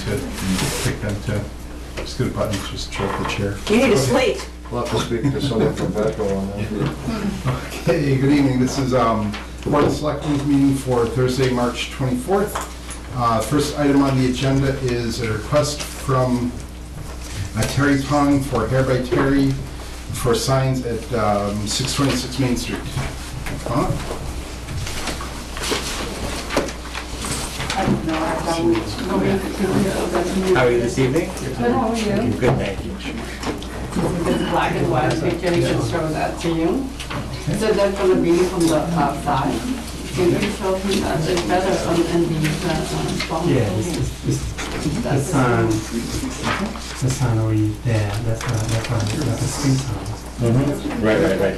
to pick them to. Just get a button, just choke the chair. You need a slate. We'll have to speak to someone from Vetco on that. Okay, good evening. This is Board of Selectmen's meeting for Thursday, March 24th. First item on the agenda is a request from Terry Tong for Hair by Terry for signs at 626 Main Street. How are you this evening? Good, how are you? Good, thank you. This black and white picture, we can show that to you. So that's going to be from the outside. Can you show him that it's better on the phone? Yeah, the sign over there, that's a street sign. Right.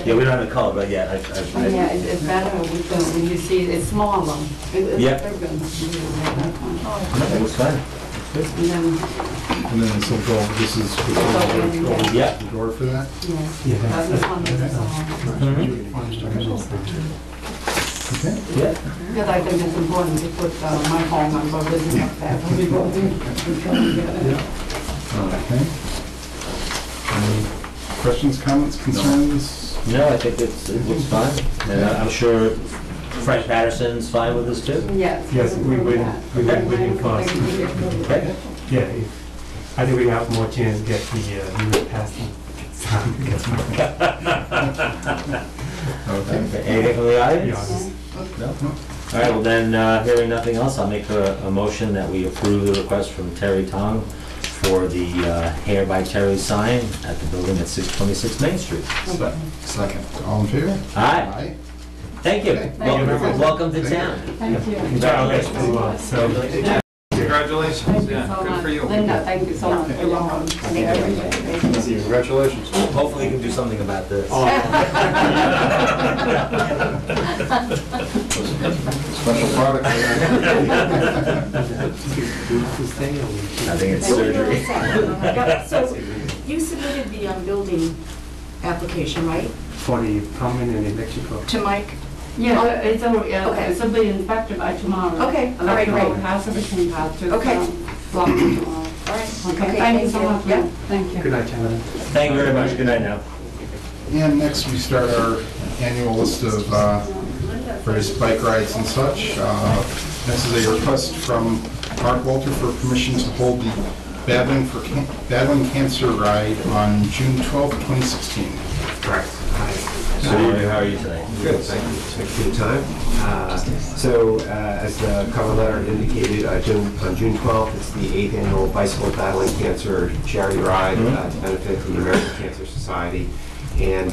Yeah, we don't have a color, but yeah, Yeah, it's better when you see it's smaller. Yeah. It was fun. And then this will go, this is the door for that? Yeah, that's one of the Okay. Yeah. because I think it's important to put my home number written up there when we go in. Okay. Any questions, comments, concerns? No, I think it looks fine. And I'm sure Frank Patterson's fine with this too? Yes. Yes, we waiting for us. Okay. Yeah, I think we have more chance to get the unit passing. Okay. Anything from the audience? Yeah, No? All right, well then, hearing nothing else, I'll make a motion that we approve the request from Terry Tong for the Hair by Terry sign at the building at 626 Main Street. Second. All in favor? Aye. Thank you. Okay. Welcome to town. Thank you. Congratulations. Congratulations. Yeah, good for you. Linda, thank you so much for your help. Congratulations. Hopefully you can do something about this. Special product. I think it's surgery. So you submitted the building application, right? for the plumbing and electrical. To Mike? Yeah, it's already, Okay. it's will be inspected by tomorrow. Okay, all right, great. Has everything passed to. Okay. Block tomorrow. All right. Okay, thank you so much. Yeah. Thank you. Good night, gentlemen. Thank you very much. Good night now. And next we start our annual list of various bike rides and such. This is a request from Mark Walter for permission to hold the Battling Cancer Ride on June 12th, 2016. Correct. So how are you today? Good, thank you. Thanks for your time. As the cover letter indicated, on June 12th, it's the 8th annual Bicycle Battling Cancer Charity Ride to benefit the American Cancer Society. And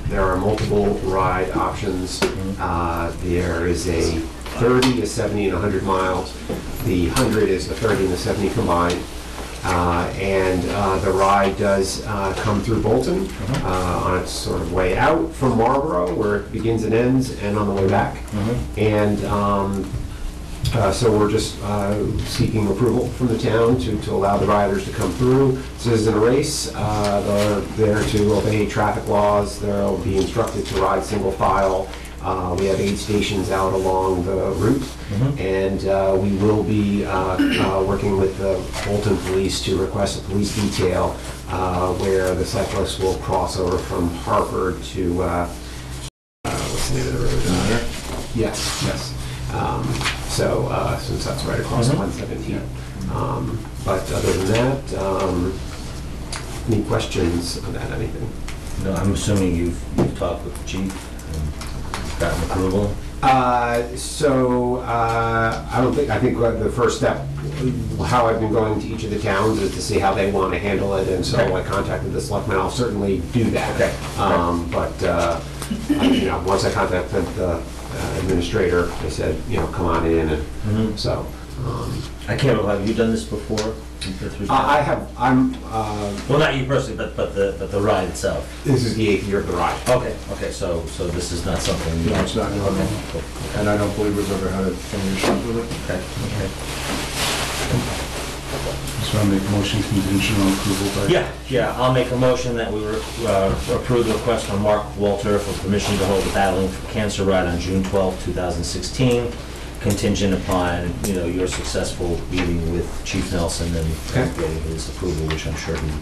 there are multiple ride options. There is a 30, a 70, and 100 miles. The 100 is the 30 and the 70 combined. The ride does come through Bolton on its sort of way out from Marlborough, where it begins and ends, and on the way back. And so we're just seeking approval from the town to allow the riders to come through. This isn't a race. They're there to obey traffic laws. They'll be instructed to ride single file. We have 8 stations out along the route, and we will be working with the Bolton Police to request a police detail where the cyclists will cross over from Harvard to, what's the name of the road? Yes. Since that's right across 117. But other than that, any questions about anything? No, I'm assuming you've talked with the chief and gotten approval? I think the first step, how I've been going to each of the towns is to see how they want to handle it, and so I contacted the selectmen. I'll certainly do that. Okay. Once I contacted the administrator, they said, come on in, and so. I can't remember, have you done this before? I have. Well, not you personally, but the ride itself. This is the 8th year of the ride. Okay. So this is not something. No, it's not. Okay. Cool. And I don't believe we've ever had any issues with it. Okay. Just want to make a motion contingent on approval by... Yeah, I'll make a motion that we approve the request from Mark Walter for permission to hold the Battling for Cancer Ride on June 12, 2016, contingent upon, your successful meeting with Chief Nelson and getting his approval, which I'm sure he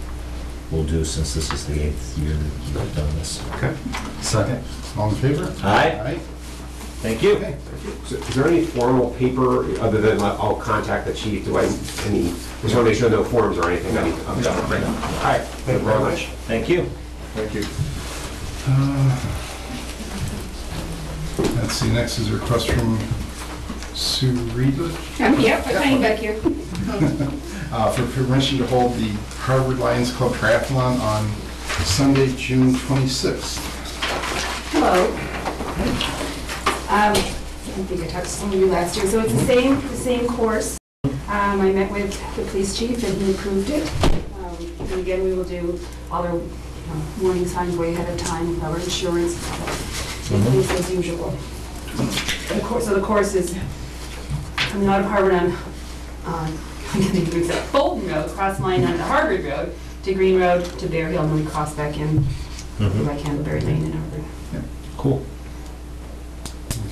will do since this is the 8th year that you've done this. Okay. Second. All in favor? Aye. Thank you. Okay. So is there any formal paper, other than I'll contact the chief, just want to make sure no forms or anything? All right, thank you very much. Thank you. Thank you. Let's see, next is a request from Sue Reba Yep, I came back here. for permission to hold the Harvard Lions Club Triathlon on Sunday, June 26th. Hello. I think I talked to some of you last year, so it's the same course. I met with the police chief and he approved it. And again, we will do all our warning signs way ahead of time with our insurance, same things as usual. So the course is coming out of Harvard on Bolton Road, cross line onto Harvard Road, to Green Road, to Bear Hill, and then we cross back in by Candleberry Lane in Harvard. Cool.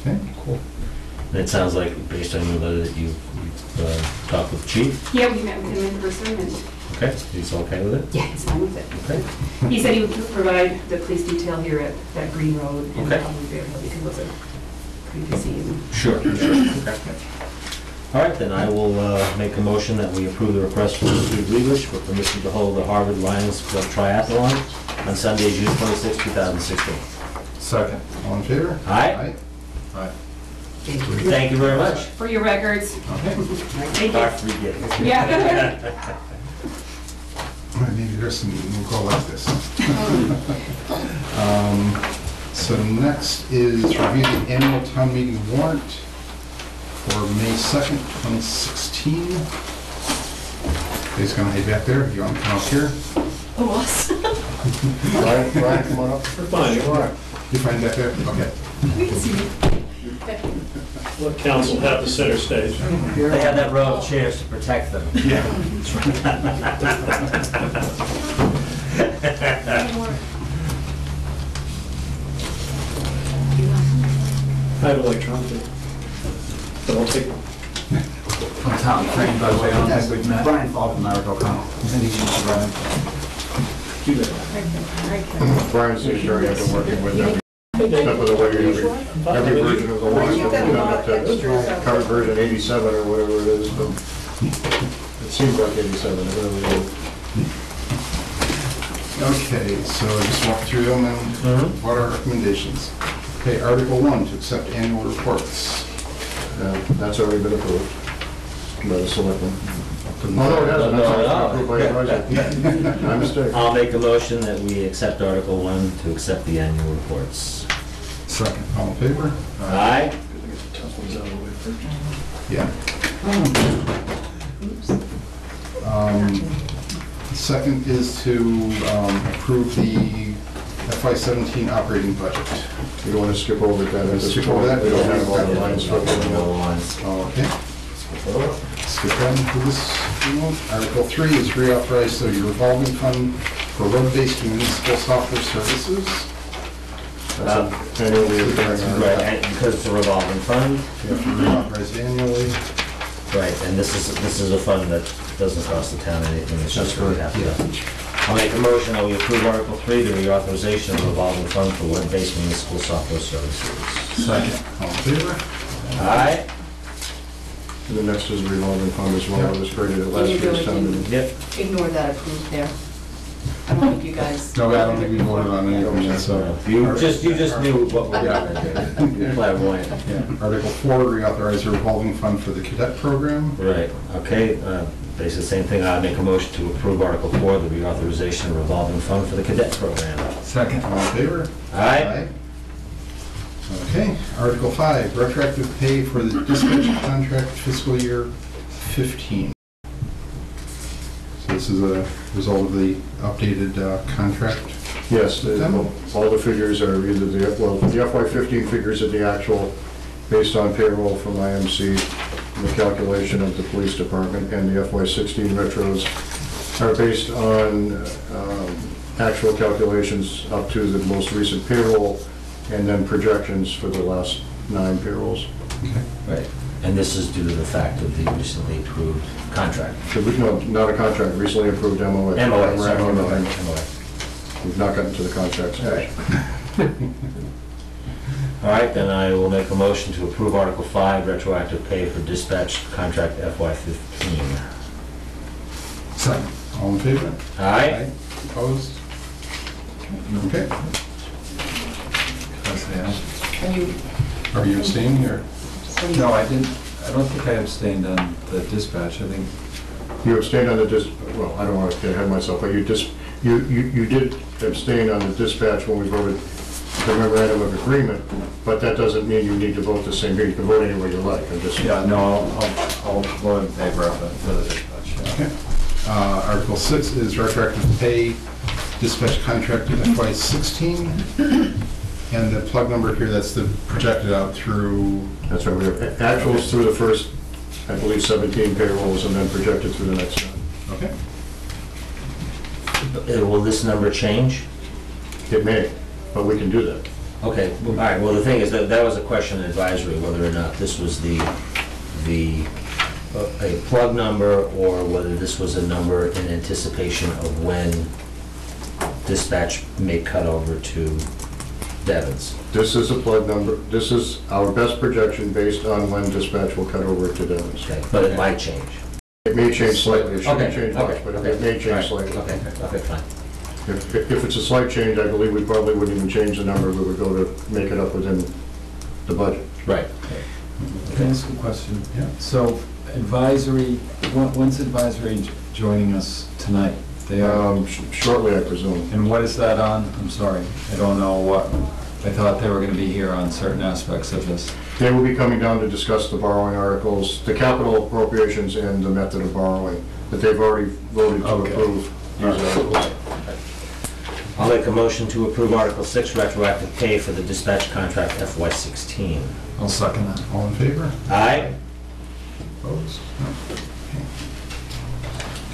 Okay. Cool. And it sounds like, based on your letter, that you've talked with the chief. Yeah, we met with him in person, and Okay, he's okay with it? yeah, he's fine with it. Okay. He said he would provide the police detail here at that Green Road and Okay. probably Bear Hill because it was a pretty busy evening. Sure. Okay. All right, then I will make a motion that we approve the request from Mr. Gleavish for permission to hold the Harvard Lions Club Triathlon on Sunday, June 26, 2016. Second. All in favor? Aye. Aye. Thank you very much. For your records. Okay. Thank you. Dr. Gibb. Yeah. Maybe there's some, we'll go like this. So next is review the annual town meeting warrant for May 2nd, 2016. He's gonna head back there. You want to come up here? Who was? Brian, come on up. We're fine, you're all right. You find back there? Okay. We can see you. Let council have the center stage. They have that row of chairs to protect them. Yeah. I have electronic. But I'll take From town, trained by the way, I don't think we've met. Brian Falk from Eric O'Connell. And he's used to running. do that. Brian's the attorney I've been working with every step of the way, every version of the warrant, up to current version 87 or whatever it is, but it seems like 87, it really is. Okay, so just walk through them and what are our recommendations? Okay, Article 1, to accept annual reports. That's already been approved by the selectmen. Oh, no, it hasn't. No. Approved by the advisory. My mistake. I'll make a motion that we accept Article 1 to accept the annual reports. Second. All in favor? Aye. Tough ones out of the way first. Yeah. Second is to approve the FY17 operating budget. You don't want to skip over that at this Skip over point. that? We don't have all the lines filled in. No lines. Okay. Skip that for this one. Article 3 is reauthorize the revolving fund for road-based municipal software services. That's annually occurring. Right, and because it's a revolving fund. Reauthorize annually. Right, and this is a fund that doesn't cost the town anything, it's just what we have to. I'll make a motion that we approve Article 3, the reauthorization of the revolving fund for web-based municipal software services. Second. All in favor? Aye. And the next is revolving fund as well, it was created at last year's town meeting. Yep. Ignore that approved there. I don't think you guys. No, I don't think we voted on any of them yet, so. You just knew what we're gonna do. You're clairvoyant. Yeah. Article 4, reauthorize the revolving fund for the cadet program. Right, okay, basically the same thing, I make a motion to approve Article 4, the reauthorization of revolving fund for the cadet program. Second. All in favor? Aye. Okay, Article 5, retroactive pay for the dispatch contract fiscal year 15. So this is a result of the updated contract. Yes, all the figures are either the FY15 figures are the actual, based on payroll from IMC, the calculation of the police department, and the FY16 retros are based on actual calculations up to the most recent payroll, and then projections for the last 9 payrolls. Okay. Right. And this is due to the fact of the recently approved contract. No, not a contract, recently approved MOA. MOA, sorry, MOA. MOA. We've not gotten to the contract stage. All right, then I will make a motion to approve Article 5, retroactive pay for dispatch contract FY15. Second. All in favor? Aye? Opposed? Okay. Are you abstaining or? No, I didn't, I don't think I abstained on the dispatch, I think. You abstained on the well, I don't want to get ahead of myself, but you did abstain on the dispatch when we voted the memorandum of agreement, but that doesn't mean you need to vote the same here. You can vote any way you like. I'm just. Yeah, no, I'll vote in favor of it for the dispatch. Yeah. Okay. Article 6 is retroactive pay dispatch contract FY16. And the plug number here, that's the projected out through... That's right, we have actuals through the first, I believe, 17 payrolls, and then projected through the next one. Okay. Will this number change? It may, but we can do that. Okay, all right, well, the thing is, that was a question in advisory, whether or not this was a plug number, or whether this was a number in anticipation of when dispatch may cut over to Devon's. This is a plug number. This is our best projection based on when dispatch will cut over to Devon's. Okay, but it might change. It may change slightly. It shouldn't Okay, change much, okay, but okay. it may change Right, slightly. Okay, fine. If it's a slight change, I believe we probably wouldn't even change the number. We would go to make it up within the budget. Right. Can I ask a question? Yeah. So advisory, when's advisory joining us tonight? They are, Shortly, I presume. and what is that on? I'm sorry, I don't know what, I thought they were gonna be here on certain aspects of this. They will be coming down to discuss the borrowing articles, the capital appropriations, and the method of borrowing that they've already voted to Okay. approve. These articles. I'll make a motion to approve Article 6, retroactive pay for the dispatch contract FY16. I'll second that. All in favor? Aye? Opposed? No.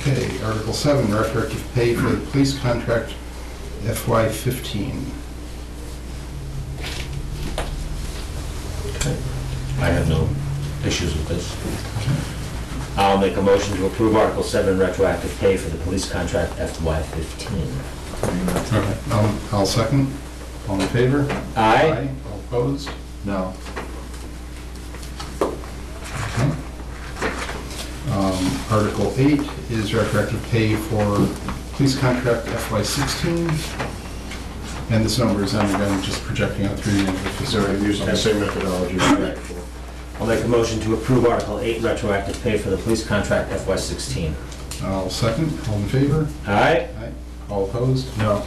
Okay, Article 7, retroactive pay for the police contract FY15. I have no issues with this. I'll make a motion to approve Article 7, retroactive pay for the police contract FY15. Okay. I'll second. All in favor? Aye? All opposed? No. Okay. Article 8 is retroactive pay for police contract FY16. And this number is, again, just projecting out through the end of the fiscal So year. using the same methodology. I'll make a motion to approve Article 8, retroactive pay for the police contract FY16. I'll second. All in favor? Aye? Aye. All opposed? No.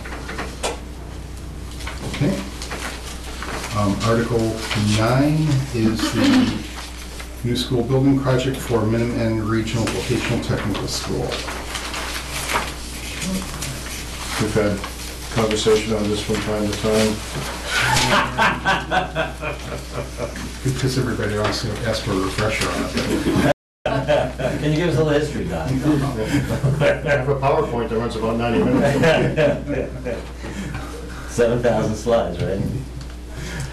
Okay. Article 9 is the new school building project for Minuteman Regional Vocational Technical School. We've had conversation on this from time to time. Because everybody wants to ask for a refresher on it. Can you give us a little history, Don? I have a PowerPoint that runs about 90 minutes. 7,000 slides, right?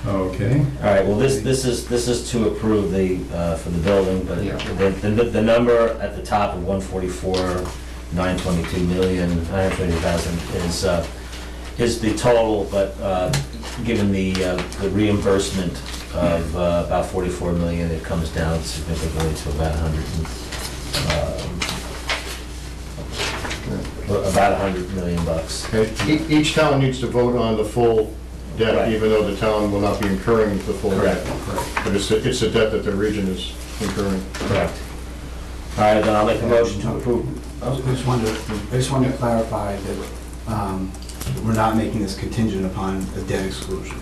Okay. All right, well, this is to approve the, for the building, but Yeah. the number at the top of 144,922,920,000 is the total, but given the reimbursement of about 44 million, it comes down significantly to about 100 million bucks. Each town needs to vote on the full debt, Right. even though the town will not be incurring the full debt. Correct. But it's a debt that the region is incurring. Correct. All right, then I'll make a motion to approve. I just wanted to clarify that we're not making this contingent upon a debt exclusion.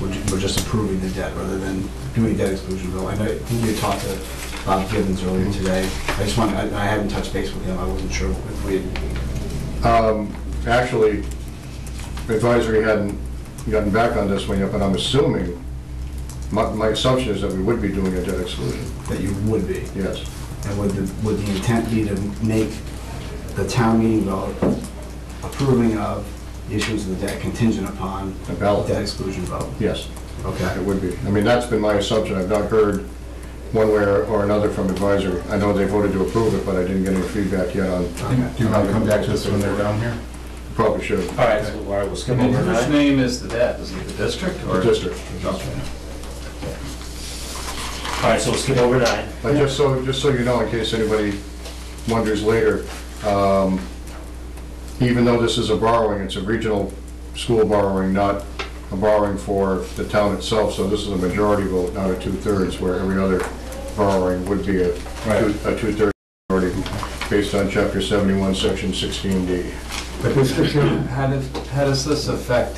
We're just approving the debt rather than doing a debt exclusion bill. I think you talked to Bob Gibbons earlier today. I haven't touched base with him. I wasn't sure if we had. Actually, advisory hadn't gotten back on this one yet, but I'm assuming, my assumption is that we would be doing a debt exclusion. That you would be. Yes. And would the intent be to make the town meeting vote approving of the issuance of the debt contingent upon A ballot. debt exclusion vote? Yes, Okay. it would be. I mean, that's been my assumption. I've not heard one way or another from advisory. I know they voted to approve it, but I didn't get any feedback yet on. Do you want to come back to us when they're down here? Probably should. All right, so all right, we'll skip And over whose 9. name is the debt? Is it the district or? The district. Okay. All right, so we'll skip over 9. But just so you know, in case anybody wonders later, even though this is a borrowing, it's a regional school borrowing, not a borrowing for the town itself, so this is a majority vote, not a 2/3, where every other borrowing would be a 2/3 majority based on Chapter 71, Section 16D. But Mr. Chairman, how does this affect,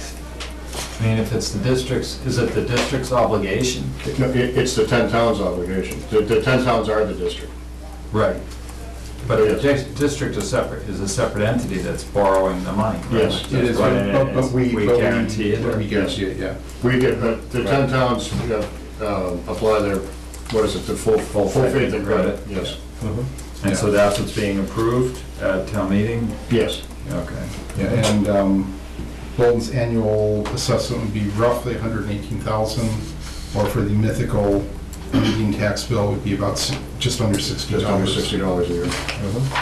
I mean, if it's the district's, is it the district's obligation? No, it's the 10 towns' obligation. The 10 towns are the district. Right. But the Yes. district is a separate entity that's borrowing the money. right? Yes. It is, But but we guarantee it. But we guarantee it, yeah. We get, but the 10 towns apply their, what is it, the full faith and credit, yes. And so that's what's being approved at town meeting? Yes. Okay. Yeah, and Bolton's annual assessment would be roughly $118,000, or for the mythical median tax bill would be about just under $60. Just under $60 a year.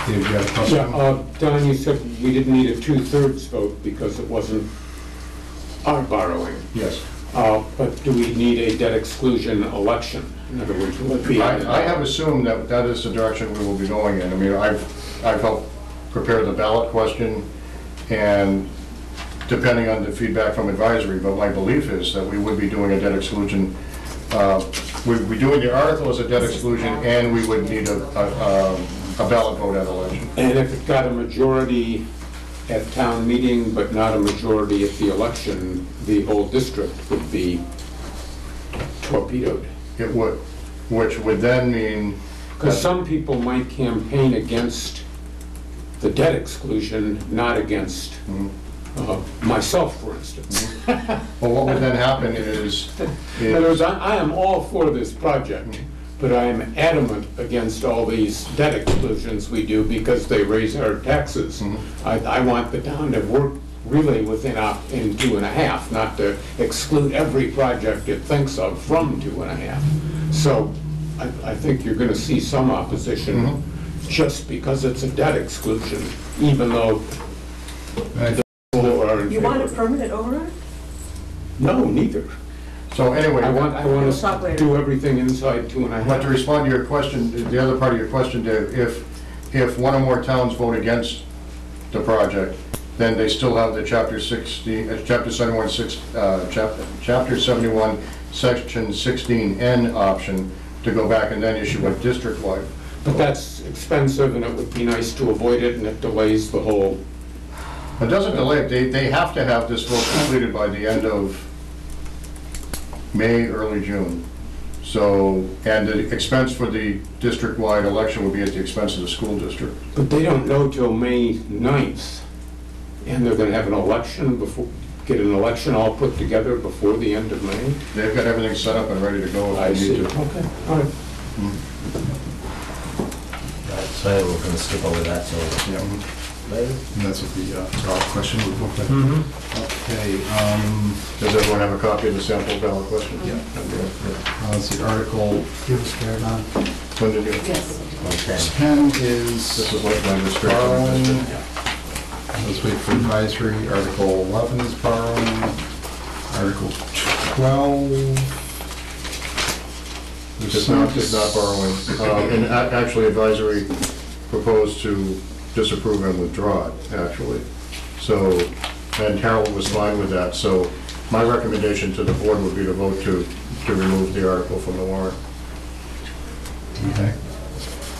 Dave, you have a question? Yeah, Don, you said we didn't need a 2/3 vote because it wasn't our borrowing. Yes. But do we need a debt exclusion election? In other words, will it be? I have assumed that that is the direction we will be going in. I mean, I've helped prepare the ballot question, and depending on the feedback from advisory, but my belief is that we would be doing a debt exclusion. We'd be doing the article as a debt exclusion, and we would need a ballot vote at election. And if it got a majority at town meeting, but not a majority at the election, the whole district would be torpedoed. It would, which would then mean. Because some people might campaign against the debt exclusion, not against myself, for instance. Well, what would then happen is. In other words, I am all for this project, but I am adamant against all these debt exclusions we do because they raise our taxes. I want the town to work really within in 2.5, not to exclude every project it thinks of from 2.5. So I think you're gonna see some opposition just because it's a debt exclusion, even though the people are in favor. You want a permanent override? No, neither. So anyway. I want We'll talk to later. do everything inside 2.5. But to respond to your question, the other part of your question, Dave, if one or more towns vote against the project, then they still have the Chapter 71, Section 16N option to go back and then issue a district-wide. But that's expensive, and it would be nice to avoid it, and it delays the whole. It doesn't delay it. They have to have this vote completed by the end of May, early June. So, and the expense for the district-wide election would be at the expense of the school district. But they don't know till May 9th, and they're gonna have an election get an election all put together before the end of May? They've got everything set up and ready to go I if they see. need to. Okay, all right. Right, so we're gonna skip over that till Yeah, later. and that's what the ballot question would look like. Okay, Does everyone have a copy of the sample ballot question? yeah. Let's see, Article Give us care, Don. When did you? Yes. Okay. This 10 is is like my borrowing. restriction. Let's wait for advisory. Article 11 is borrowing. Article 12. It's not borrowing. And actually advisory proposed to disapprove and withdraw it, actually. So, and Harold was fine with that. So my recommendation to the board would be to vote to remove the article from the warrant. Okay.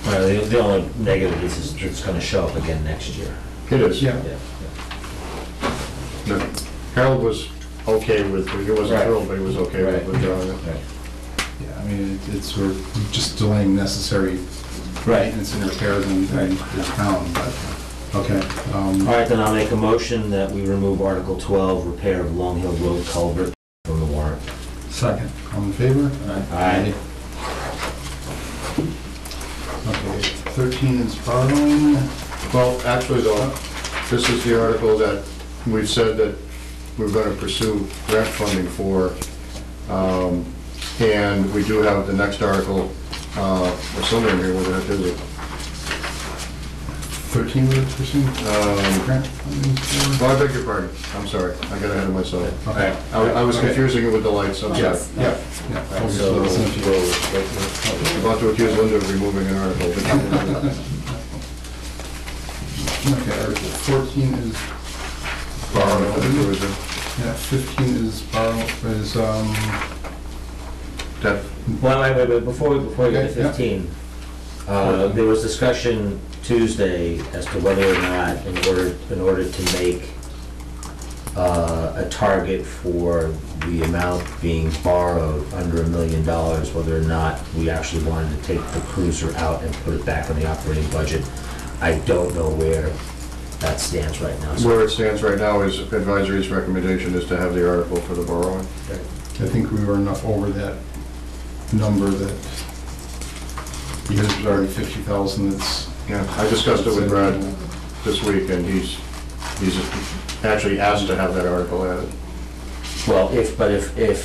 Well, the only negative is it's gonna show up again next year. It is. Yeah. Yeah. Harold was okay with, he wasn't Right. thrilled, but he was okay with Right. withdrawing it. Right. Yeah, I mean, it's, we're just delaying necessary maintenance and repairs in the town, but, okay. All right, then I'll make a motion that we remove Article 12, repair of Long Hill Road culvert from the warrant. Second. All in favor? Aye. Okay, 13 is borrowing. Well, actually though, this is the article that we've said that we're going to pursue grant funding for. And we do have the next article There's somewhere in here where that is it. 13 minutes for soon? Grant funding for- Well, I beg your pardon, I'm sorry, I got ahead of myself. Okay. I was Okay. confusing it with the lights, I'm sorry. Yes, yeah, yeah. So we'll, I'm about to accuse Linda of removing an article. Okay, Article 14 is Borrow. yeah, 15 is That, wait, before we get to Okay, yeah. 15, there was discussion Tuesday as to whether or not, in order to make a target for the amount being borrowed under $1 million, whether or not we actually wanted to take the cruiser out and put it back in the operating budget. I don't know where that stands right now. So where it stands right now is advisory's recommendation is to have the article for the borrowing. I think we were enough over that number that, because it was already 50,000, it's, Yeah, I discussed it with Brad this week, and he's actually asked to have that article added. Well, if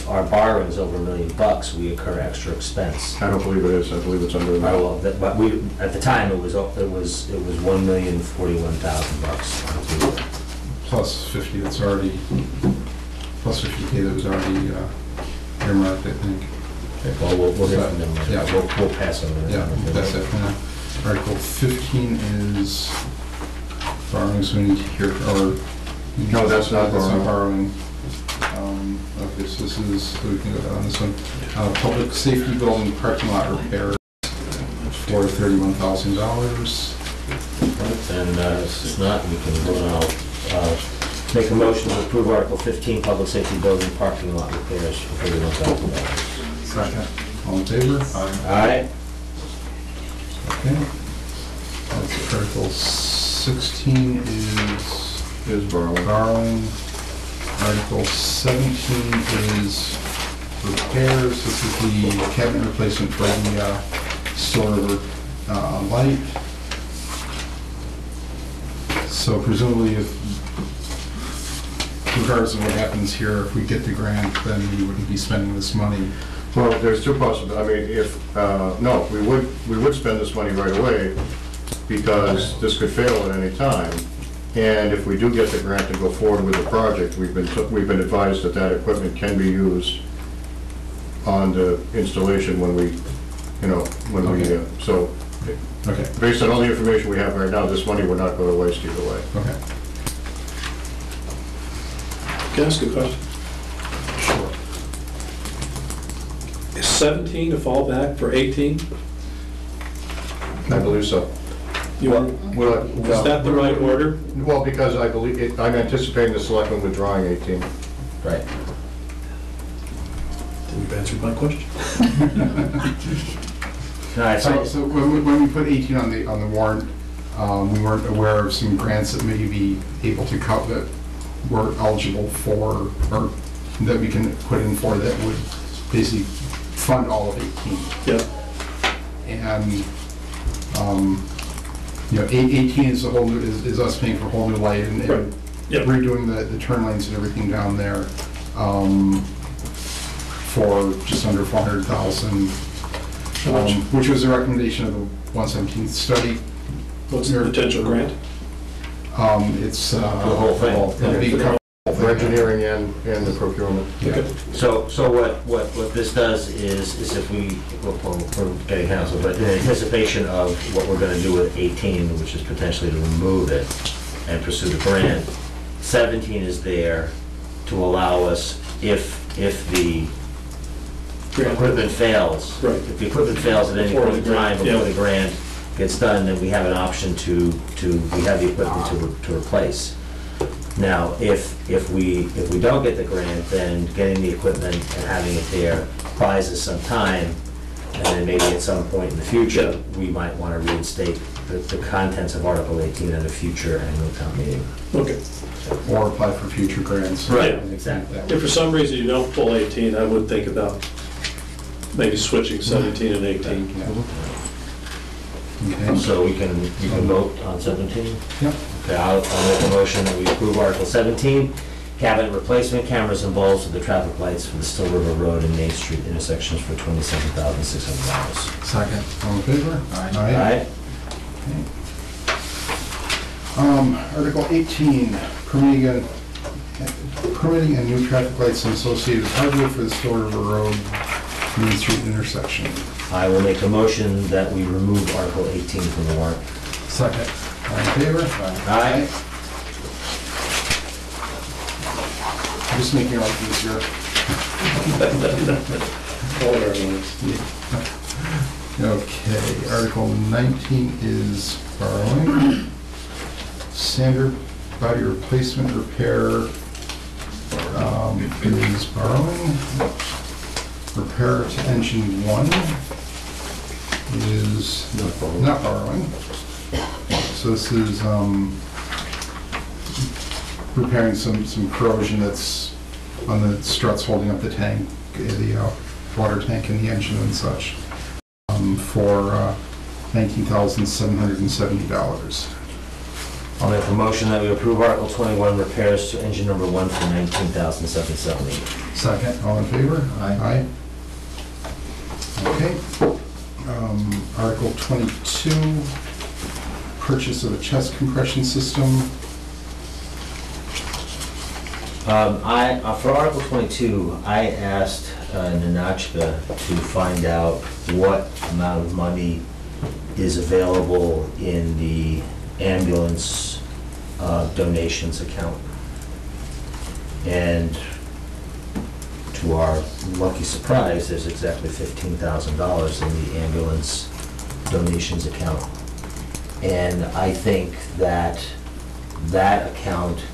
our borrowing is over $1 million, we incur extra expense. I don't believe it is, I believe it's under the Well, but we, at the time, it was $1,041,000. plus 50 that's already, plus 50K that was already earmarked, I think. Well, we'll hear from them. Yeah. We'll pass on that. Yeah, that's it for now. Article 15 is borrowing, so we need to hear, or... No, that's not borrowing. Okay, so this is, so we can go down this one. Public safety building parking lot repair for $31,000. And if not, we can go now, make a motion to approve Article 15, Public Safety Building Parking Lot Repairs for $31,000. Second. All in favor? Aye. Okay. That's Article 16 is borrowing. Article 17 is repairs. This is the cabinet replacement for the Store River light. So presumably, if, regardless of what happens here, if we get the grant, then we wouldn't be spending this money. Well, there's two possibilities. I mean, if, no, we would spend this money right away, because this could fail at any time. And if we do get the grant to go forward with the project, we've been advised that that equipment can be used on the installation when we, Okay. so, Okay. based on all the information we have right now, this money would not go to waste either way. Okay. Can I ask a question? Sure. Is 17 a fallback for 18? I believe so. Is that the right order? Well, because I believe, I'm anticipating the selectmen withdrawing 18. Right. Then you've answered my question. All right, So when we put 18 on the warrant, we weren't aware of some grants that may be able to cut that we're eligible for, or that we can put in for, that would basically fund all of 18. Yeah. And, 18 is a whole new, is us paying for a whole new light and Right. Yep. redoing the turn lanes and everything down there, for just under 400,000. How much? Which was a recommendation of the 117th study. What's the potential grant? It's The whole thing. it'll be covered. For engineering and the procurement. Yeah. So what this does is if we, we're getting counsel, but in anticipation of what we're gonna do with 18, which is potentially to remove it and pursue the grant, 17 is there to allow us, if the equipment fails. Right. If the equipment fails at any Before point in the grant, time, before yeah. the grant gets done, then we have an option we have the equipment to replace. Now, if we don't get the grant, then getting the equipment and having it there buys us some time, and then maybe at some point in the future, we might want to reinstate the contents of Article 18 at a future annual town meeting. Okay. Or apply for future grants. Right. Exactly. If for some reason you don't pull 18, I would think about maybe switching 17 and 18. Yeah. Okay. So we can vote on 17? Yep. Okay, I'll make a motion that we approve Article 17, cabinet replacement cameras and bulbs for the traffic lights for the Still River Road and Main Street intersections for $27,600. Second. All in favor? Aye. Article 18, permitting a new traffic lights and associated hardware for the Still River Road Main Street intersection. I will make a motion that we remove Article 18 from the warrant. Second. All in favor? Aye. Just making it life easier. Okay, Article 19 is borrowing. Standard body replacement repair is borrowing. Repair to engine 1 is not borrowing. So this is repairing some corrosion that's on the struts holding up the tank, the water tank and the engine and such, for $19,770. I'll make a motion that we approve Article 21, repairs to engine number 1 for $19,770. Second. All in favor? Aye. Okay. Article 22, purchase of a chest compression system. For Article 22, I asked Nanachka to find out what amount of money is available in the ambulance donations account. And to our lucky surprise, there's exactly $15,000 in the ambulance donations account. And I think that that account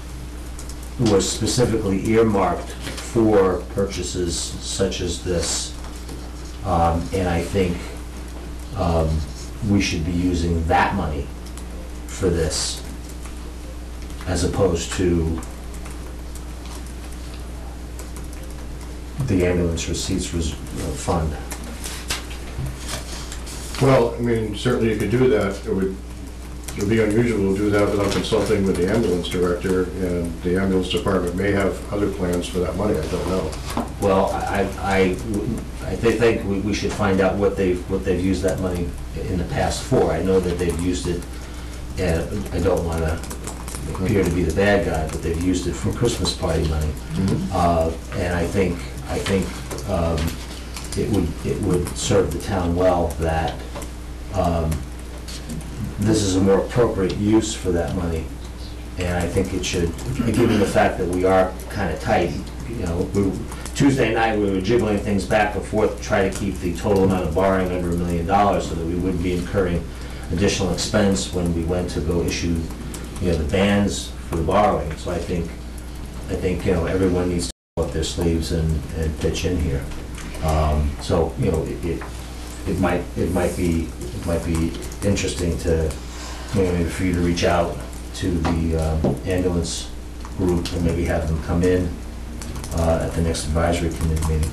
was specifically earmarked for purchases such as this. And I think we should be using that money for this as opposed to the ambulance receipts fund. Well, I mean, certainly you could do that. It would be unusual to do that without consulting with the ambulance director, and the ambulance department may have other plans for that money, I don't know. Well, I think we should find out what they've used that money in the past for. I know that they've used it, and I don't want to appear to be the bad guy, but they've used it for Christmas party money. And I think it would serve the town well that this is a more appropriate use for that money. And I think it should, given the fact that we are kind of tight, you know, Tuesday night we were jiggling things back and forth to try to keep the total amount of borrowing under $1 million so that we wouldn't be incurring additional expense when we went to go issue, you know, the bans for the borrowing. So I think you know, everyone needs to roll up their sleeves and pitch in here. So you know, it might be interesting to, you know, maybe for you to reach out to the ambulance group and maybe have them come in at the next advisory committee meeting.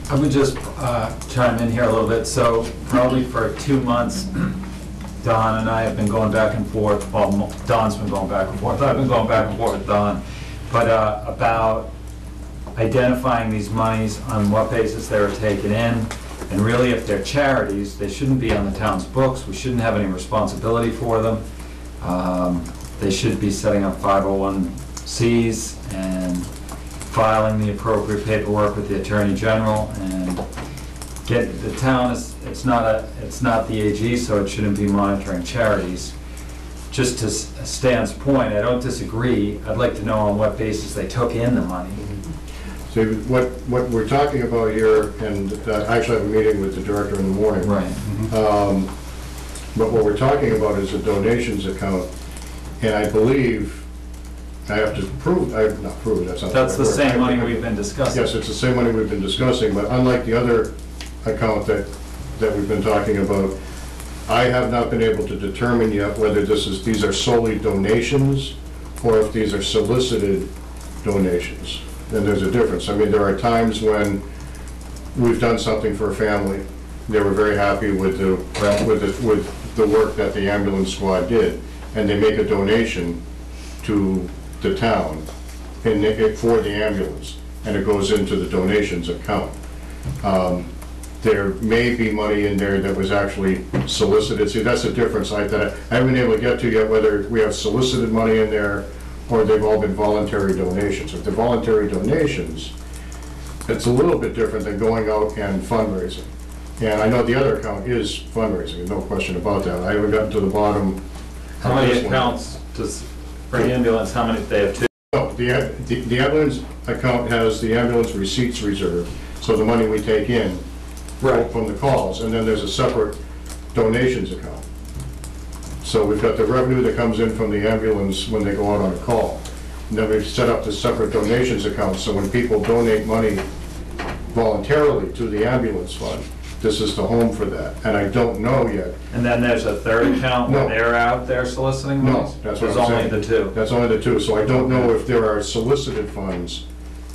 I would just chime in here a little bit. So probably for 2 months, Don and I have been going back and forth. Well, Don's been going back and forth. I've been going back and forth with Don, but about identifying these monies on what basis they were taken in. And really, if they're charities, they shouldn't be on the town's books. We shouldn't have any responsibility for them. They should be setting up 501(c)s and filing the appropriate paperwork with the Attorney General and get the town. It's not the AG, so it shouldn't be monitoring charities. Just to Stan's point, I don't disagree. I'd like to know on what basis they took in the money. So what we're talking about here, and I actually have a meeting with the director in the morning. Right. But what we're talking about is a donations account, and I believe, I have to prove, not prove, that's not the right word. That's the same money we've been discussing. Yes, it's the same money we've been discussing, but unlike the other account that we've been talking about, I have not been able to determine yet whether these are solely donations or if these are solicited donations. And there's a difference. I mean, there are times when we've done something for a family. They were very happy with the work that the ambulance squad did, and they make a donation to the town. for the ambulance, and it goes into the donations account. There may be money in there that was actually solicited. See, that's the difference that I haven't been able to get to yet, whether we have solicited money in there or they've all been voluntary donations. If they're voluntary donations, it's a little bit different than going out and fundraising. And I know the other account is fundraising, there's no question about that. I haven't gotten to the bottom. How many accounts does, for ambulance, how many, they have two? No, the ambulance account has the ambulance receipts reserve, so the money we take in from the calls, and then there's a separate donations account. So we've got the revenue that comes in from the ambulance when they go out on a call. And then we've set up this separate donations account, so when people donate money voluntarily to the ambulance fund, this is the home for that, and I don't know yet. And then there's a third account where they're out there soliciting No, monies? that's what I'm There's saying. only the two? That's only the two, so I don't know if there are solicited funds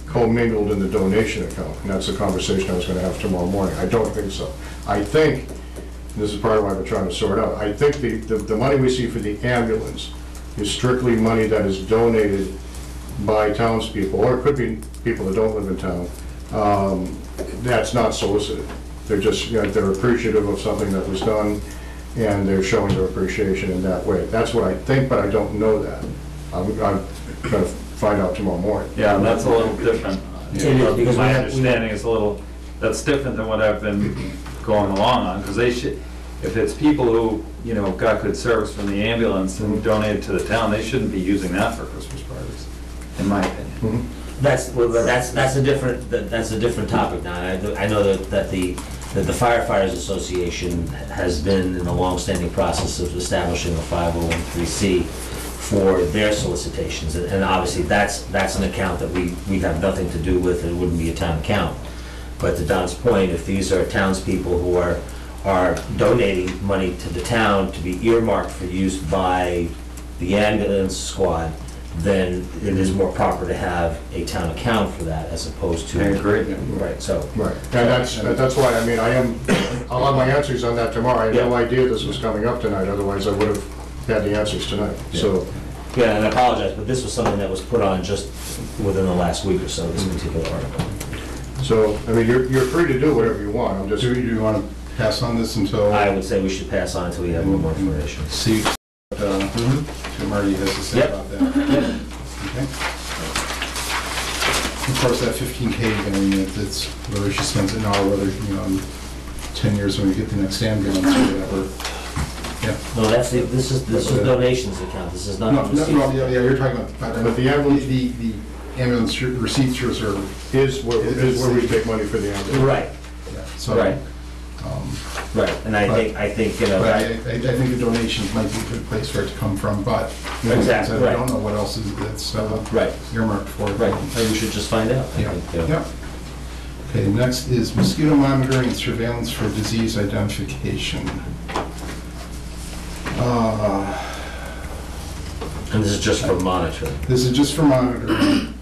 commingled in the donation account, and that's the conversation I was gonna have tomorrow morning. I don't think so. I think, and this is part of why we're trying to sort out, I think the money we see for the ambulance is strictly money that is donated by townspeople, or it could be people that don't live in town. That's not solicited. They're just, you know, they're appreciative of something that was done, and they're showing their appreciation in that way. That's what I think, but I don't know that. I'm gonna find out tomorrow morning. Yeah, and that's a little different. Yeah, because My we have- understanding is a little, that's different than what I've been going along on, because they should, if it's people who, you know, got good service from the ambulance and donated to the town, they shouldn't be using that for Christmas parties, in my opinion. That's a different topic now. I know that the Firefighters Association has been in the long-standing process of establishing a 501(c) for their solicitations, and obviously that's an account that we have nothing to do with. It wouldn't be a town account. But to Don's point, if these are townspeople who are donating money to the town to be earmarked for use by the ambulance squad, then it is more proper to have a town account for that as opposed to. I agree. Right, so. Right, and that's why, I mean, I'll have my answers on that tomorrow. I had no idea this was coming up tonight, otherwise I would have had the answers tonight, so. Yeah, and I apologize, but this was something that was put on just within the last week or so, this particular article. So, I mean, you're free to do whatever you want, I'm just. Do you want to pass on this until? I would say we should pass on until we have more information. See what Marty has to say Yep. about that. Okay. Of course, that 15K, I mean, it's whether she spends it now or whether, you know, in 10 years when we get the next ambulance or whatever. Yeah. No, this is donations account, this is not. No, yeah, you're talking about, But the ambulance the ambulance receipts reserve. is where we take money for the ambulance. Right, Yeah, so, right, right, and I think, you know. But I think the donations might be a good place for it to come from, but Exactly, I right. don't know what else is that's Right, earmarked for. right, maybe we should just find out. I Yeah, think, you know. yeah. Okay, next is mosquito monitoring and surveillance for disease identification. And this is just for monitoring. This is just for monitoring.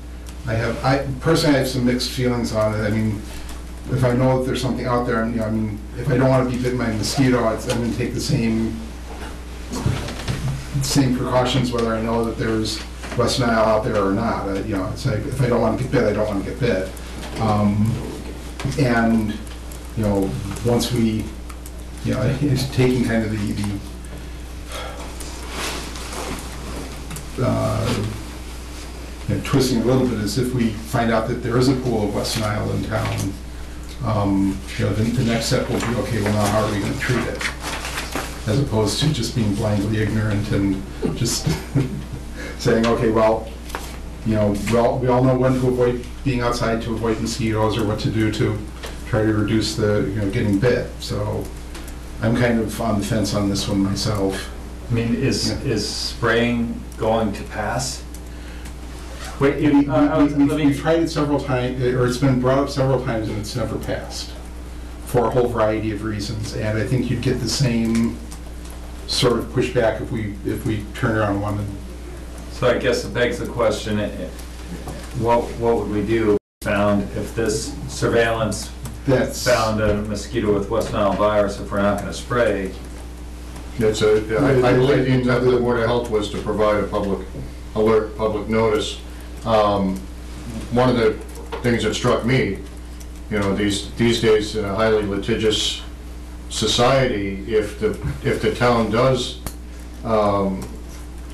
Personally, I have some mixed feelings on it. I mean, if I know that there's something out there, you know, I mean, if I don't want to be bitten by a mosquito, I'm going to take the same precautions whether I know that there's West Nile out there or not. You know, it's like, if I don't want to get bit, I don't want to get bit. And, you know, once we, you know, it's taking kind of you know, twisting a little bit is if we find out that there is a pool of West Nile in town, you know, the next step will be, okay, well now how are we going to treat it? As opposed to just being blindly ignorant and just saying, okay, well, you know, we all know when to avoid being outside to avoid mosquitoes or what to do to try to reduce the, you know, getting bit. So I'm kind of on the fence on this one myself. I mean, is spraying going to pass? Wait, We've tried it several times, or it's been brought up several times, and it's never passed for a whole variety of reasons. And I think you'd get the same sort of pushback if we turn around one. So I guess it begs the question, what would we do if this surveillance found a mosquito with West Nile virus if we're not going to spray? I believe the intent of the Board of Health was to provide a public alert, public notice One of the things that struck me, you know, these days in a highly litigious society, if the town does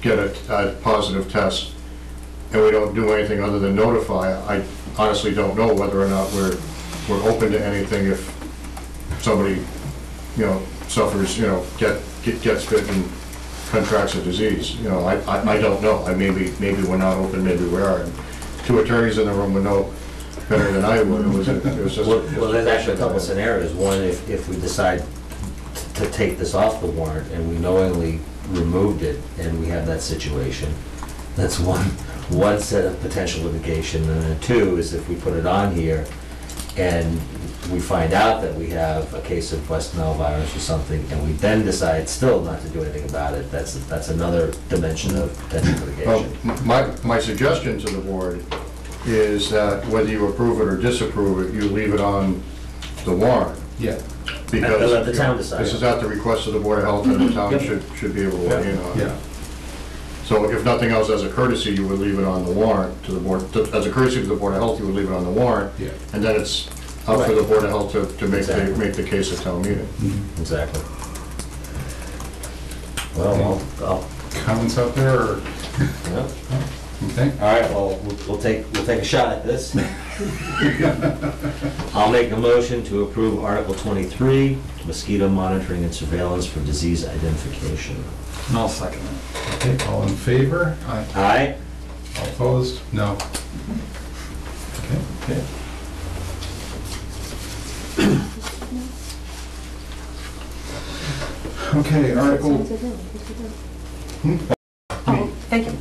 get a positive test and we don't do anything other than notify, I honestly don't know whether or not we're open to anything if somebody, you know, suffers, you know, gets bit and contracts a disease. You know, I don't know. Maybe we're not open, maybe we are. And two attorneys in the room would know better than I would. It was just. Well, there's actually a couple of scenarios. One, if we decide to take this off the warrant and we knowingly removed it and we have that situation, that's one set of potential litigation. And then two is if we put it on here and we find out that we have a case of West Nile virus or something, and we then decide still not to do anything about it, that's another dimension of potential litigation. Well, my suggestion to the board is that whether you approve it or disapprove it, you leave it on the warrant. Yeah. Because let the town decide. This is at the request of the Board of Health, and the town should be able to weigh in on it. Yeah. So if nothing else, as a courtesy, you would leave it on the warrant to the board, as a courtesy to the Board of Health, you would leave it on the warrant. Yeah. And then it's up for the Board of Health to make the case at town meeting. Exactly. Well, I'll Comments out there, or? yeah. Okay. All right, well, we'll take a shot at this. I'll make a motion to approve Article 23, mosquito monitoring and surveillance for disease identification. And I'll second it. Okay, all in favor? Aye. Aye? All opposed? No. Okay. Okay, Article. Oh, thank you.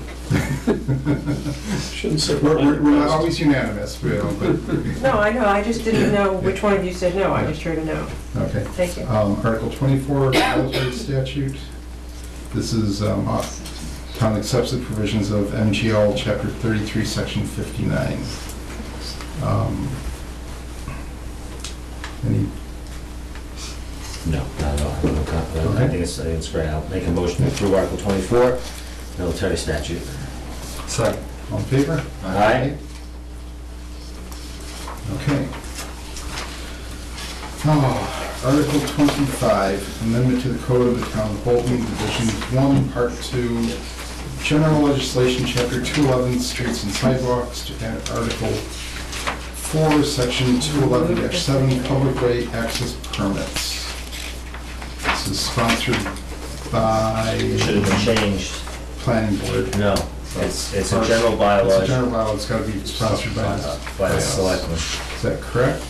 Shouldn't say. We're not always unanimous, you know, but. No, I know, I just didn't know which one of you said no, I just heard a no. Okay. Thank you. Article 24, military statute. This is town accepts the provisions of MGL Chapter 33, Section 59. Any? No, I think it's great. I'll make a motion to approve Article 24, military statute. Second. All in favor? Aye. Okay. Article 25, amendment to the Code of the Town of Bolton, Division 1, Part 2, General Legislation, Chapter 211, Streets and Sidewalks, to add Article 4, Section 211-7, Public Way Access Permits. This is sponsored by Should have been changed. Planning Board. No, it's a general bylaw. It's a general bylaw, it's got to be sponsored by the Selectmen. Is that correct?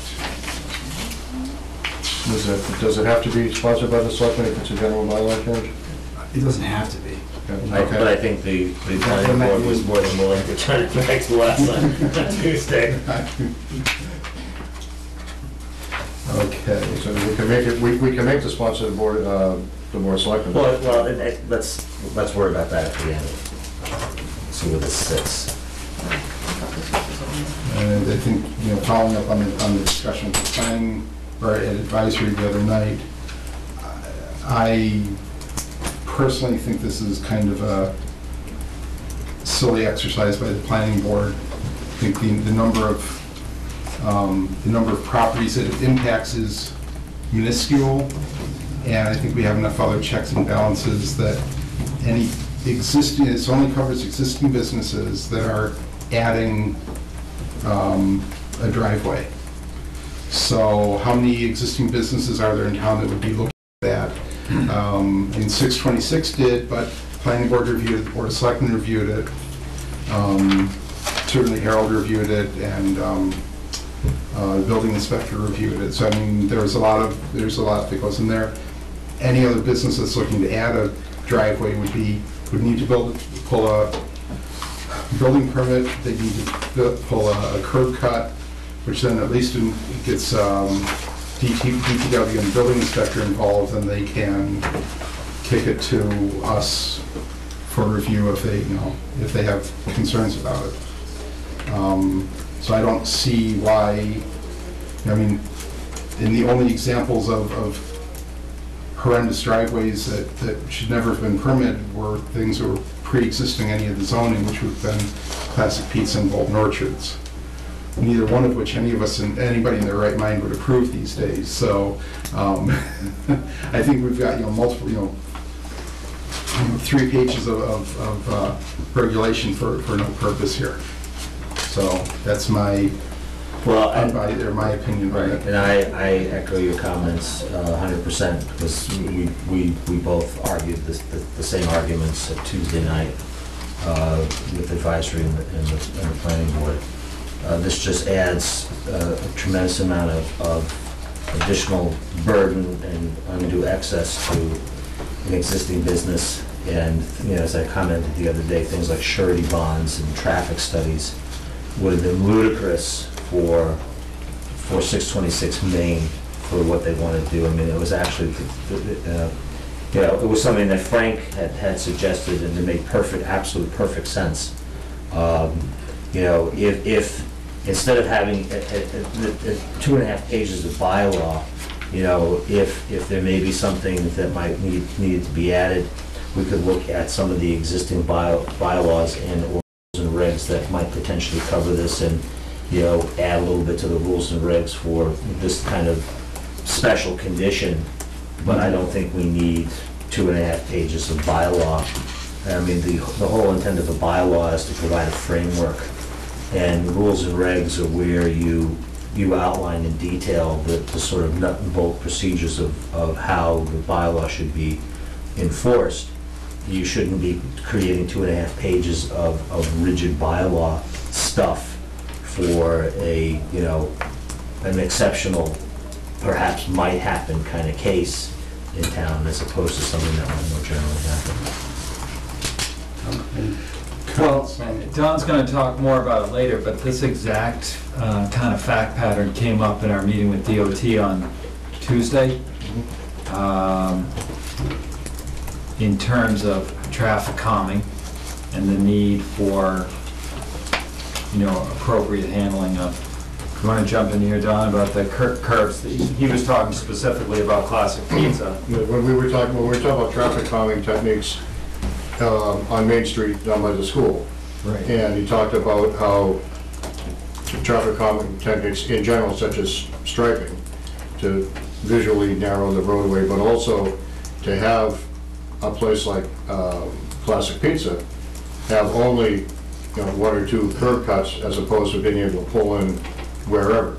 Does it have to be sponsored by the selectmen if it's a general bylaw change? It doesn't have to be. But I think the planning board was more than willing to turn it back to last time, on Tuesday. Okay. So we can make it, we can make the sponsor the board of selectmen. Well, let's worry about that at the end. See where this sits. And I think, you know, following up on the discussion with the planning, or at advisory the other night, I personally think this is kind of a silly exercise by the planning board. I think the number of properties that it impacts is minuscule, and I think we have enough other checks and balances that any existing, it only covers existing businesses that are adding a driveway. So how many existing businesses are there in town that would be looking at that? And 626 did, but planning board reviewed it, the Board of Selectmen reviewed it, certainly Harold reviewed it, and the building inspector reviewed it. So I mean, there's a lot that goes in there. Any other business that's looking to add a driveway would need to pull a building permit. They need to pull a curb cut, which then at least gets DPW and building inspector involved, and they can kick it to us for review if they have concerns about it. So I don't see why. I mean, in the only examples of horrendous driveways that should never have been permitted were things that were pre-existing any of the zoning, which would have been Classic Pizza and Bolton Orchards. Neither one of which any of us, and anybody in their right mind would approve these days. So I think we've got, multiple, 3 pages of regulation for no purpose here. So that's my opinion on it. And I echo your comments 100%, because we both argued the same arguments at Tuesday night with advisory and the planning board. This just adds a tremendous amount of additional burden and undue excess to an existing business. And as I commented the other day, things like surety bonds and traffic studies would have been ludicrous for 626 Main for what they want to do. I mean, it was actually, it was something that Frank had suggested, and it made absolute perfect sense. If instead of having 2.5 pages of bylaw, if there may be something that might need to be added, we could look at some of the existing bylaws and rules and regs that might potentially cover this, and add a little bit to the rules and regs for this kind of special condition. But I don't think we need 2.5 pages of bylaw. I mean, the whole intent of the bylaw is to provide a framework, and rules and regs are where you outline in detail the sort of nut and bolt procedures of how the bylaw should be enforced. You shouldn't be creating 2.5 pages of rigid bylaw stuff for an exceptional, perhaps might happen kind of case in town, as opposed to something that might more generally happen. Well, Don's going to talk more about it later, but this exact kind of fact pattern came up in our meeting with DOT on Tuesday. In terms of traffic calming and the need for, appropriate handling of. You want to jump in here, Don, about the curbs? He was talking specifically about Classic Pizza. When we were talking about traffic calming techniques on Main Street down by the school, right? And he talked about how traffic calming techniques in general, such as striping, to visually narrow the roadway, but also to have a place like Classic Pizza have only 1 or 2 curb cuts, as opposed to being able to pull in wherever.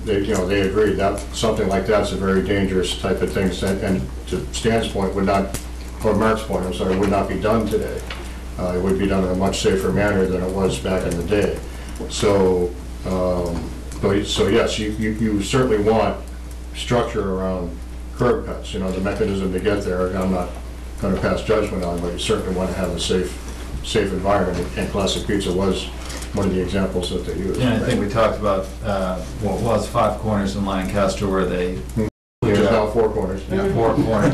They agreed that something like that's a very dangerous type of thing, and to Stan's point, or Mark's point, I'm sorry, would not be done today. It would be done in a much safer manner than it was back in the day. So yes, you certainly want structure around curb cuts. The mechanism to get there, I'm not going to pass judgment on, but you certainly want to have a safe environment, and Classic Pizza was one of the examples that they used. Yeah, I think we talked about what was 5 corners in Lancaster, where they which is now 4 corners. Yeah, 4 corners.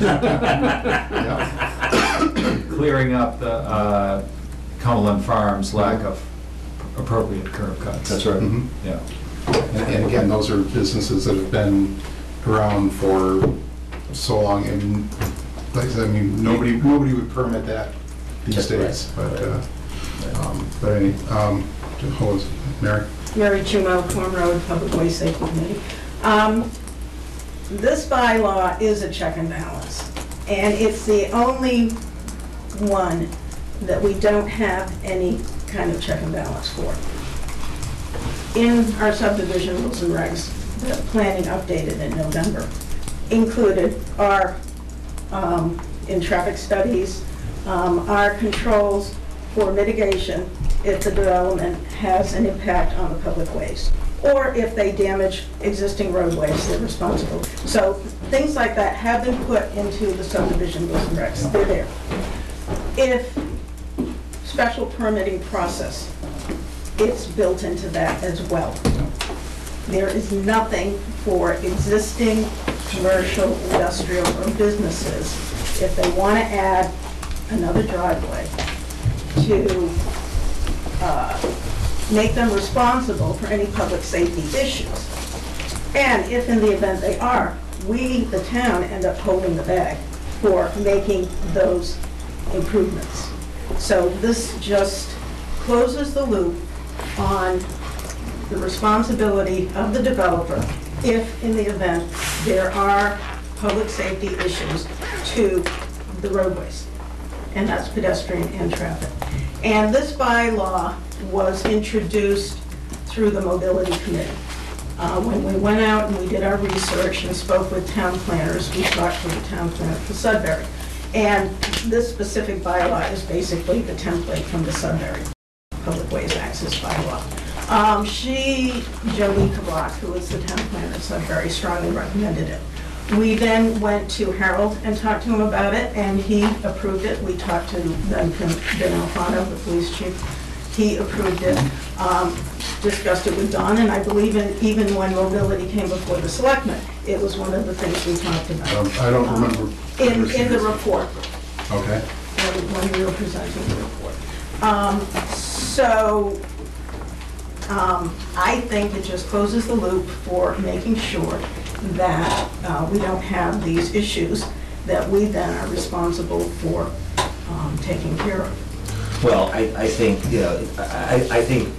Clearing up the Cumberland Farms lack of appropriate curb cuts. That's right. Mm-hmm. Yeah. And again, those are businesses that have been around for so long, and like I said, nobody would permit that these days. Right. But anyway, hold on, Mary. Mary Chumo, Corn Road Public Way Safety Committee. This bylaw is a check and balance, and it's the only one that we don't have any kind of check and balance for. In our subdivision rules and regs, the planning updated in November included our, in traffic studies, our controls for mitigation if the development has an impact on the public ways, or if they damage existing roadways, they're responsible. So things like that have been put into the subdivision rules and regs. They're there. If special permitting process, it's built into that as well. There is nothing for existing commercial, industrial, or businesses, if they want to add another driveway, to make them responsible for any public safety issues. And if in the event they are, we, the town, end up holding the bag for making those improvements. So this just closes the loop on the responsibility of the developer if, in the event, there are public safety issues to the roadways, and that's pedestrian and traffic. And this bylaw was introduced through the Mobility Committee. When we went out and we did our research and spoke with town planners, we talked to the town planner for Sudbury. And this specific bylaw is basically the template from the Sudbury Public Ways Access Bylaw. Jolene Kabak, who is the town planner of Sudbury, strongly recommended it. We then went to Harold and talked to him about it, and he approved it. We talked to Ben Alfano, the police chief. He approved it, discussed it with Don, and I believe even when mobility came before the selectmen, it was one of the things we talked about. I don't remember. In the report. Okay. When we were presenting the report. I think it just closes the loop for making sure that we don't have these issues that we then are responsible for taking care of. Well, I think, you know, I think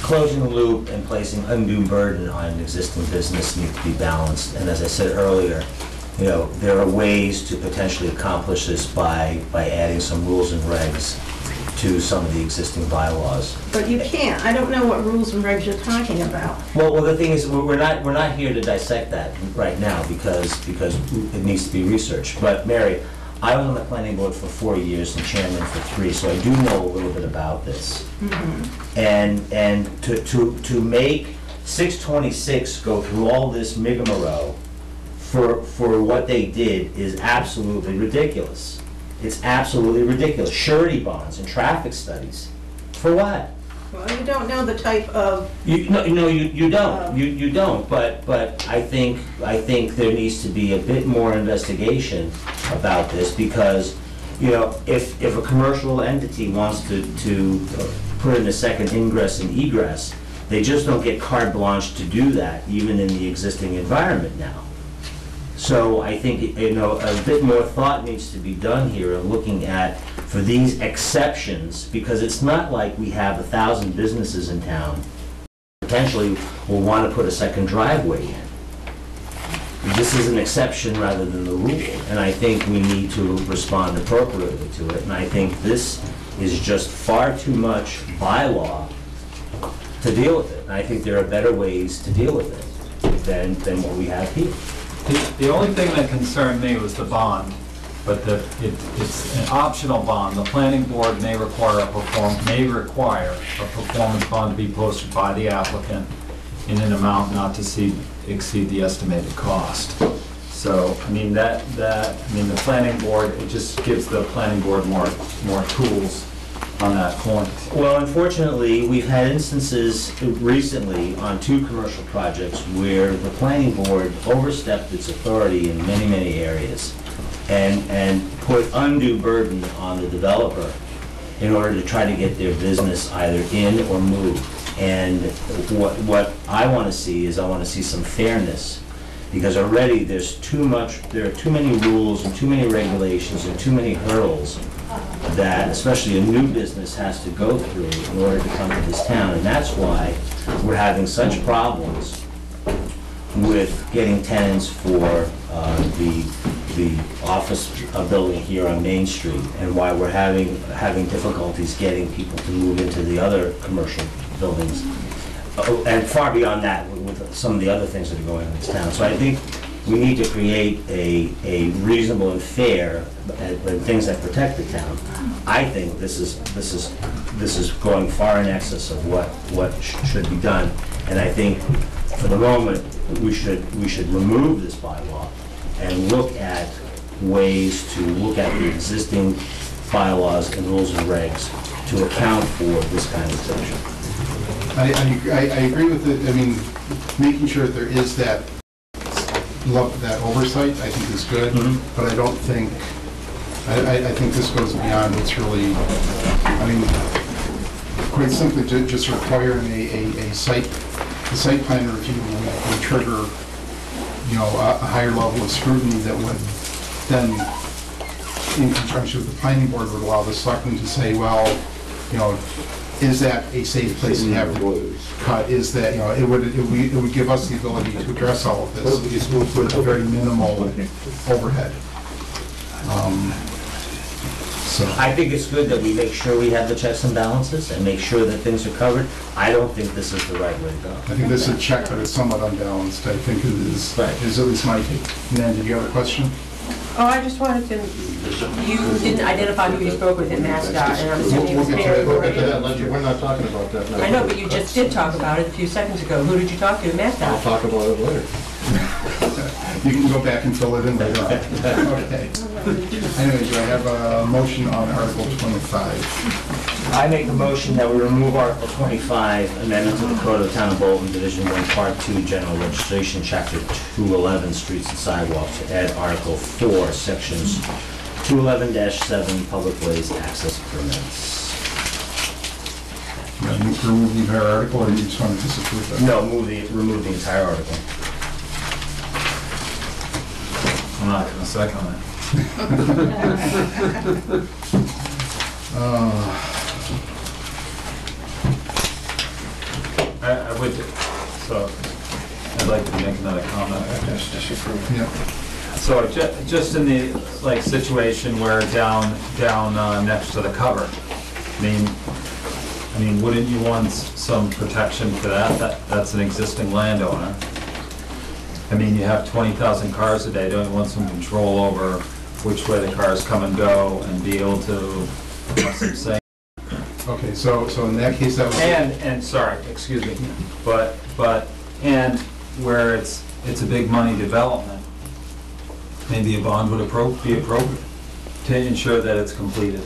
closing the loop and placing undue burden on an existing business need to be balanced. And as I said earlier, you know, there are ways to potentially accomplish this by adding some rules and regs to some of the existing bylaws. But you can't. I don't know what rules and regs you're talking about. Well, the thing is, we're not here to dissect that right now because it needs to be researched. But Mary, I was on the planning board for 4 years and chairman for 3, so I do know a little bit about this. Mm-hmm. And to make 626 go through all this rigmarole for what they did is absolutely ridiculous. It's absolutely ridiculous. Surety bonds and traffic studies. For what? Well, you don't know the type of... You don't. You don't. But I think there needs to be a bit more investigation about this because, you know, if a commercial entity wants to put in a second ingress and egress, they just don't get carte blanche to do that, even in the existing environment now. So I think, you know, a bit more thought needs to be done here of looking at, for these exceptions, because it's not like we have 1,000 businesses in town potentially will want to put a second driveway in. This is an exception rather than the rule, and I think we need to respond appropriately to it. And I think this is just far too much bylaw to deal with it. And I think there are better ways to deal with it than what we have here. The only thing that concerned me was the bond, but it's an optional bond. The planning board may require a performance bond to be posted by the applicant in an amount not to exceed the estimated cost. So, I mean, the planning board, it just gives the planning board more tools on that point. Well, unfortunately, we've had instances recently on 2 commercial projects where the planning board overstepped its authority in many, many areas and put undue burden on the developer in order to try to get their business either in or moved. And what I want to see is I want to see some fairness, because already there are too many rules and too many regulations and too many hurdles that especially a new business has to go through in order to come to this town. And that's why we're having such problems with getting tenants for the office building here on Main Street, and why we're having difficulties getting people to move into the other commercial buildings. And far beyond that, with some of the other things that are going on in this town. So I think we need to create a reasonable and fair and things that protect the town. I think this is going far in excess of what should be done, and I think for the moment we should remove this bylaw and look at ways to look at the existing bylaws and rules and regs to account for this kind of exception. I agree with it. I mean, making sure that there is that oversight, I think is good, but I don't think, I think this goes beyond what's really, I mean, quite simply just requiring a site plan review will trigger a higher level of scrutiny that would then, in conjunction with the planning board, would allow the selectmen to say, well, is that a safe place to have cut? Is that, it would give us the ability to address all of this with a very minimal overhead. So I think it's good that we make sure we have the checks and balances and make sure that things are covered. I don't think this is the right way to go. I think this is a check that is somewhat unbalanced. I think it is, Right. is at least my take. Nan, did you have a question? Oh, I just wanted to, you didn't identify who you spoke with in MassDOT, and I'm assuming it was Mary We'll get to that, Lori. Lindsay. We're not talking about that now. I know, but you just did talk about it a few seconds ago. Who did you talk to in I'll MassDOT? talk about it later. You can go back and fill it in later on. Okay. Anyway, do I have a motion on Article 25? I make a motion that we remove Article 25, amendment to the Code of the Town of Bolton, Division 1, Part 2, General Registration, Chapter 211, Streets and Sidewalks, to add Article 4, Sections 211-7, Public Ways Access Permits. Remove the entire article, or you just want to disapprove that? No, remove the entire article. I'm not gonna second that. I would, so, I'd like to make another comment. Yeah. So just in the, like, situation where down next to the cover, I mean, wouldn't you want some protection for that? That's an existing landowner. I mean, you have 20,000 cars a day, don't you want some control over which way the cars come and go and be able to, have some say? Okay, so in that case, that was... And, sorry, excuse me, and where it's a big money development, maybe a bond would be appropriate to ensure that it's completed.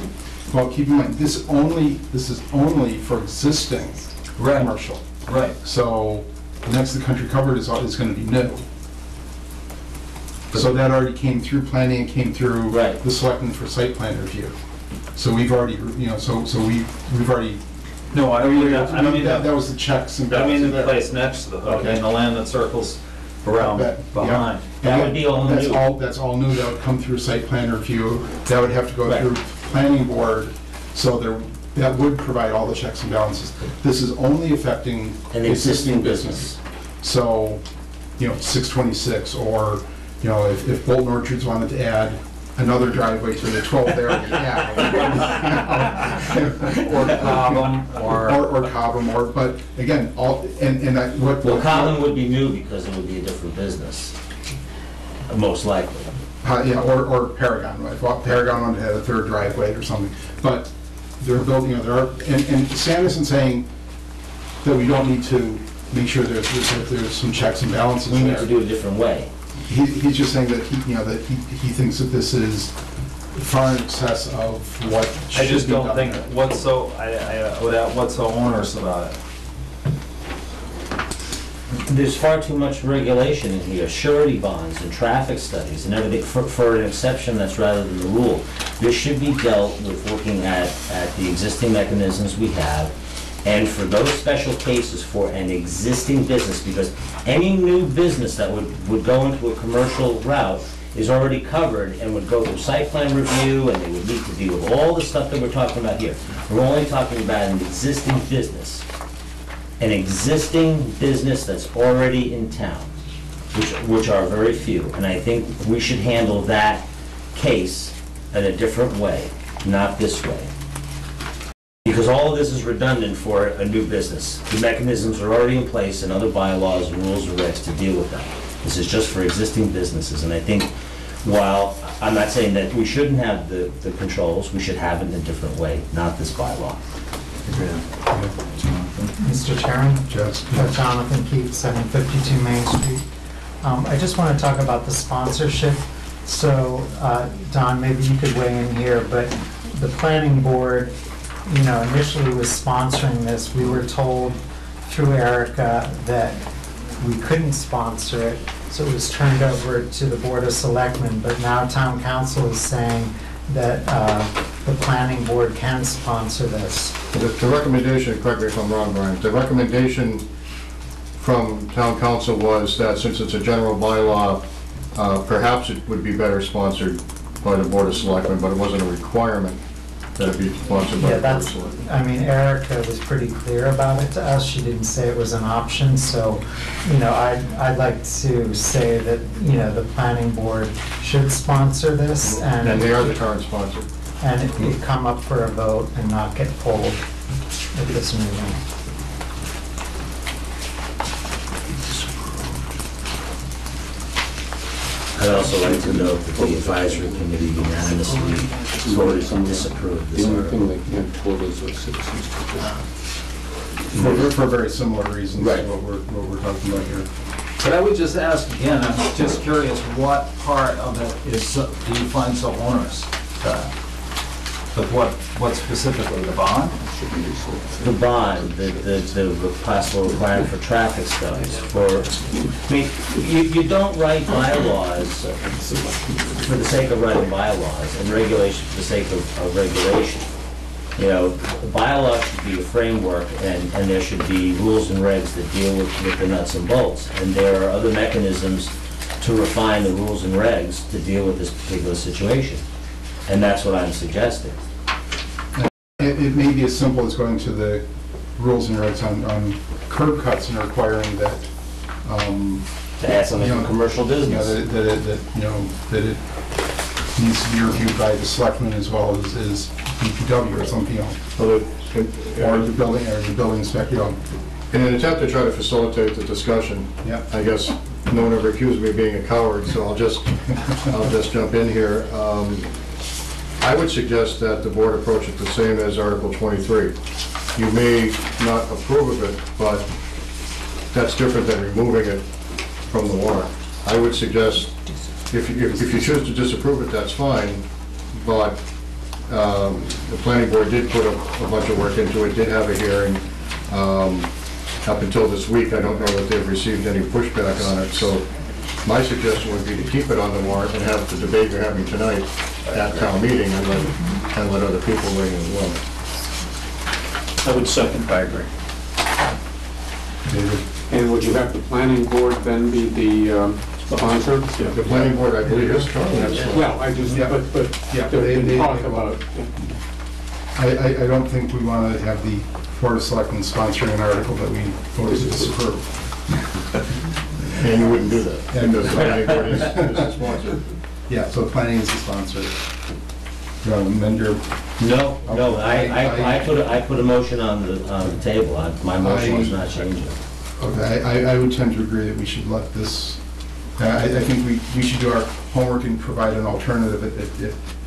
Well, keep in mind, this is only for existing commercial. Right. So next to country covered is going to be new. So that already came through planning, and came through Right. the selectmen for site plan review. So we've already, we've already. No, I don't mean that. I don't mean That that. was the checks and I mean balances the there. place next to the hook, Okay. and the land that circles around Yeah. behind. That would be all new. That's all new, that would come through site plan review, that would have to go Right. through planning board, so that would provide all the checks and balances. This is only affecting An existing business. So, 626, or, if Bolton Orchards wanted to add another driveway to the 12 they already have. Or Cobham, Or Cobham, or, but again, Well, Cobham would be new because it would be a different business, most likely. Or Paragon, right? Well, Paragon wanted to have a third driveway or something. But they're building, and Sam isn't saying that we don't need to make sure there's some checks and balances We need there. to do it a different way. He's just saying that he thinks that this is far in excess of what should I just be don't done think, there. what's so onerous about it? There's far too much regulation in here, surety bonds and traffic studies and everything for an exception that's rather than the rule. This should be dealt with looking at the existing mechanisms we have, and for those special cases for an existing business, because any new business that would go into a commercial route is already covered and would go through site plan review, and they would need to deal with all the stuff that we're talking about here. We're only talking about an existing business. An existing business that's already in town, which are very few. And I think we should handle that case in a different way, not this way. Because all of this is redundant for a new business. The mechanisms are already in place in other bylaws, rules, and regs to deal with them. This is just for existing businesses. And I think, while I'm not saying that we shouldn't have the controls, we should have it in a different way, not this bylaw. Mr. Chairman? Yes. Jonathan Keith, 752 Main Street. I just want to talk about the sponsorship. So, Don, maybe you could weigh in here, but the planning board, initially was sponsoring this. We were told through Erica that we couldn't sponsor it, so it was turned over to the Board of Selectmen, but now town council is saying that the planning board can sponsor this. The recommendation, correct me if I'm wrong, Brian, the recommendation from town council was that since it's a general bylaw, perhaps it would be better sponsored by the Board of Selectmen, but it wasn't a requirement that it be sponsored by Yeah, the Board of that's, Selectmen. I mean, Erica was pretty clear about it to us. She didn't say it was an option, so, I'd like to say that, the planning board should sponsor this And they are the current sponsor. and it come up for a vote and not get pulled at this meeting. I'd also like to note that the advisory committee unanimously voted to disapprove this The only article. thing they can't quote is what citizens For very similar reasons to Right. what we're talking about here. But I would just ask again, I'm just curious, what part of it is, do you find so onerous? But what specifically, the bond? The bond, the possible requirement for traffic studies, you don't write bylaws for the sake of writing bylaws and regulation for the sake of regulation. The bylaw should be a framework and there should be rules and regs that deal with the nuts and bolts. And there are other mechanisms to refine the rules and regs to deal with this particular situation. And that's what I'm suggesting. It may be as simple as going to the rules and regs on curb cuts and requiring that, To add something from commercial business. that it needs to be reviewed by the selectmen as well as DPW or something else. Or the building inspector. In an attempt to try to facilitate the discussion, Yeah. I guess no one ever accused me of being a coward, so I'll just jump in here. I would suggest that the board approach it the same as Article 23. You may not approve of it, but that's different than removing it from the warrant. I would suggest, if you choose to disapprove it, that's fine, but the planning board did put a bunch of work into it, did have a hearing. Up until this week, I don't know that they've received any pushback on it, so my suggestion would be to keep it on the warrant and have the debate you're having tonight at town meeting and let other people weigh in as well. I would second. I agree. David? And would you have the planning board then be the sponsor? The planning board, I believe, is Charlie. Well, I just, Yeah. but Yeah, they talk about, I don't think we want to have the Board of Selectmen sponsoring an article that we voted to disapprove. And you wouldn't do that, because the planning board is the sponsor. Yeah, so planning is the sponsor. You want to amend your... No, I put a motion on the table. My motion was not changing. Okay, I would tend to agree that we should let this, I think we should do our homework and provide an alternative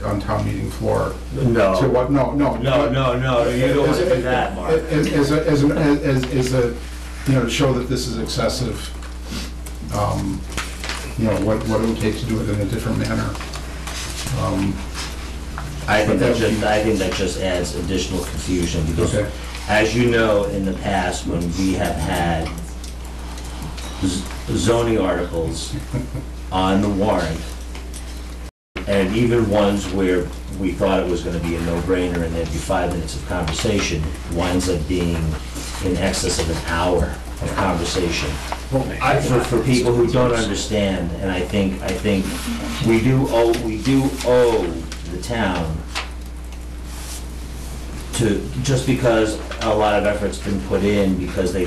on town meeting floor. No. To what, no. You don't want to do that, Mark. As a, to show that this is excessive, what it would take to do it in a different manner. I think that just adds additional confusion because, Okay. as you know, in the past, when we have had zoning articles on the warrant, and even ones where we thought it was going to be a no-brainer and there'd be 5 minutes of conversation, winds up being in excess of an hour of conversation. For people who don't understand, and I think we do owe the town to, just because a lot of effort's been put in, because they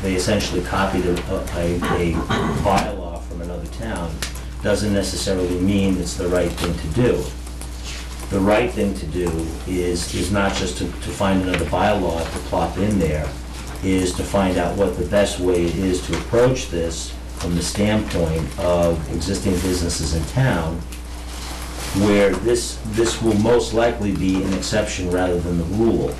essentially copied a bylaw from another town, doesn't necessarily mean it's the right thing to do. The right thing to do is not just to find another bylaw to plop in there, is to find out what the best way is to approach this from the standpoint of existing businesses in town, where this will most likely be an exception rather than the rule.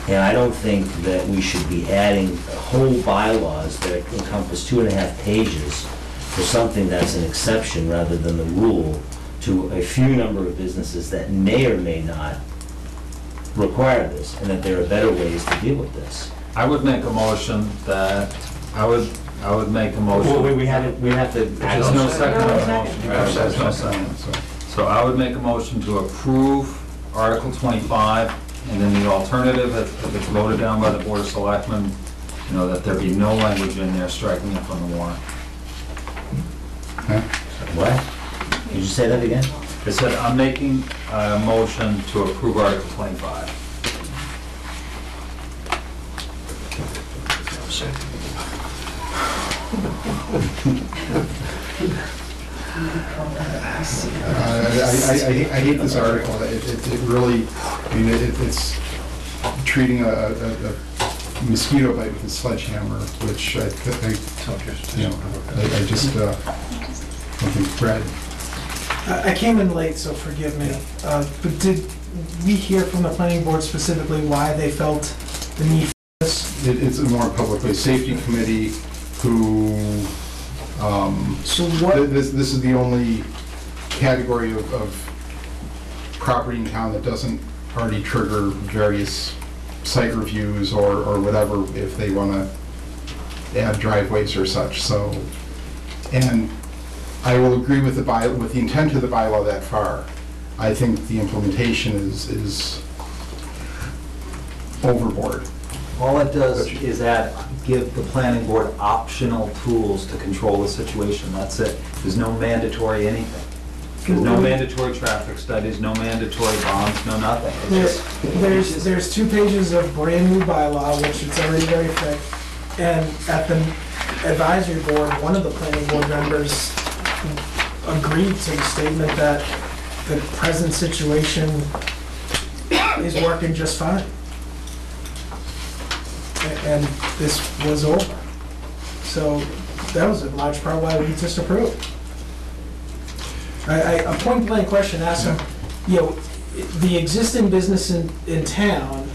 And I don't think that we should be adding whole bylaws that encompass 2.5 pages for something that's an exception rather than the rule to a few number of businesses that may or may not require this, and that there are better ways to deal with this. I would make a motion that, I would make a motion. Well, we have to. There's no second on the motion. There's no second. So I would make a motion to approve Article 25, and then the alternative, if it's voted down by the Board of Selectmen, you know, that there be no language in there striking it from the warrant. What? Did you say that again? I said, I'm making a motion to approve Article 25. I hate this article. It really, I mean, it's treating a mosquito bite with a sledgehammer, which I just don't think Brad. I came in late, so forgive me. But did we hear from the planning board specifically why they felt the need for this? It's a more public safety committee who, So what? this is the only category of property in town that doesn't already trigger various site reviews or whatever if they want to add driveways or such. So, and I will agree with the intent of the bylaw that far. I think the implementation is overboard. All it does is give the planning board optional tools to control the situation, that's it. There's no mandatory anything. There's no mandatory traffic studies, no mandatory bonds, no nothing. It's just- There's 2 pages of brand new bylaw, which it's already very thick. And at the advisory board, one of the planning board members agreed to the statement that the present situation is working just fine. And this was over. So that was a large part why we just approved. A point blank question, asked him, you know, the existing business in town,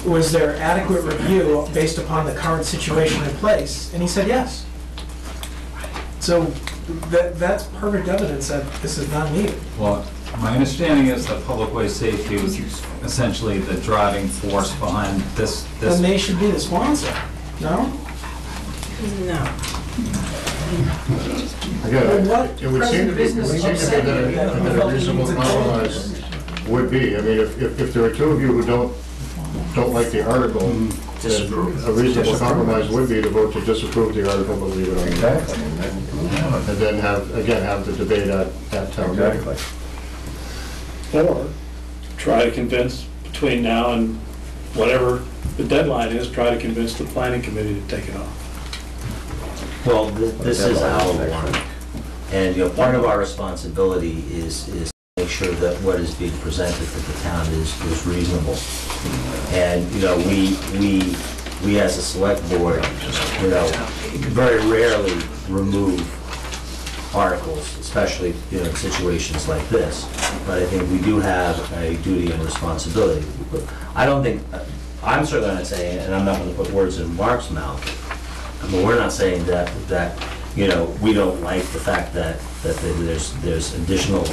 was there adequate review based upon the current situation in place? And he said yes. So that's perfect evidence that this is not needed. Well, my understanding is that public way safety was essentially the driving force behind this. Then they should be the sponsor, no? No. Again, What it would seem to be that a reasonable compromise would be. I mean, if there are 2 of you who don't like the article, then a reasonable compromise would be to vote to disapprove the article, but leave it on the back. And then have the debate at town meeting. Or try to convince, between now and whatever the deadline is, try to convince the planning committee to take it off. Well, this is our warrant. And, you know, part of our responsibility is to make sure that what is being presented to the town is reasonable. And, you know, we as a select board, you know, very rarely remove articles, especially, you know, in situations like this. But I think we do have a duty and responsibility. I don't think, I'm certainly not saying, and I'm not going to put words in Mark's mouth, but we're not saying that you know, we don't like the fact that there's additional,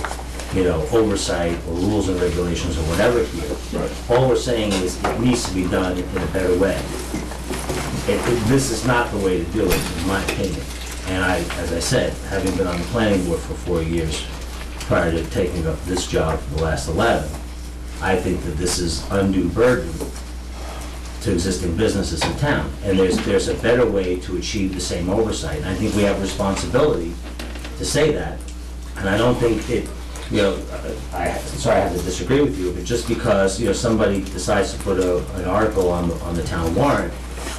you know, oversight or rules and regulations or whatever here. Right. All we're saying is it needs to be done in a better way. This is not the way to do it, in my opinion. And as I said, having been on the planning board for 4 years prior to taking up this job for the last 11, I think that this is undue burden to existing businesses in town. And there's a better way to achieve the same oversight. And I think we have responsibility to say that. And I don't think it, you know, sorry I have to disagree with you, but just because, you know, somebody decides to put an article on the town warrant,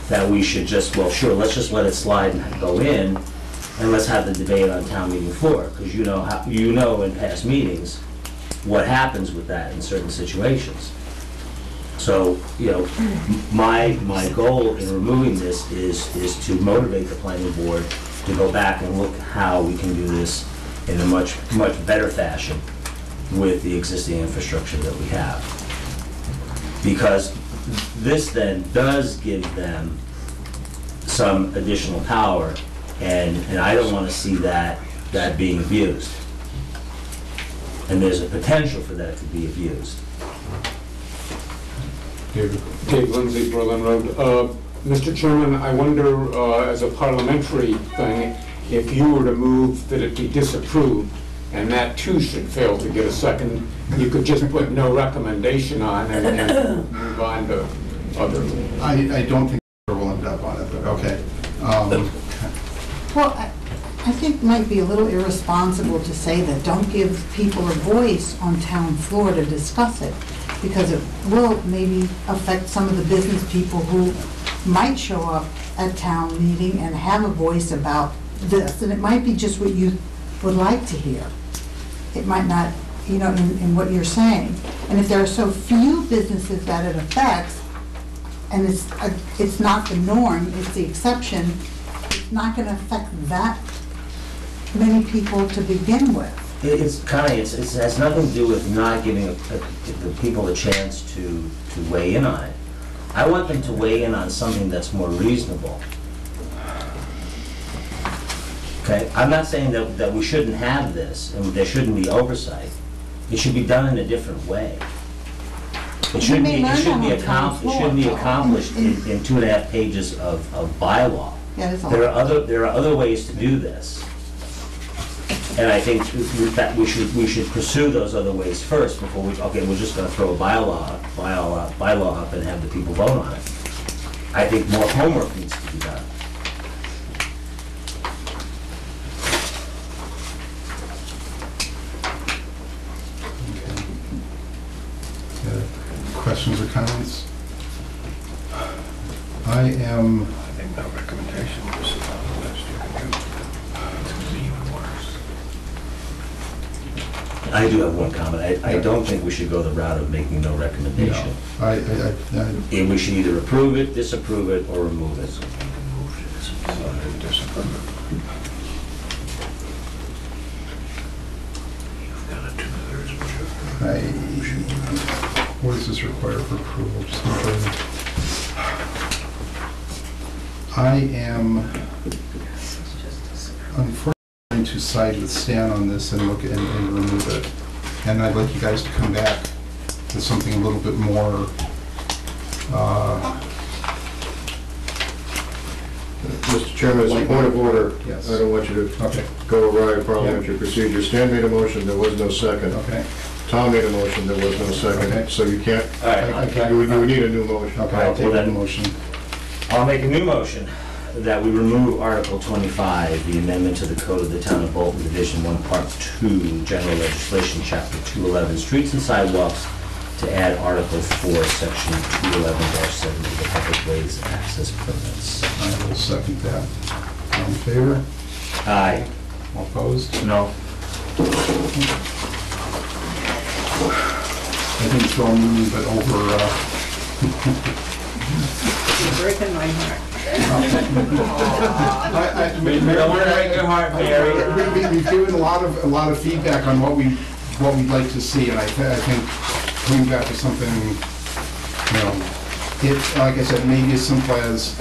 that we should just, well, sure, let's just let it slide and go in, and let's have the debate on town meeting floor, because you know in past meetings what happens with that in certain situations. So, you know, my goal in removing this is to motivate the planning board to go back and look how we can do this in a much better fashion with the existing infrastructure that we have. Because this then does give them some additional power, and I don't want to see that being abused. And there's a potential for that to be abused. Dave Lindsay, Berlin Road. Mr. Chairman, I wonder, as a parliamentary thing, if you were to move that it be disapproved, and that too should fail to get a second, you could just put no recommendation on and move on to other. I don't think Well, I think it might be a little irresponsible to say that don't give people a voice on town floor to discuss it, because it will maybe affect some of the business people who might show up at town meeting and have a voice about this, and it might be just what you would like to hear. It might not, you know, in what you're saying. And if there are so few businesses that it affects, and it's not the norm, it's the exception, it's not gonna affect that many people to begin with. It's kind of, it has nothing to do with not giving the people a chance to weigh in on it. I want them to weigh in on something that's more reasonable. Okay, I'm not saying that we shouldn't have this and there shouldn't be oversight. It should be done in a different way. It shouldn't be accomplished in 2.5 pages of bylaw. Yeah, that's all. There are other ways to do this. And I think that we should pursue those other ways first before we're just gonna throw a bylaw up and have the people vote on it. I think more homework needs to be done. Questions or comments? I think no recommendation. This is not the best you can do. It's going to be even worse. I do have one comment. I don't think we should go the route of making no recommendation. No. And we should either approve it, disapprove it, or remove it. What does this require for approval? Just I am unfortunately going to side with Stan on this and look and remove it. And I'd like you guys to come back with something a little bit more Mr. Chairman, as a point of order, yes. I don't want you to go awry parliamentary procedure. Stan made a motion, there was no second. Okay. Tom made a motion, there was no second. Okay. So you can't, All you would need a new motion. Okay, I'll take the motion. I'll make a new motion that we remove Article 25, the amendment to the Code of the Town of Bolton, Division 1, Part 2, General Legislation, Chapter 211, Streets and Sidewalks, to add Article 4, Section 211-70, the Public Ways Access Permits. I will second that. All in favor? Aye. All opposed? No. I think it's all moving, but over, You're breaking my heart. Don't break your heart, Mary. We've given a lot of feedback on what we'd like to see, and I think coming back to something, you know, like I said, maybe as simple as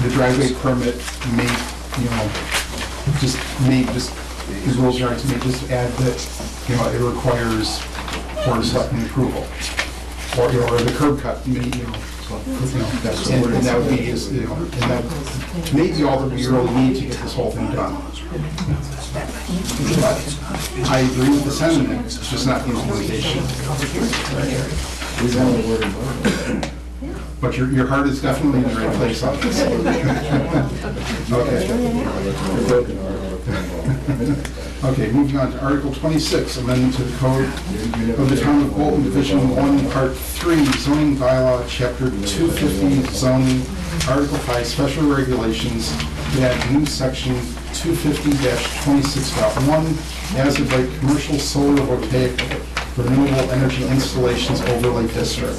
the driveway permit may, you know, just the rules are may just add that, you know, it requires Board of Selectmen approval, or the curb cut, you know. And that would be, you know, and that maybe all that we really need to get this whole thing done. But I agree with the sentiment, it's just not the implementation. But your heart is definitely in the right place on this. Okay, moving on to Article 26, Amendment to the Code of the Town of Bolton, Division 1, Part 3, Zoning Bylaw, Chapter 250, Zoning, Article 5, Special Regulations, to add new Section 250-26.1, as of right commercial solar voltaic renewable energy installations overlay district.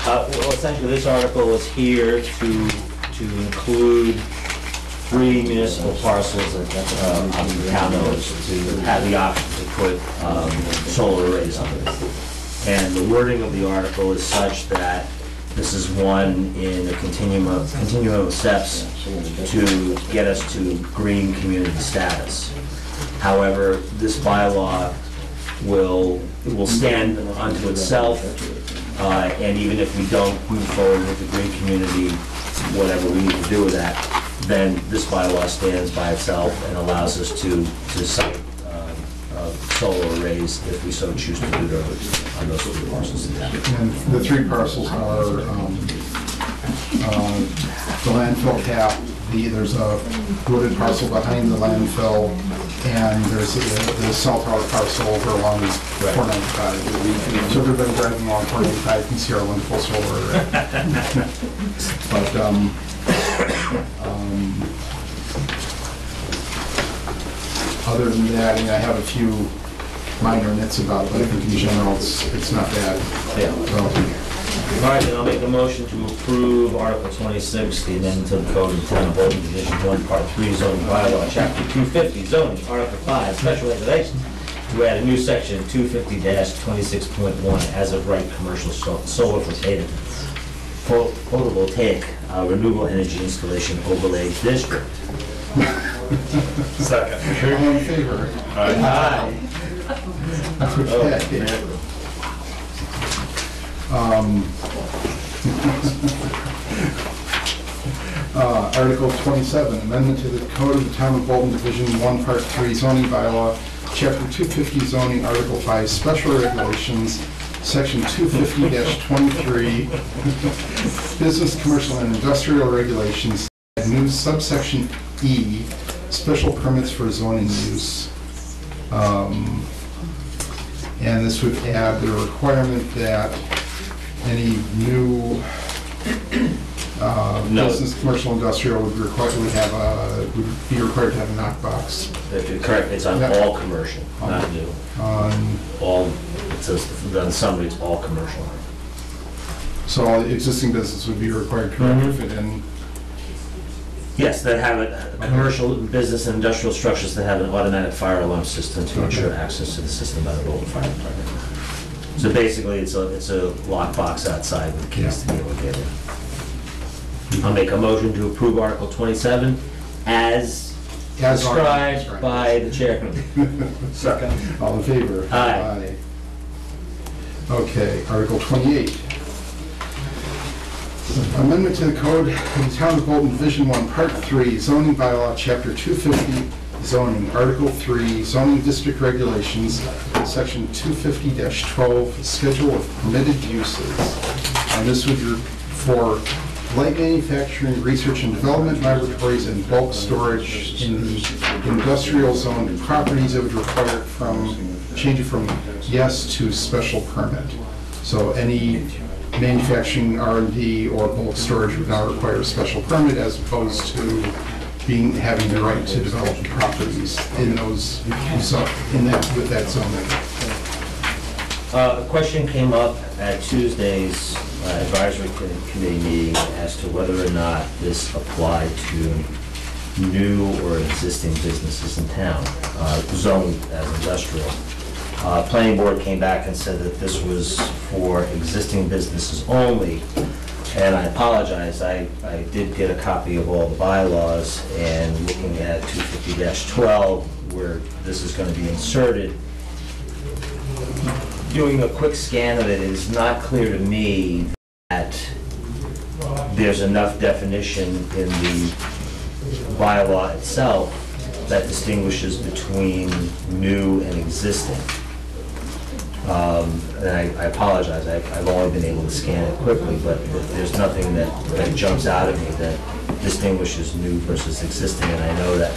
Well, essentially, this article is here to include 3 municipal parcels that the town owns to have the option to put solar arrays on it. And the wording of the article is such that this is one in a continuum of steps to get us to green community status. However, this bylaw will stand unto itself, and even if we don't move forward with the green community, whatever we need to do with that, then this bylaw stands by itself and allows us to site solar arrays if we so choose to do those on those 3 parcels in town. And the 3 parcels are The landfill cap, there's a wooded parcel behind the landfill, and there's the cell tower parcel over along 495. So everybody driving along 495 can see our wonderful solar array. But, other than that, I have a few minor nits about it, but I think in general, it's not bad. Yeah. So, All right, then I'll make a motion to approve Article 26, the amendment to the Code of the Town of Bolton, Division 1, Part 3, zoning bylaw, Chapter 250, zoning, Article 5, special regulations, to add a new section 250-26.1 as of right commercial solar photovoltaic renewable energy installation overlay district. Second. all in favor? Aye. Okay. Article 27, amendment to the Code of the Town of Bolton, Division 1, Part 3, zoning bylaw, Chapter 250, zoning, Article 5, special regulations, Section 250-23, business, commercial, and industrial regulations, new subsection E, special permits for zoning use. And this would add the requirement that any new business, commercial, industrial would be required to have a knockbox. Correct, it's on all commercial, not new. All, it says, on summary, it's all commercial. So all the existing business would be required to retrofit in. Yes, that have a commercial, business, and industrial structures that have an automatic fire alarm system to ensure access to the system by the Bolton Fire Department. So basically, it's a lockbox outside with keys to be able to get in. I'll make a motion to approve Article 27 as described by the chairman. Second. All in favor? Aye. Okay, Article 28. Amendment to the Code of the Town of Bolton, Division 1, Part 3, zoning bylaw, Chapter 250, zoning, Article 3, zoning district regulations, Section 250-12, schedule of permitted uses. And this would be for light manufacturing, research and development laboratories, and bulk storage in the industrial zone properties. It would require change it from yes to special permit. So any manufacturing, R&D, or bulk storage would now require a special permit, as opposed to having the right to develop properties in those with that zoning. A question came up at Tuesday's advisory committee meeting as to whether or not this applied to new or existing businesses in town, zoned as industrial. Planning board came back and said that this was for existing businesses only, and I apologize, I did get a copy of all the bylaws, and looking at 250-12, where this is going to be inserted, doing a quick scan of it, it is not clear to me that there's enough definition in the bylaw itself that distinguishes between new and existing. And I apologize, I've only been able to scan it quickly, but there's nothing that jumps out at me that distinguishes new versus existing. And I know that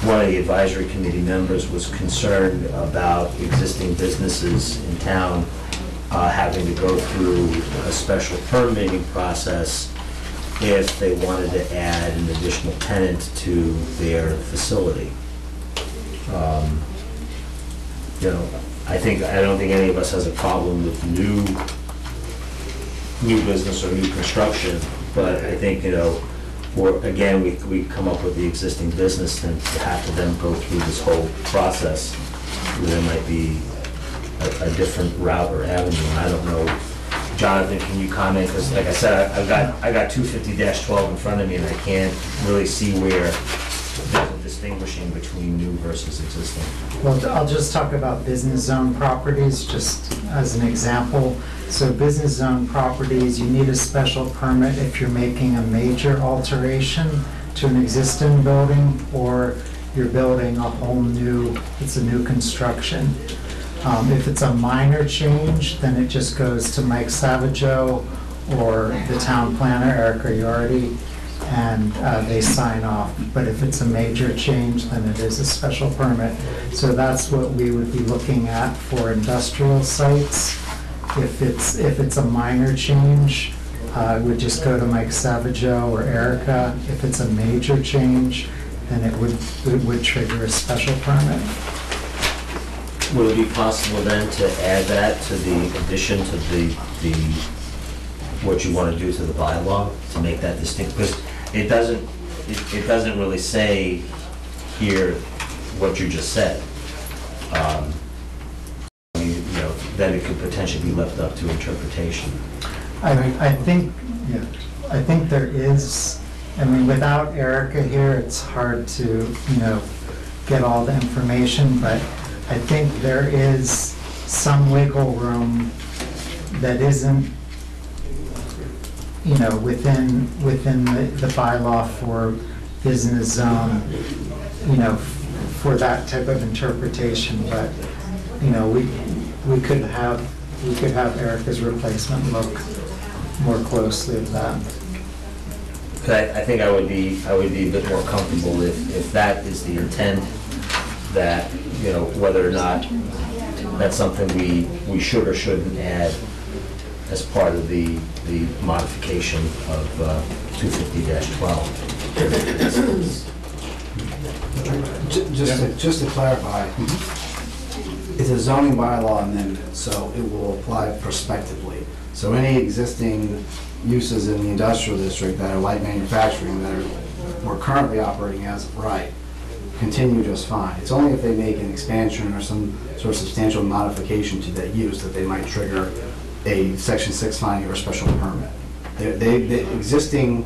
one of the advisory committee members was concerned about existing businesses in town having to go through a special permitting process if they wanted to add an additional tenant to their facility. I don't think any of us has a problem with new business or new construction, but I think, again, we come up with the existing business, and to have to then go through this whole process, there might be a different route or avenue. I don't know. Jonathan, can you comment? Because like I said, I got 250-12 in front of me, and I can't really see where there's a distinguishing between new versus existing. Well, I'll just talk about business zone properties, just as an example. So business zone properties, you need a special permit if you're making a major alteration to an existing building, or you're building a whole new, it's a new construction. If it's a minor change, then it just goes to Mike Savageau or the town planner, Erica Yardy, and they sign off. But if it's a major change, then it is a special permit. So that's what we would be looking at for industrial sites. If it's a minor change, it would just go to Mike Savageau or Erica. If it's a major change, then it would trigger a special permit. Would it be possible then to add that to the addition to the what you want to do to the bylaw to make that distinct? Because it doesn't really say here what you just said. Then it could potentially be left up to interpretation. I think there is, I mean, without Erica here, it's hard to, get all the information, but I think there is some wiggle room that isn't, within the bylaw for business zone, for that type of interpretation, but, we could have Erica's replacement look more closely at that. I think I would be a bit more comfortable if that is the intent, that, whether or not that's something we should or shouldn't add as part of the modification of 250-12. Just to clarify, it's a zoning bylaw amendment, so it will apply prospectively. So any existing uses in the industrial district that are light manufacturing that we're currently operating as of right continue just fine. It's only if they make an expansion or some sort of substantial modification to that use that they might trigger a Section 6 finding or a special permit. The existing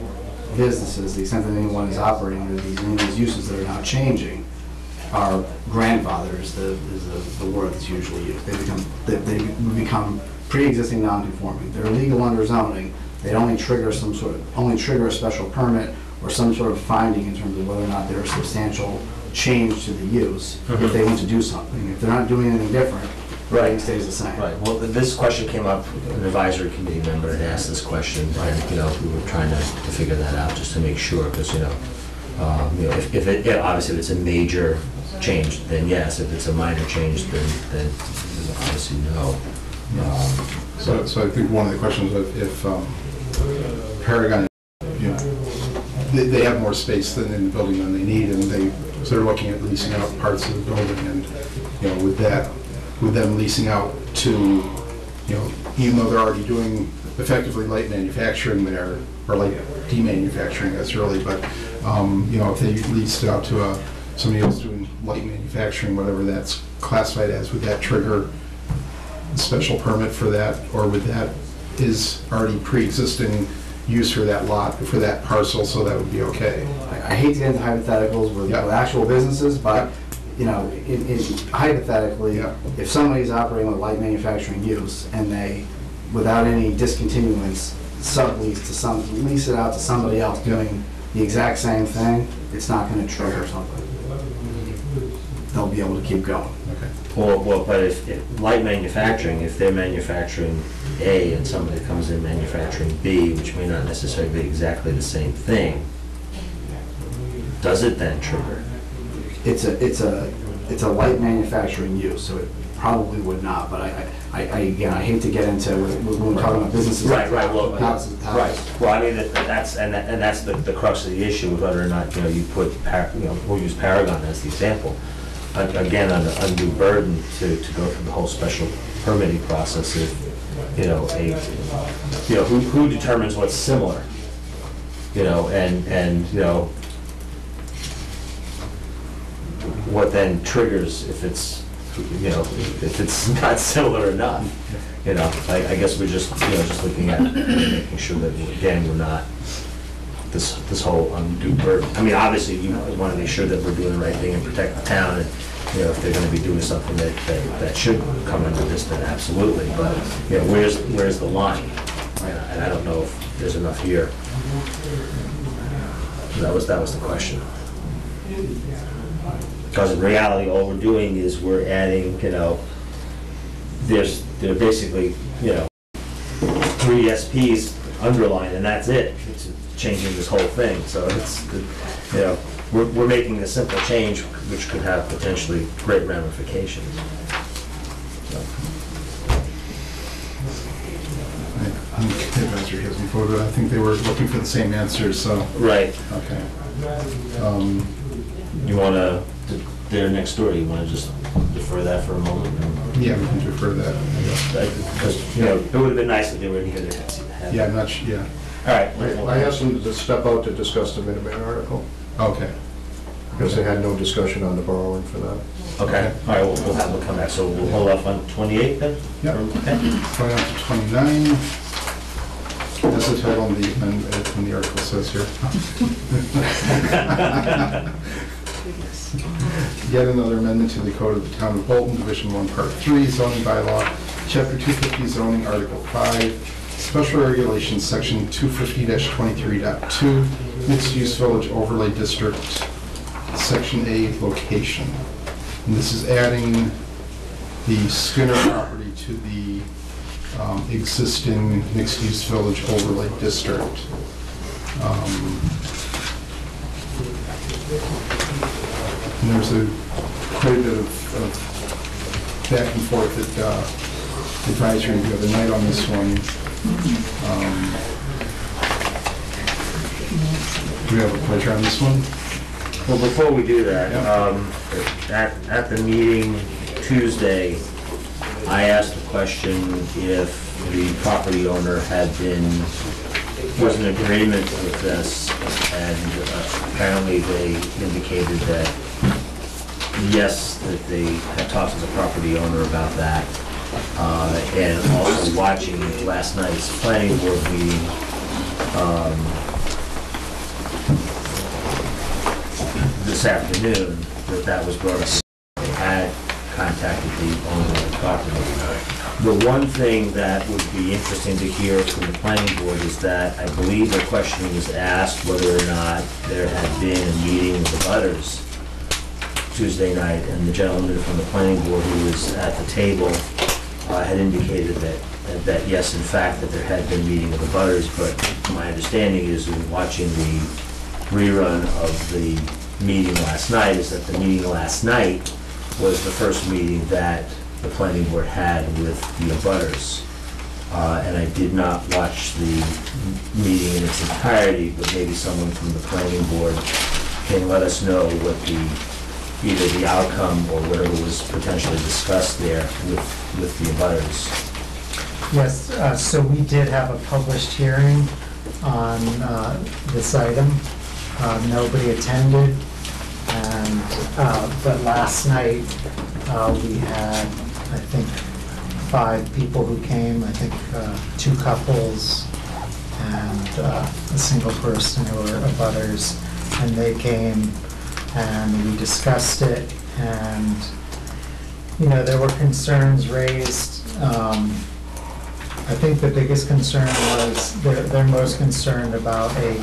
businesses, the extent that anyone is operating under these uses that are now changing, are grandfathered is the word that's usually used. They become pre-existing non-conforming. They're legal under zoning. They only trigger a special permit or some sort of finding in terms of whether or not there's substantial change to the use if they want to do something. If they're not doing anything different, everything stays the same. Right. Well, this question came up, an advisory committee member had asked this question, and we were trying to figure that out just to make sure, because if obviously if it's a major change, then yes. If it's a minor change, then obviously no. So I think one of the questions if Paragon, they have more space than in the building than they need, and they're looking at leasing out parts of the building, and with them leasing out to, even though they're already doing effectively light manufacturing there, or light demanufacturing, that's really, but if they leased it out to somebody else doing light manufacturing, whatever that's classified as, would that trigger a special permit for that, or would that is already pre-existing use for that lot, for that parcel, so that would be okay? I hate to get into hypotheticals with actual businesses, but hypothetically, if somebody's operating with light manufacturing use and they, without any discontinuance, lease it out to somebody else doing the exact same thing, it's not going to trigger something. They'll be able to keep going. Well, but if light manufacturing, if they're manufacturing A and somebody comes in manufacturing B, which may not necessarily be exactly the same thing, does it then trigger? It's a light manufacturing use, so it probably would not. But I hate to get into when we're talking about businesses. Right. Well, right. Well, I mean that's the crux of the issue, whether or not you put we'll use Paragon as the example. Again, an undue burden to go through the whole special permitting process. If who determines what's similar, and what then triggers if it's not similar enough. I guess we're just looking at making sure that again we're not this whole undue burden. I mean, obviously you want to make sure that we're doing the right thing and protect the town, and if they're going to be doing something that should come under this, then absolutely. But where's the line? And I don't know if there's enough here. That was the question. Because in reality, all we're doing is we're adding, there are basically, 3 SPs underline, and that's it. It's changing this whole thing, so it's, you know, we're making a simple change which could have potentially great ramifications. The advisory hasn't voted. I think they were looking for the same answers, so. Right. Okay. You want to, they're next door, you want to just defer that for a moment? Yeah, we can defer that. Because, you know, it would have been nice if they were in here to have. Yeah, I'm not sure, yeah. All right. I asked them to step out to discuss the Minuteman article, Okay. because they had no discussion on the borrowing for that. Okay, all right, we'll have them come back, so we'll hold off on 28 then? Yep. Okay. Going on to 29. That's the title on the article says here. Yet another amendment to the Code of the Town of Bolton, Division 1, Part 3, zoning bylaw, Chapter 250, zoning, Article 5, Special Regulations, Section 250-23.2, Mixed-Use Village Overlay District, Section A, location. And this is adding the Skinner property to the existing mixed-use village overlay district. And there's quite a bit of back and forth at advisory the other night on this one. Do we have a pleasure on this one? Well, before we do that, at the meeting Tuesday, I asked the question if the property owner was in agreement with this, and apparently they indicated that yes, that they had talked to the property owner about that, and also watching last night's planning board meeting, this afternoon, that was brought up. They had contacted the owner of the property. The one thing that would be interesting to hear from the planning board is that I believe the question was asked whether or not there had been a meeting with the butters Tuesday night, and the gentleman from the planning board who was at the table had indicated that yes, in fact, that there had been a meeting with the butters, but my understanding is, in watching the rerun of the meeting last night, is that the meeting last night was the first meeting that the planning board had with the abutters. And I did not watch the meeting in its entirety, but maybe someone from the planning board can let us know what either the outcome or whatever was potentially discussed there with the abutters. Yes, so we did have a published hearing on this item. Nobody attended, and but last night we had, I think, 5 people who came. I think 2 couples and a single person who were abutters, and they came and we discussed it, and you know, there were concerns raised. I think the biggest concern was they're most concerned about a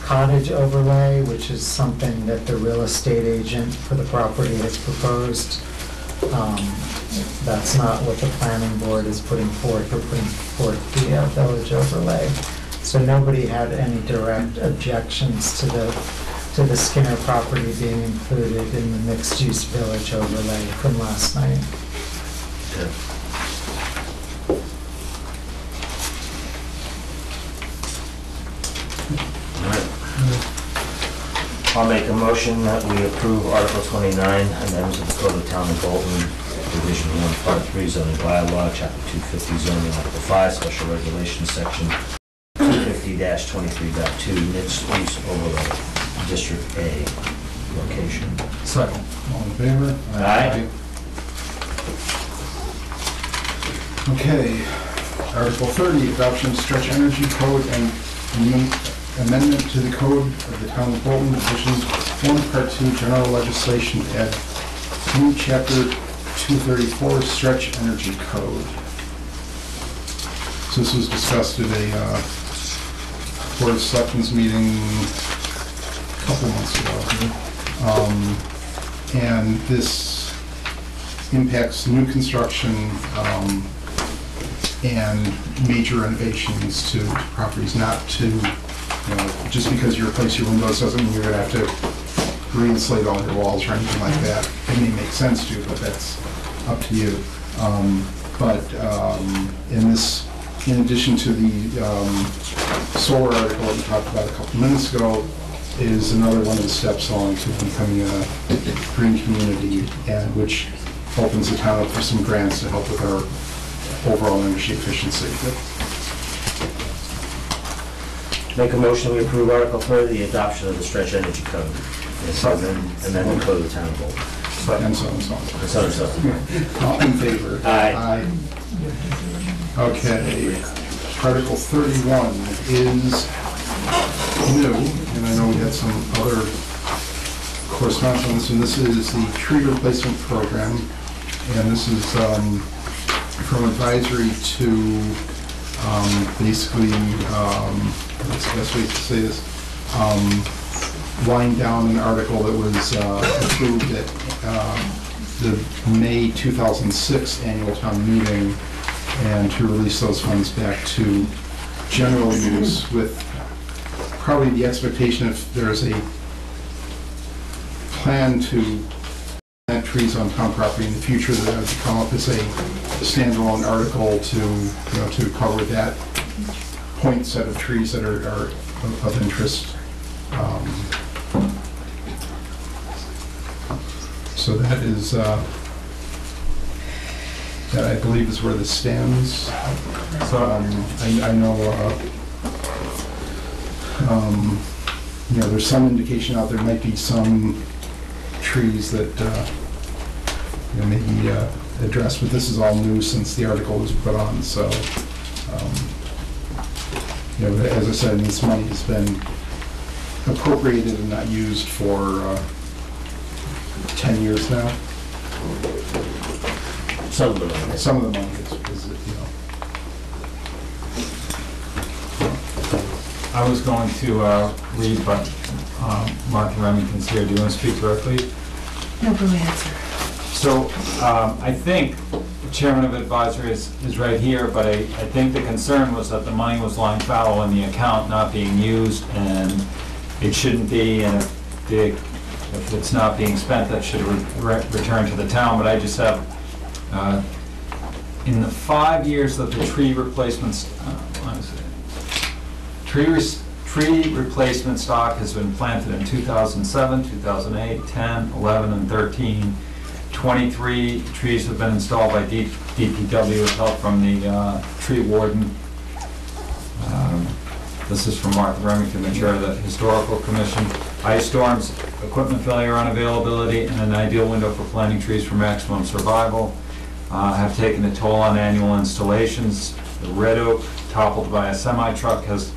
cottage overlay, which is something that the real estate agent for the property has proposed. That's not what the planning board is putting forth. They're putting forth the village overlay. So nobody had any direct objections to the Skinner property being included in the mixed-use village overlay from last night. Okay. I'll make a motion that we approve Article 29, amendments of the Code of the Town of Bolton, Division 1, Part 3, zoning bylaw, Chapter 250, zoning, Article 5, special regulations, Section 250-23.2, mixed-use overlay, District A, location. Second. All in favor? Aye. Okay, Article 30, adoption of stretch energy code and amendment to the code of the Town of Bolton, Division 1, Part 2, general legislation to add new Chapter 234, stretch energy code. So this was discussed at a Board of Selectmen's meeting a couple months ago. And this impacts new construction and major renovations to properties, not to, just because you replace your windows doesn't mean you're gonna have to re-insulate all your walls or anything like that. It may make sense to, but that's up to you. In addition to the solar article that we talked about a couple minutes ago, is another one of the steps on to becoming a green community, and which opens the town up for some grants to help with our overall energy efficiency. Make a motion, we approve Article 3, the adoption of the stretch energy code. And then the code of the town of Bolton. And so on and so on. And so and so. All in favor? Aye. Okay. Article 31 is new, and I know we had some other correspondence on this, and this is the tree replacement program, and this is from advisory to basically, what's the best way to say this, wind down an article that was approved at the May 2006 annual town meeting, and to release those funds back to general use, with probably the expectation if there's a plan to plant trees on town property in the future, that would come up as a standalone article to cover that point set of trees that are of interest. So that is, that I believe is where this stands. So I know, there's some indication out there might be some trees that may be addressed, but this is all new since the article was put on. So, as I said, this money has been appropriated and not used for 10 years now. Some of the money. Some of the money is I was going to read, but Mark Remington's here. Do you want to speak directly? No, go ahead, sir. So I think the chairman of advisory is right here, but I think the concern was that the money was lying fallow in the account, not being used, and it shouldn't be, and if it's not being spent, that should return to the town. But I just have, in the 5 years that the tree replacements, tree replacement stock has been planted in 2007, 2008, 10, 11, and 13. 23 trees have been installed by DPW with help from the tree warden. This is from Mark Remington, the chair of the Historical Commission. Ice storms, equipment failure, unavailability, and an ideal window for planting trees for maximum survival have taken a toll on annual installations. The red oak toppled by a semi-truck has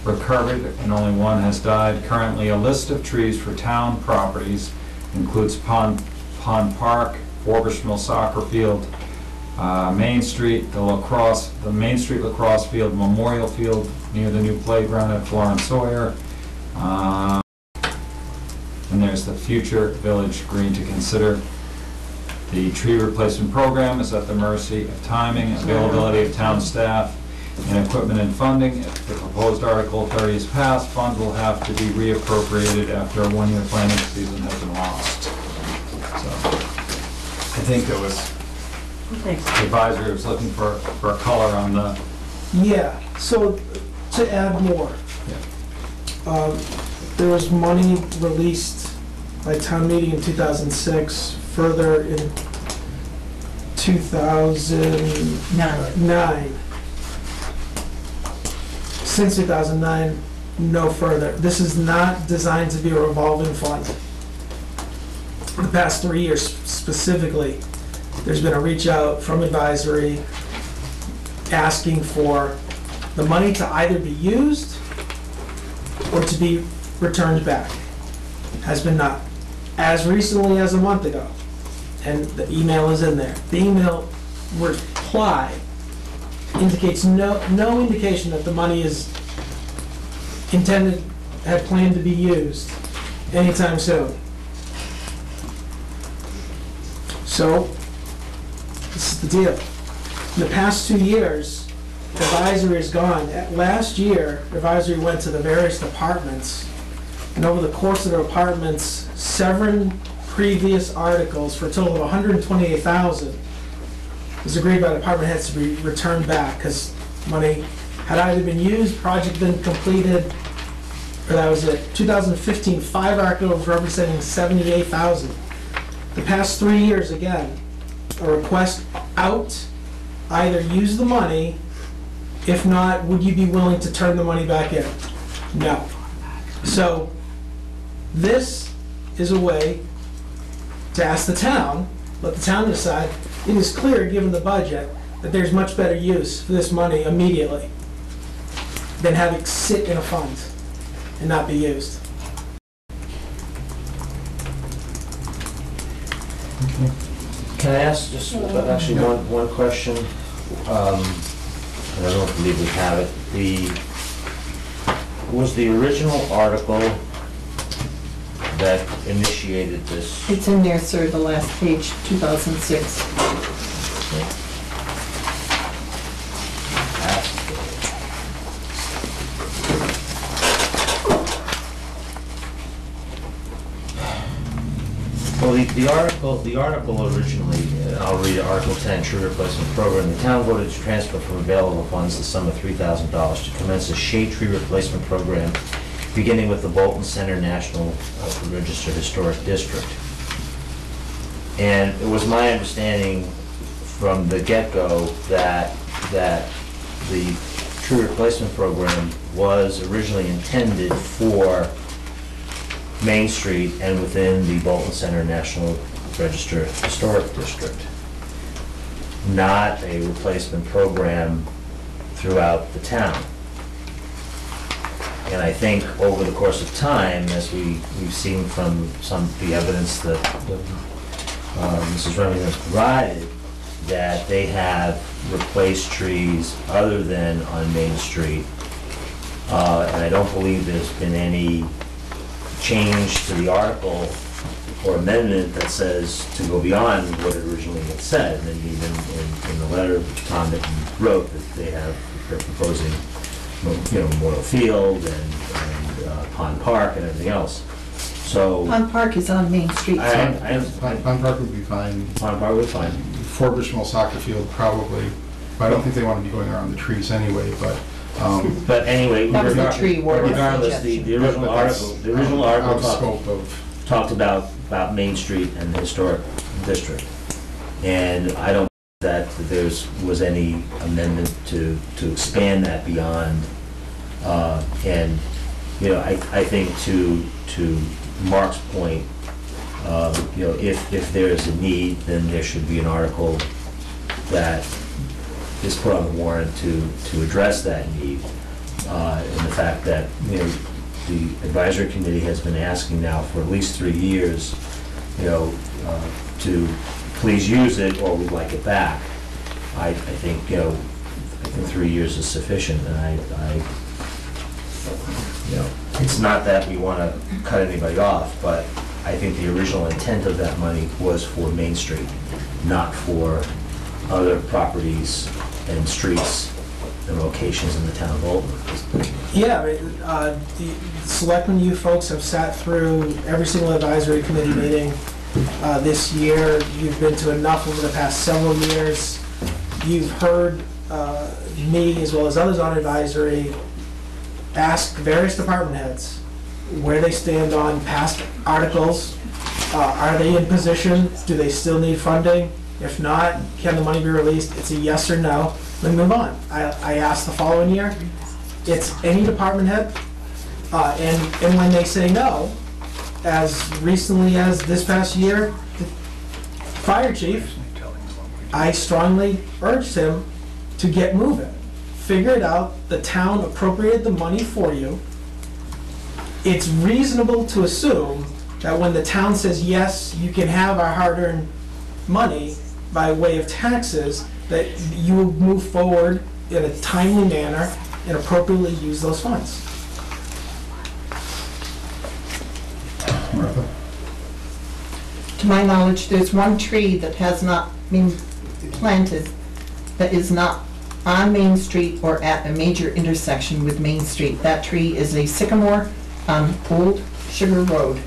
recovered and only one has died. Currently, a list of trees for town properties includes Pond Park, Forbush Mill Soccer Field, Main Street, the Main Street Lacrosse Field, Memorial Field near the new playground at Florence Sawyer, and there's the future Village Green to consider. The tree replacement program is at the mercy of timing, availability of town staff, and equipment and funding. If the proposed Article 30 is passed, funds will have to be reappropriated after a one-year planning season has been lost. So, I think there was, the advisory was looking for a color on the... Yeah, so to add more, there was money released by town meeting in 2006, further in 2009. Since 2009, no further. This is not designed to be a revolving fund. The past 3 years specifically, there's been a reach out from advisory asking for the money to either be used or to be returned back. Has been not. As recently as a month ago, and the email is in there. The email reply indicates no indication that the money is had planned to be used anytime soon. So, this is the deal. In the past 2 years, advisory is gone. Last year, advisory went to the various departments, and over the course of the departments, 7 previous articles for a total of $128,000 was agreed by department heads to be returned back, because money had either been used, project been completed, or that was it. 2015, 5 articles representing $78,000. The past 3 years, again, a request out, either use the money, if not, would you be willing to turn the money back in? No. So, this is a way to ask the town, let the town decide. It is clear, given the budget, that there's much better use for this money immediately than have it sit in a fund and not be used. Can I ask just actually one question? I don't believe we have it. Was the original article that initiated this? It's in there, sir, the last page, 2006. Well, the article originally, I'll read it, Article 10, Tree Replacement Program. The town voted to transfer from available funds the sum of $3,000 to commence a shade tree replacement program beginning with the Bolton Center National Register Historic District. And it was my understanding from the get-go that the tree replacement program was originally intended for Main Street and within the Bolton Center National Register Historic District, not a replacement program throughout the town. And I think over the course of time, as we've seen from the evidence that Mrs. Remington provided, that they have replaced trees other than on Main Street. And I don't believe there's been any change to the article or amendment that says to go beyond what it originally had said. And even in the letter which Tom wrote, that they're proposing, Memorial Field and Pond Park and everything else. So Pond Park is on Main Street. Pond Park would be fine. Pond Park would be fine. Fort Richmond Soccer Field probably, but I don't think they want to be going around the trees anyway, but. But anyway, That was the tree warden regardless, the original article, talked about Main Street and the historic district. And I don't think that there was any amendment to expand that beyond. And, I think to Mark's point, if there is a need, then there should be an article that is put on the warrant to address that need. And the fact that, the advisory committee has been asking now for at least 3 years, to please use it or we'd like it back. I think 3 years is sufficient, and it's not that we want to cut anybody off, but I think the original intent of that money was for Main Street, not for other properties and streets and locations in the town of Bolton. Yeah, the Selectmen, you folks have sat through every single advisory committee meeting this year. You've been to enough over the past several years. You've heard me, as well as others on advisory, ask various department heads where they stand on past articles. Are they in position? Do they still need funding? If not, can the money be released? It's a yes or no, then move on. I asked the following year, it's any department head, and when they say no, as recently as this past year, the fire chief, I strongly urged him to get moving. Figure it out, the town appropriated the money for you. It's reasonable to assume that when the town says, yes, you can have our hard-earned money by way of taxes, that you will move forward in a timely manner and appropriately use those funds. Martha? To my knowledge, there's one tree that has not been planted that is not on Main Street or at a major intersection with Main Street. That tree is a sycamore on Old Sugar Road.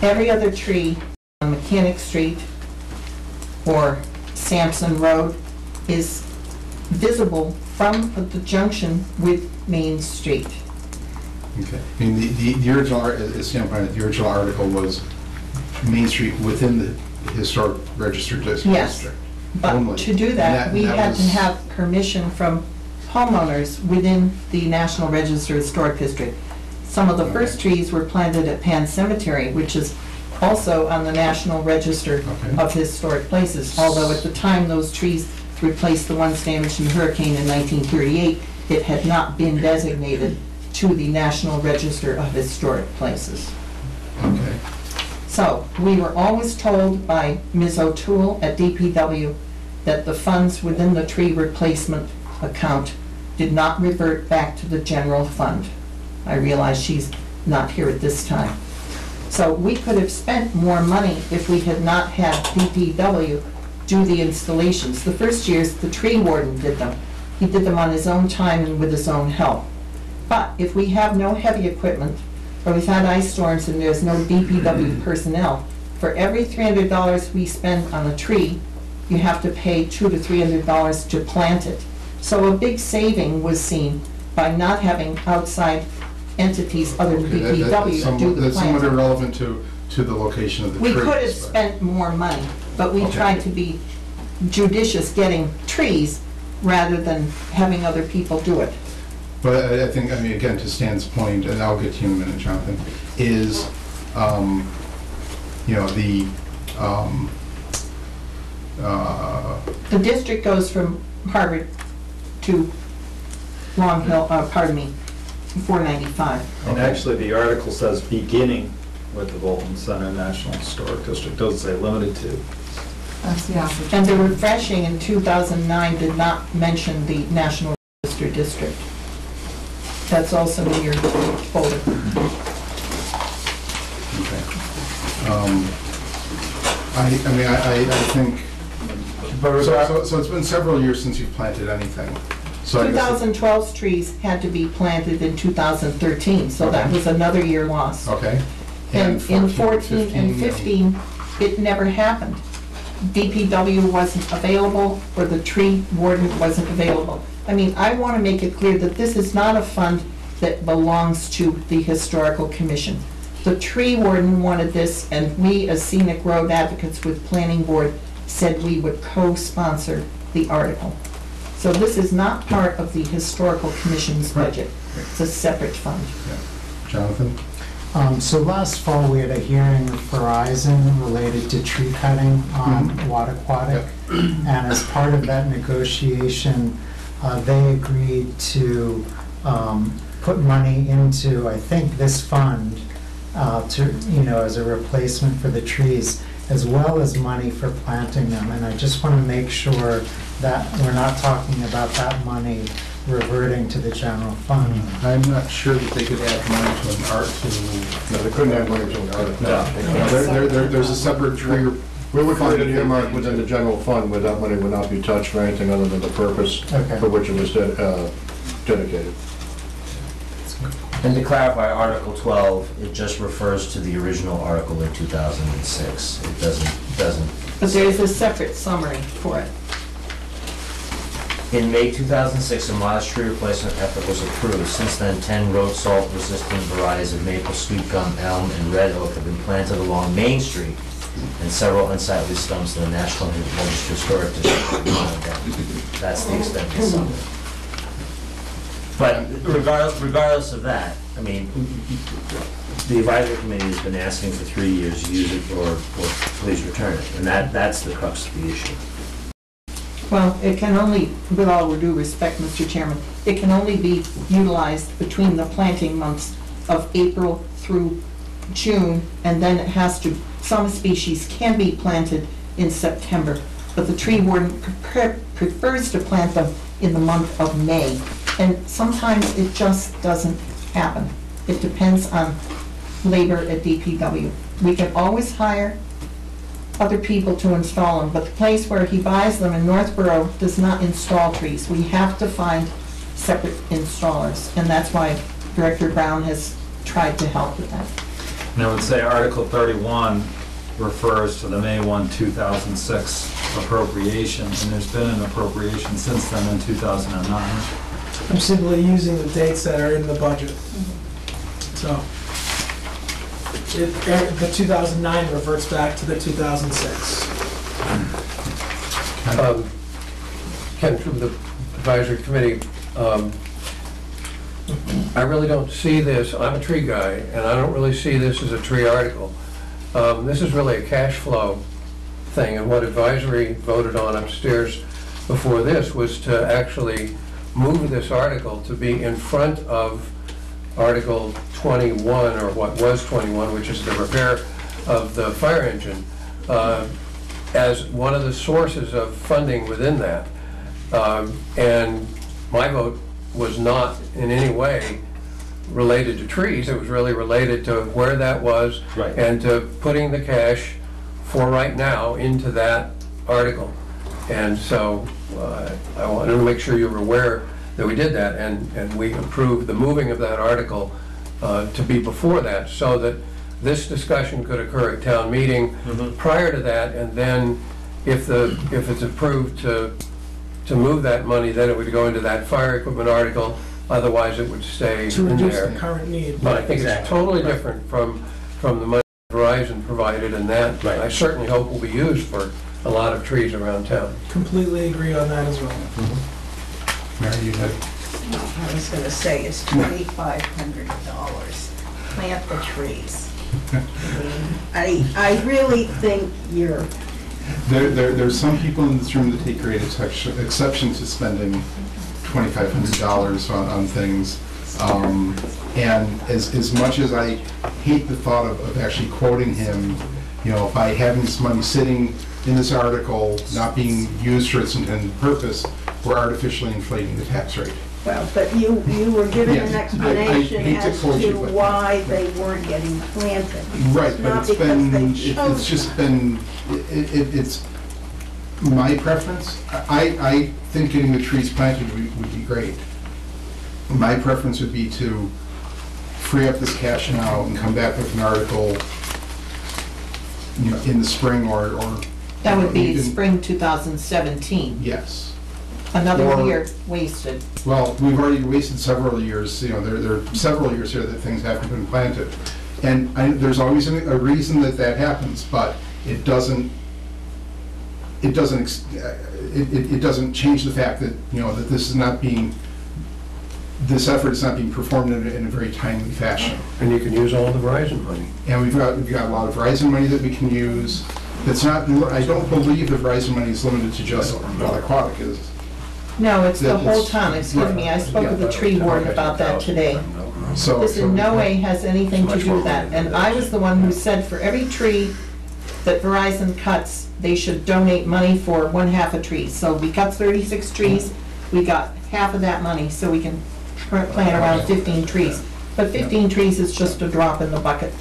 Every other tree on Mechanic Street or Sampson Road is visible from the junction with Main Street. Okay. I mean, the original, as Sam pointed out, the original article was Main Street within the historic registered district. Yes, but only. to do that, we had to was- have permission from homeowners within the National Register Historic District. Some of the first trees were planted at Pan Cemetery, which is also on the National Register of Historic Places, although at the time those trees replaced the ones damaged in the hurricane in 1938, it had not been designated to the National Register of Historic Places. Okay. So, we were always told by Ms. O'Toole at DPW that the funds within the tree replacement account did not revert back to the general fund. I realize she's not here at this time. So we could have spent more money if we had not had DPW do the installations. The first years, the tree warden did them. He did them on his own time and with his own help. But if we have no heavy equipment, or we've had ice storms and there's no DPW personnel, for every $300 we spend on a tree, you have to pay $200 to $300 to plant it. So a big saving was seen by not having outside entities other than DPW do the That's somewhat planting. irrelevant to the location of the We trees. could have but- spent more money, but we Okay. tried to be judicious getting trees rather than having other people do it. But I think, I mean, again, to Stan's point, and I'll get to you in a minute, Jonathan, is, you know, The district goes from Harvard to Long Hill, 495. And actually, the article says beginning with the Bolton Center National Historic District, doesn't say limited to. That's the opposite. And the refreshing in 2009 did not mention the National Register District. That's also in your folder. Okay. I think, so it's been several years since you've planted anything. So I guess, 2012's trees had to be planted in 2013, so that was another year lost. okay. And in 14 and 15, it never happened. DPW wasn't available, or the tree warden wasn't available. I mean, I want to make it clear that this is not a fund that belongs to the Historical Commission. The tree warden wanted this, and we, as Scenic Road advocates with Planning Board, said we would co-sponsor the article. So this is not part of the Historical Commission's budget. It's a separate fund. Jonathan? So last fall, we had a hearing with Verizon related to tree cutting on Wattaquatic. And as part of that negotiation, they agreed to put money into, I think, this fund to, you know, as a replacement for the trees, as well as money for planting them. And I just want to make sure that we're not talking about that money reverting to the general fund. I'm not sure that they could add money to an art No, they couldn't add money to an article. There's a separate tree. We would create an earmark within the general fund where that money would not be touched for anything other than the purpose Okay. for which it was dedicated. And to clarify, Article 12, it just refers to the original article in 2006. It doesn't. But there is a separate summary for it. In May 2006, a modest tree replacement effort was approved. Since then, 10 road salt resistant varieties of maple, sweet gum, elm, and red oak have been planted along Main Street, and several unsightly stumps in the National Register Historic District have been knocked down. That's the extent of the summary. But regardless of that, I mean, the advisory committee has been asking for 3 years to use it or please return it, and that's the crux of the issue. Well, it can only, with all due respect, Mr. Chairman, it can only be utilized between the planting months of April through June, and then it has to, some species can be planted in September, but the tree warden prefers to plant them in the month of May. And sometimes it just doesn't happen. It depends on labor at DPW. We can always hire other people to install them, but the place where he buys them in Northborough does not install trees. We have to find separate installers, and that's why Director Brown has tried to help with that. And I would say Article 31 refers to the May 1, 2006 appropriation, and there's been an appropriation since then in 2009. I'm simply using the dates that are in the budget. So, the 2009 reverts back to the 2006. Ken, from the advisory committee, I really don't see this, I'm a tree guy, and I don't really see this as a tree article. This is really a cash flow thing, and what advisory voted on upstairs before this was to actually move this article to be in front of Article 21, or what was 21, which is the repair of the fire engine, as one of the sources of funding within that. And my vote was not in any way related to trees. It was really related to where that was, Right. and to putting the cash for right now into that article. And so I wanted to make sure you were aware that we did that, and we approved the moving of that article to be before that, so that this discussion could occur at town meeting prior to that, and then if it's approved to move that money, then it would go into that fire equipment article. Otherwise, it would stay To in reduce there. the current need. But I think Exactly. it's totally different from the money Verizon provided, and that Right. I certainly hope will be used for a lot of trees around town. Completely agree on that as well. Mary, you had, I was gonna say, it's $2,500. Plant the trees. I really think you're, there's some people in this room that take great exception to spending $2,500 on things. And as much as I hate the thought of actually quoting him, you know, by having this money sitting in this article, not being used for its intended purpose, we're artificially inflating the tax rate. well, but you were given Yes, an I explanation hate to as quote you, to but- why they weren't getting planted. Right, but Not it's because been, they it's chose just been, it's my preference. I think getting the trees planted would be great. My preference would be to free up this cash now and come back with an article, you know, in the spring or. That would be even- spring 2017. Yes. Another Or- year wasted. Well, we've already wasted several years, you know, there are several years here that things haven't been planted. And there's always a reason that happens, but it doesn't change the fact that, you know, that this effort is not being performed in a very timely fashion. And you can use all the Verizon money. And we've got a lot of Verizon money that we can use. That's not, I don't believe the Verizon money is limited to just aquatic, is. No, it's the That whole is- town, excuse me, I spoke with the tree warden about that today. So. This in no way has anything to do with that, and I was the one who said for every tree that Verizon cuts, they should donate money for one half a tree. So we cut 36 trees, we got half of that money, so we can plant around 15 trees. But 15 trees is just a drop in the bucket.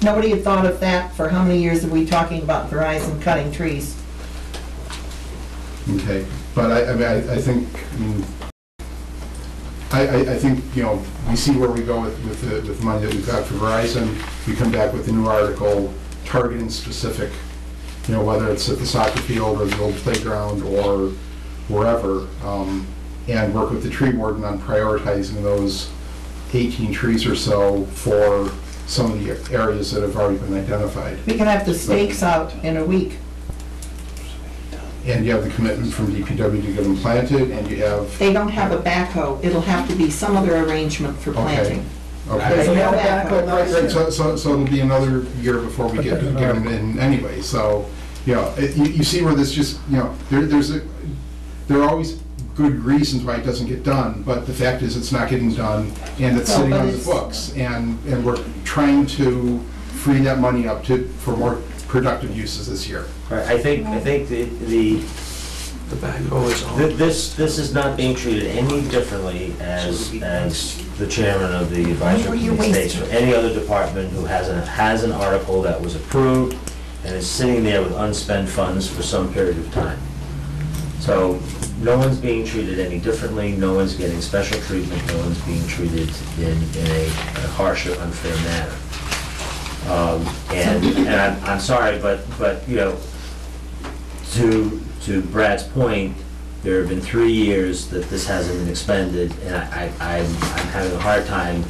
Nobody had thought of that for how many years are we talking about Verizon cutting trees? Okay, but I think, I think, you know, we see where we go with the money that we've got for Verizon. We come back with a new article targeting specific, you know, whether it's at the soccer field or the old playground or wherever, and work with the tree warden on prioritizing those 18 trees or so for some of the areas that have already been identified. We can have the stakes out in a week. And you have the commitment from DPW to get them planted, and you have. They don't have a backhoe, it'll have to be some other arrangement for planting. Okay. There's no backhoe. Right, so it'll be another year before we get them in anyway, so, you know, you see where this just, you know, there are always good reasons why it doesn't get done, but the fact is it's not getting done, and it's No, sitting but on the it's- books, and we're trying to free that money up for more productive uses this year. Right, I think the backhoe is on. this is not being treated any differently as the chairman of the advisory committee states, for any other department who has an article that was approved and it's sitting there with unspent funds for some period of time. So no one's being treated any differently, no one's getting special treatment, no one's being treated in a harsh or unfair manner. And I'm sorry, but you know, to Brad's point, there have been 3 years that this hasn't been expended, and I'm having a hard time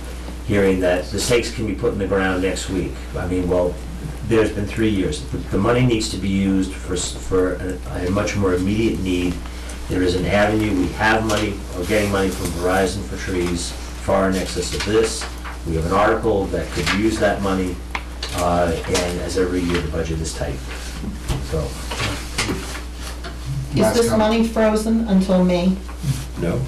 hearing that the stakes can be put in the ground next week. I mean, well, there's been 3 years. The money needs to be used for a much more immediate need. There is an avenue, we have money, we're getting money from Verizon for trees, far in excess of this. We have an article that could use that money, and as every year, the budget is tight. So. Is this money frozen until May? No.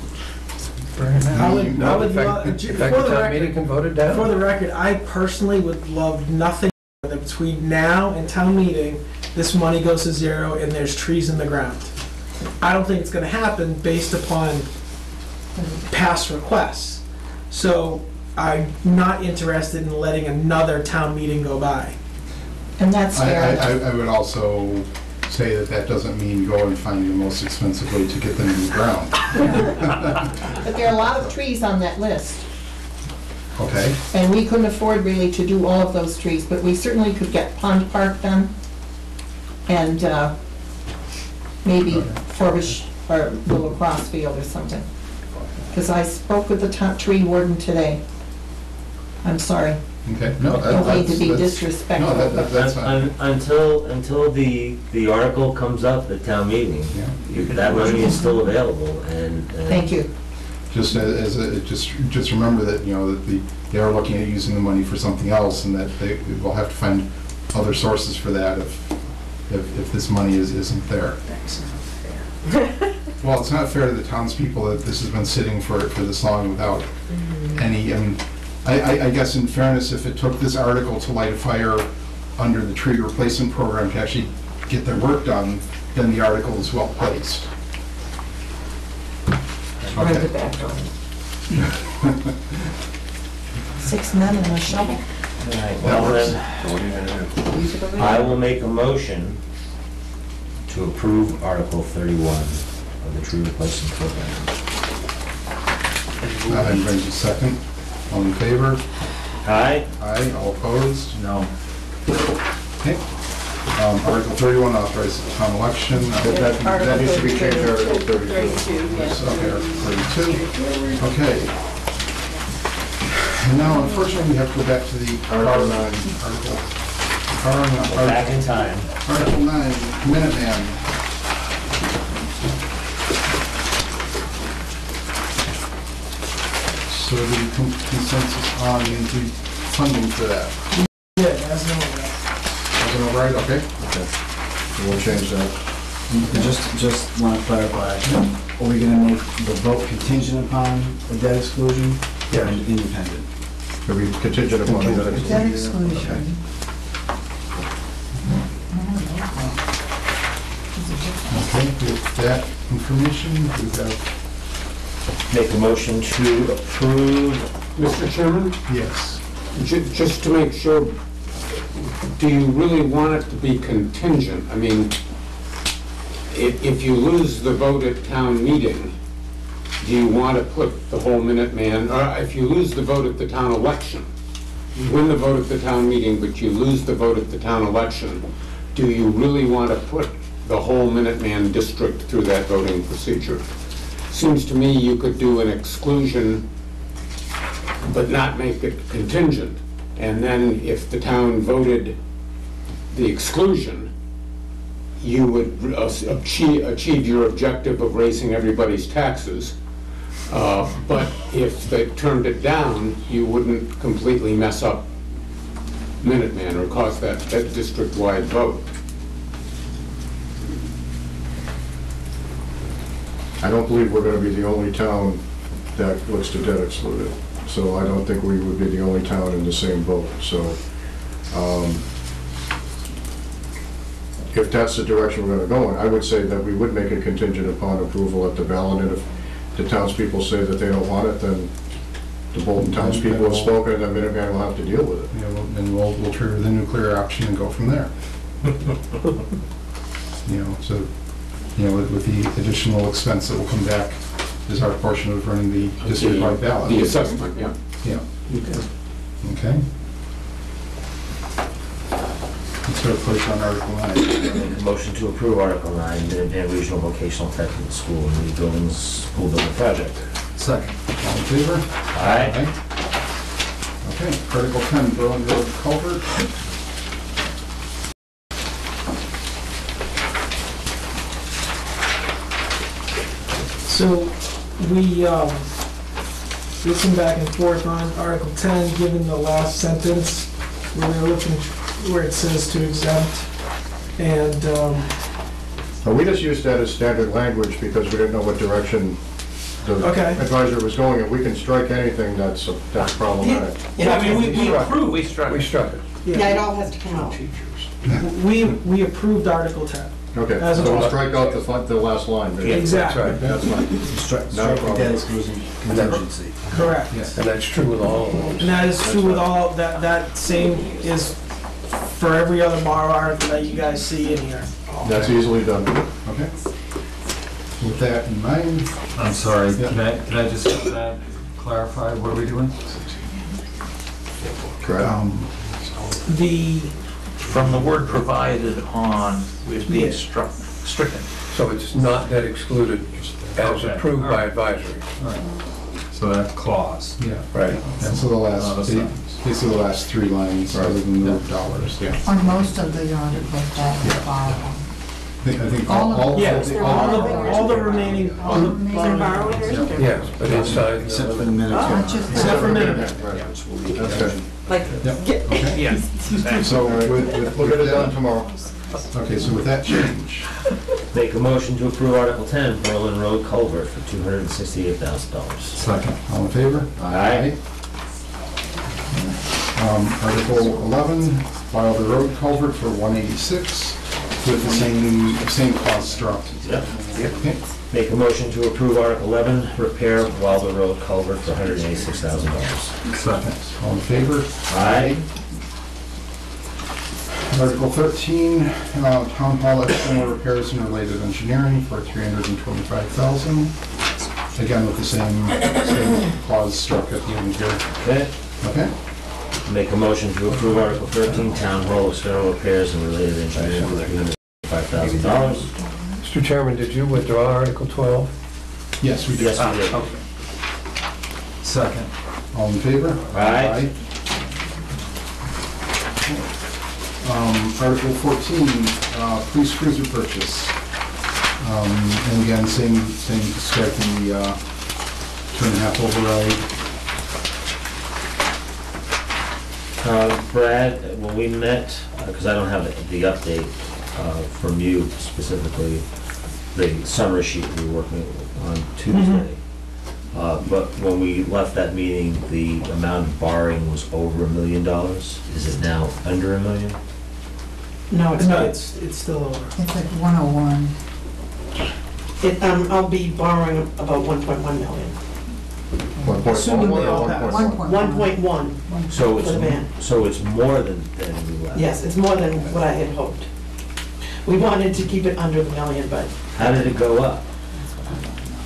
I would No, in love, fact, the town meeting can vote it down. For the record, I personally would love nothing more than between now and town meeting, this money goes to zero and there's trees in the ground. I don't think it's gonna happen based upon past requests. So I'm not interested in letting another town meeting go by. And that's fair. I would also say that doesn't mean go and find the most expensive way to get them in the ground. But there are a lot of trees on that list. Okay. And we couldn't afford really to do all of those trees, but we certainly could get Pond Park done. And maybe Forbush or the lacrosse field or something. Because I spoke with the tree warden today. I'm sorry. Okay, no, Don't mean to be disrespectful. No, that's fine. Until the article comes up at town meeting, that money is still available, and. Thank you. Just just remember that, you know, that they are looking at using the money for something else, and that they will have to find other sources for that if this money isn't there. Well, it's not fair to the townspeople that this has been sitting for this long without any, I mean, I guess in fairness, if it took this article to light a fire under the tree replacement program to actually get their work done, then the article is well placed. Read the background. 6 men and a shovel. Well then, I will make a motion to approve Article 31 of the tree replacement program. And brings a second. All in favor? Aye. Aye. All opposed? No. Okay. Article 31 authorizes the town election. That needs to be changed to Article 32. Yes, okay, Article 32. Okay. And now, unfortunately, we have to go back to the Article 9. Back in time. Article 9, Minuteman. So the consensus on the funding for that? Yeah, that's no way. Is it all right? Okay. Okay. We'll change that. And just want to clarify, are we going to make the vote contingent upon a debt exclusion? Yeah. Or independent? It'll be contingent upon the debt Debt exclusion. exclusion. Okay, with that information, we have, Make a motion to approve. Mr. Chairman, yes. just to make sure, do you really want it to be contingent? I mean, if you lose the vote at town meeting, do you want to put the whole Minuteman, or if you lose the vote at the town election, you win the vote at the town meeting, but you lose the vote at the town election, do you really want to put the whole Minuteman district through that voting procedure? Seems to me you could do an exclusion, but not make it contingent. And then if the town voted the exclusion, you would achieve your objective of raising everybody's taxes. But if they turned it down, you wouldn't completely mess up Minuteman or cause that district-wide vote. I don't believe we're going to be the only town that looks to debt excluded. So I don't think we would be the only town in the same boat. So if that's the direction we're going to go in, I would say that we would make it contingent upon approval at the ballot. And if the townspeople say that they don't want it, then the Bolton townspeople have spoken, and the Minuteman will have to deal with it. Yeah, and we'll trigger the nuclear option and go from there. So, with the additional expense that will come back is our portion of running the district-wide ballot. The assessment, yeah. Yeah. Okay. Okay. Let's start push on Article 9. Make a motion to approve Article 9, Minuteman Regional Vocational Technical School and New Buildings School Building Project. Second. All in favor? Aye. Okay, Article 10, Berlin Road Culvert. So we listened back and forth on Article 10, given the last sentence where we were looking where it says to exempt. And We just used that as standard language because we didn't know what direction the advisor was going. If we can strike anything, that's problematic. yeah, I mean, we approved. We struck it. Yeah, it all has to come out. We approved Article 10. Okay, As so a- we'll strike out the last line. Maybe. Exactly. That's fine. Strike Not a the problem. debt exclusion contingency. Correct. And that's true with all of them. And that is true with all, that same is for every other borrow article that you guys see in here. That's easily done. Okay. With that in mind, I'm sorry, can I just clarify, what are we doing? Correct. The, From the word provided on is being stricken. So it's not debt excluded as Okay. approved by advisory. All right. So that clause. yeah. Right. And so the basically the last 3 lines rather than the dollars, yeah. On most of the articles that are borrowed. I think All of all. yes, all the remaining, all the They're borrowing or something? Yes, but inside. Except for the minutes. Not just except for minimum. That's good. Like, Yep, okay. Yeah. So with We'll get it done tomorrow. Okay, so with that change, Make a motion to approve Article 10, Berlin Road Culvert for $268,000. second, all in favor? Aye. Article 11, Wilder Road Culvert for 186 with the same clause struck. Yep. Okay. Make a motion to approve Article 11, repair Wilder Road Culvert for $186,000. Second, all in favor? Aye. Article 13, Town Hall external repairs and related engineering for $325,000. Again, with the same clause struck at the end here. Okay. Okay? Make a motion to approve Article 13, Town Hall external repairs and related engineering for $305,000. Mr. Chairman, did you withdraw Article 12? Yes, we did. Yes, we did. Okay. Second. All in favor? Aye. Article 14, police cruiser purchase. And again, same striking the 2.5 override. Brad, when we met, because I don't have the update from you specifically, the summary sheet we were working on Tuesday. But when we left that meeting, the amount of borrowing was over $1 million. Is it now under $1 million? No, it's No, not. it's still over. It's like 101. I'll be borrowing about 1.1 million. 1.1 Assuming they all or pass. 1.1? 1.1. So For the van. it's more than we left? Yes, it's more than what I had hoped. We wanted to keep it under the million, but, How did it go up?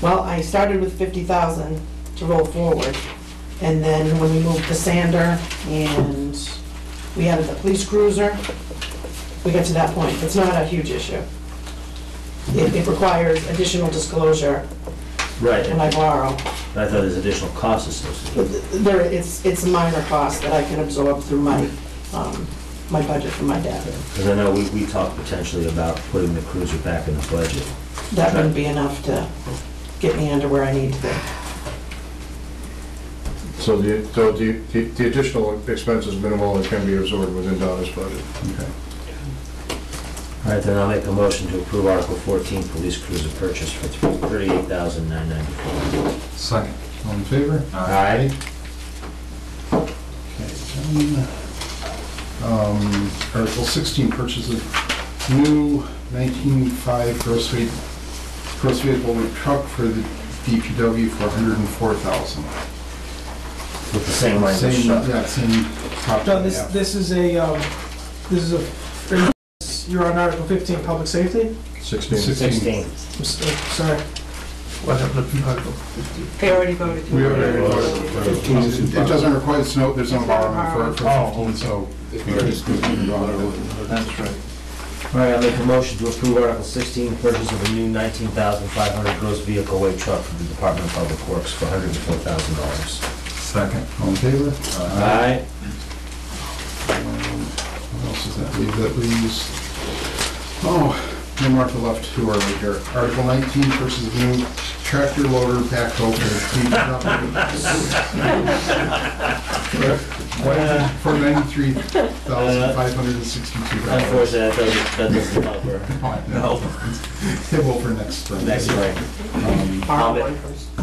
well, I started with 50,000 to roll forward. And then when we moved the sander and we added the police cruiser, we got to that point. It's not a huge issue. It requires additional disclosure Right, when I borrow. but I thought there's additional costs associated. It's a minor cost that I can absorb through my budget from my dad. Because I know we talked potentially about putting the cruiser back in the budget. That wouldn't be enough to get me under where I need to be. So the additional expense is minimal and can be absorbed within Donna's budget. Okay. All right, then I'll make a motion to approve Article 14, police cruiser purchase for $38,994. Second. All in favor? Aye. Okay, then, Article 16, purchase of new 19.5 gross vehicle truck for the DPW for $104,000. With the same language. Yeah, same. No, this is a you're on Article 15, public safety? 16. 16. Sorry. What happened to Article? They already voted. We already voted. It doesn't require, there's no borrowing for 15, so. That's right. All right, I'll make a motion to approve Article 16, purchase of a new 19,500 gross vehicle weight truck for the Department of Public Works for $104,000. Second. All in favor? Aye. What else does that leave? That leaves, no mark left too early here. Article 19, purchase of new tractor loader backhoe for $93,562. Unfortunately, that doesn't help her. No. It will for next spring. Next spring. All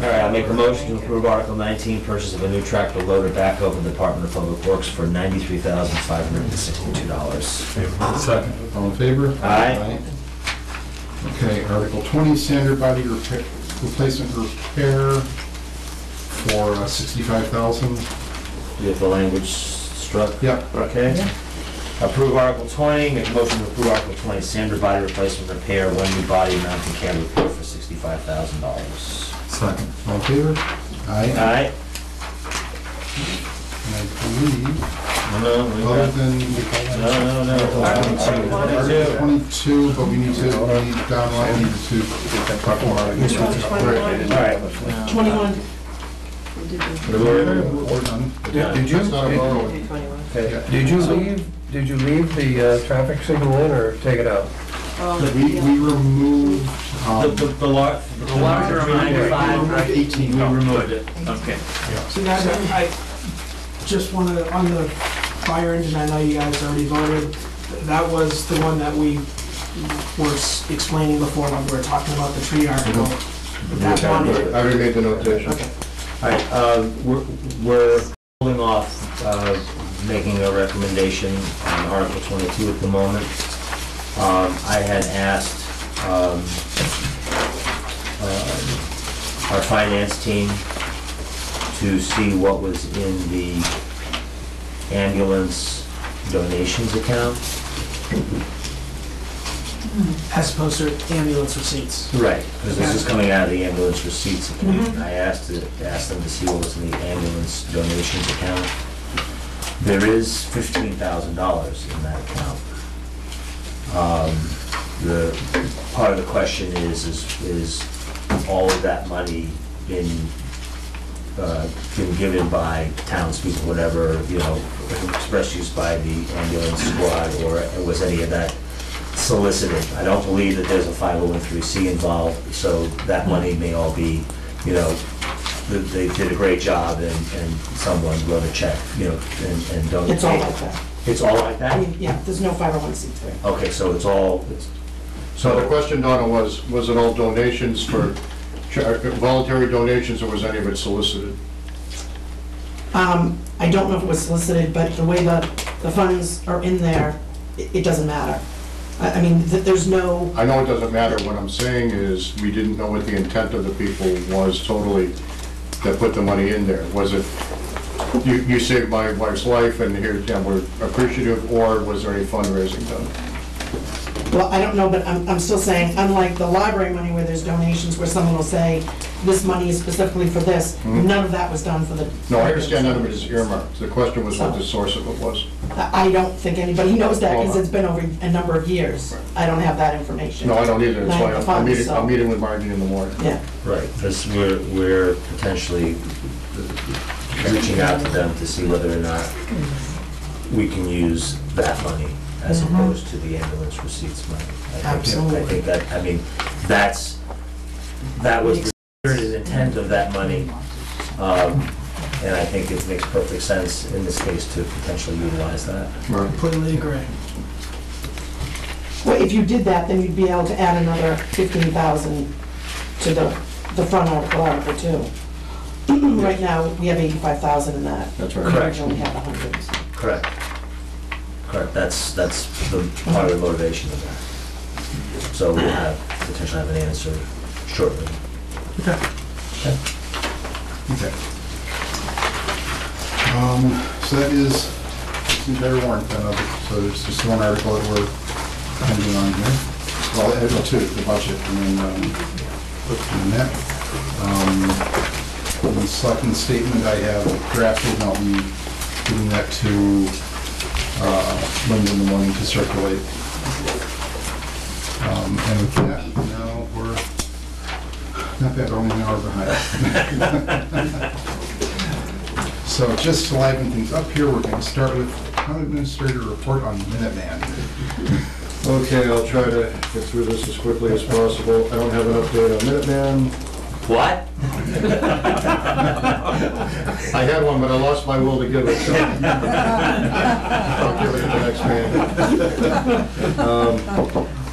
right, I'll make a motion to approve Article 19, purchase of a new tractor loader backhoe for the Department of Public Works for $93,562. Second. All in favor? Aye. Okay, Article 20, standard body replacement repair for $65,000. You have the language struck? Yep. Okay. Approve Article 20, make a motion to approve Article 20, standard body replacement repair, one new body mounting cam repair for $65,000. Second. All in favor? Aye. Aye. And I believe, other than No. Article 22, but we need to, downline, we need to talk more. All right. 21. We're done. Did you, did you leave the traffic signal in or take it out? We removed, The larger 95, 18, we removed it. Okay. So guys, I just want to, on the fire engine, I know you guys already voted. That was the one that we were explaining before when we were talking about the tree article. That one. I already made the notation. Okay. All right, we're holding off making a recommendation on Article 22 at the moment. I had asked our finance team to see what was in the ambulance donations account. As opposed to ambulance receipts. Right, because this is coming out of the ambulance receipts account. I asked them to see what was in the ambulance donations account. There is $15,000 in that account. The part of the question is all of that money been given by townspeople, whatever, express use by the ambulance squad, or was any of that solicited? I don't believe that there's a 501(c) involved, so that money may all be, they did a great job and someone wrote a check, and don't. It's all like that. It's all like that? Yeah, there's no 501(c)(3). Okay, so it's all, So the question, Donna, was it all donations for, voluntary donations, or was any of it solicited? I don't know if it was solicited, but the way the funds are in there, it doesn't matter. I mean, there's no... I know it doesn't matter. What I'm saying is, we didn't know what the intent of the people was totally that put the money in there. Was it, you saved my wife's life and here, we're appreciative, or was there any fundraising done? Well, I don't know, but I'm still saying, unlike the library money where there's donations where someone will say, this money is specifically for this, none of that was done for the... No, I understand none of it is earmarked. The question was what the source of it was. I don't think anybody knows that because it's been over a number of years. I don't have that information. No, I don't either. That's why I'm meeting with Margie in the morning. Yeah. right, because we're potentially reaching out to them to see whether or not we can use that money as opposed to the ambulance receipts money. Absolutely. I think that, that was the spirit and intent of that money. And I think it makes perfect sense in this case to potentially utilize that. Completely agree. Well, if you did that, then you'd be able to add another 15,000 to the front Article 2. Right now, we have 85,000 in that. That's right. Correct. We only have 100. Correct. That's the part of the motivation of that. So we'll potentially have an answer shortly. Okay. So that is the entire warrant then, so there's just one article that we're pending on here. Well, to the budget, and then that. The selectmen statement I have drafted, and I'll be giving that to Linda in the morning to circulate. And with that, now we're not bad, only an hour behind. So just to liven things up here, we're going to start with Town Administrator report on Minuteman. Okay, I'll try to get through this as quickly as possible. I don't have an update on Minuteman. What? I had one, but I lost my will to give it, so I'll give it to the next man.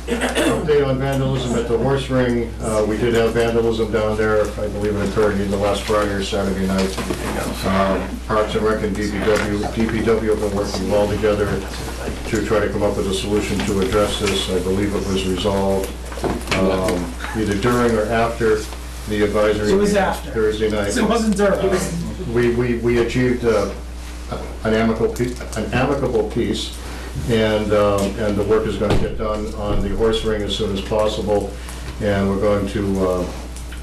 Update on vandalism at the horse ring. We did have vandalism down there. I believe it occurred either last Friday or Saturday night. Parks and Rec and DPW have been working well together to try to come up with a solution to address this. I believe it was resolved either during or after the advisory. So it was after. Thursday night. So it wasn't during. We achieved an amicable peace, and the work is going to get done on the horse ring as soon as possible, and we're going to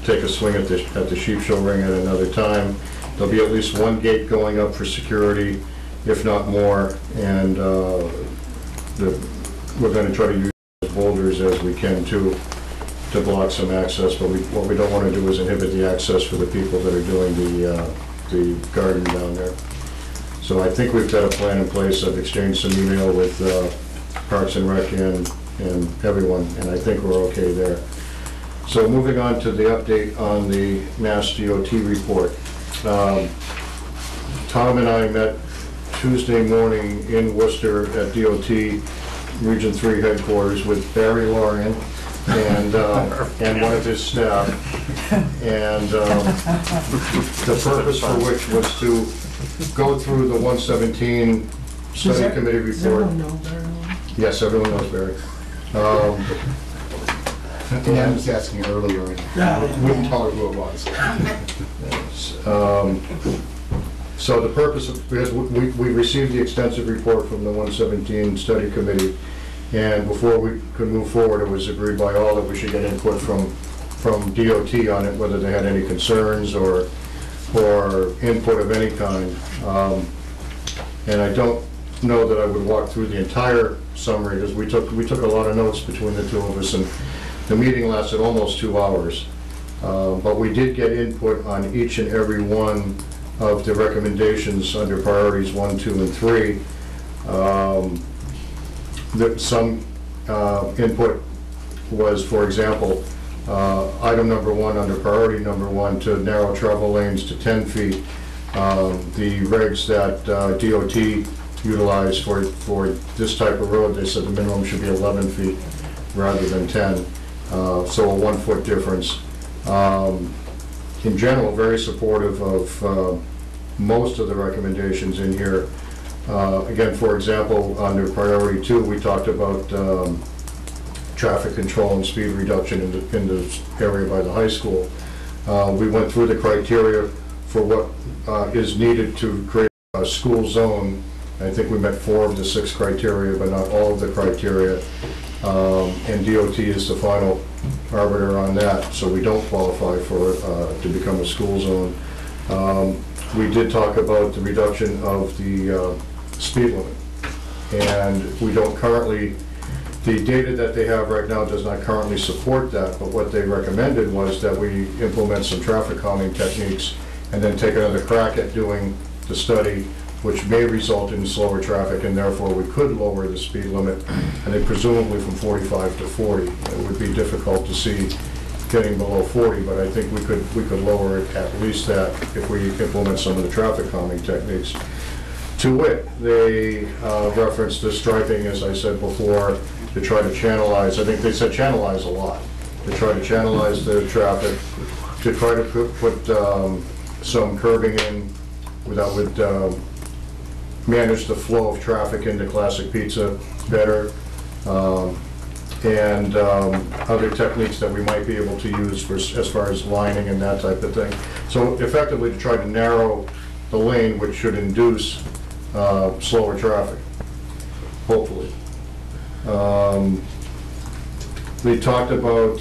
take a swing at the sheep show ring at another time. There'll be at least one gate going up for security, if not more, and we're going to try to use boulders as we can to block some access, but what we don't want to do is inhibit the access for the people that are doing the garden down there. So I think we've got a plan in place. I've exchanged some email with Parks and Rec and everyone, and I think we're okay there. So moving on to the update on the Mass DOT report. Tom and I met Tuesday morning in Worcester at DOT Region 3 headquarters with Barry Lorian and one of his staff, and the purpose for which was to go through the 117 study committee report. Yes, everyone knows Barry. I was asking earlier, and wouldn't tell her who it was. So the purpose of, because we received the extensive report from the 117 study committee, and before we could move forward, it was agreed by all that we should get input from DOT on it, whether they had any concerns or input of any kind. And I don't know that I would walk through the entire summary, because we took a lot of notes between the two of us, and the meeting lasted almost 2 hours. But we did get input on each and every one of the recommendations under priorities 1, 2, and 3. Some input was, for example, item number 1 under priority number 1 to narrow travel lanes to 10 feet. The regs that DOT utilized for this type of road, they said the minimum should be 11 feet rather than 10. So a 1 foot difference. In general, very supportive of most of the recommendations in here. Again, for example, under priority 2, we talked about traffic control and speed reduction in the area by the high school. We went through the criteria for what is needed to create a school zone. I think we met 4 of the 6 criteria, but not all of the criteria. And DOT is the final arbiter on that, so we don't qualify for to become a school zone. We did talk about the reduction of the speed limit, and we don't currently, the data that they have right now does not currently support that, but what they recommended was that we implement some traffic calming techniques and then take another crack at doing the study, which may result in slower traffic, and therefore we could lower the speed limit, and then presumably from 45 to 40. It would be difficult to see getting below 40, but I think we could lower it at least that if we implement some of the traffic calming techniques. To wit, they referenced the striping, as I said before, to try to channelize. I think they said channelize a lot. To try to channelize the traffic, to try to put some curbing in that would manage the flow of traffic into Classic Pizza better, and other techniques that we might be able to use as far as lining and that type of thing. So effectively to try to narrow the lane, which should induce slower traffic, hopefully. they talked about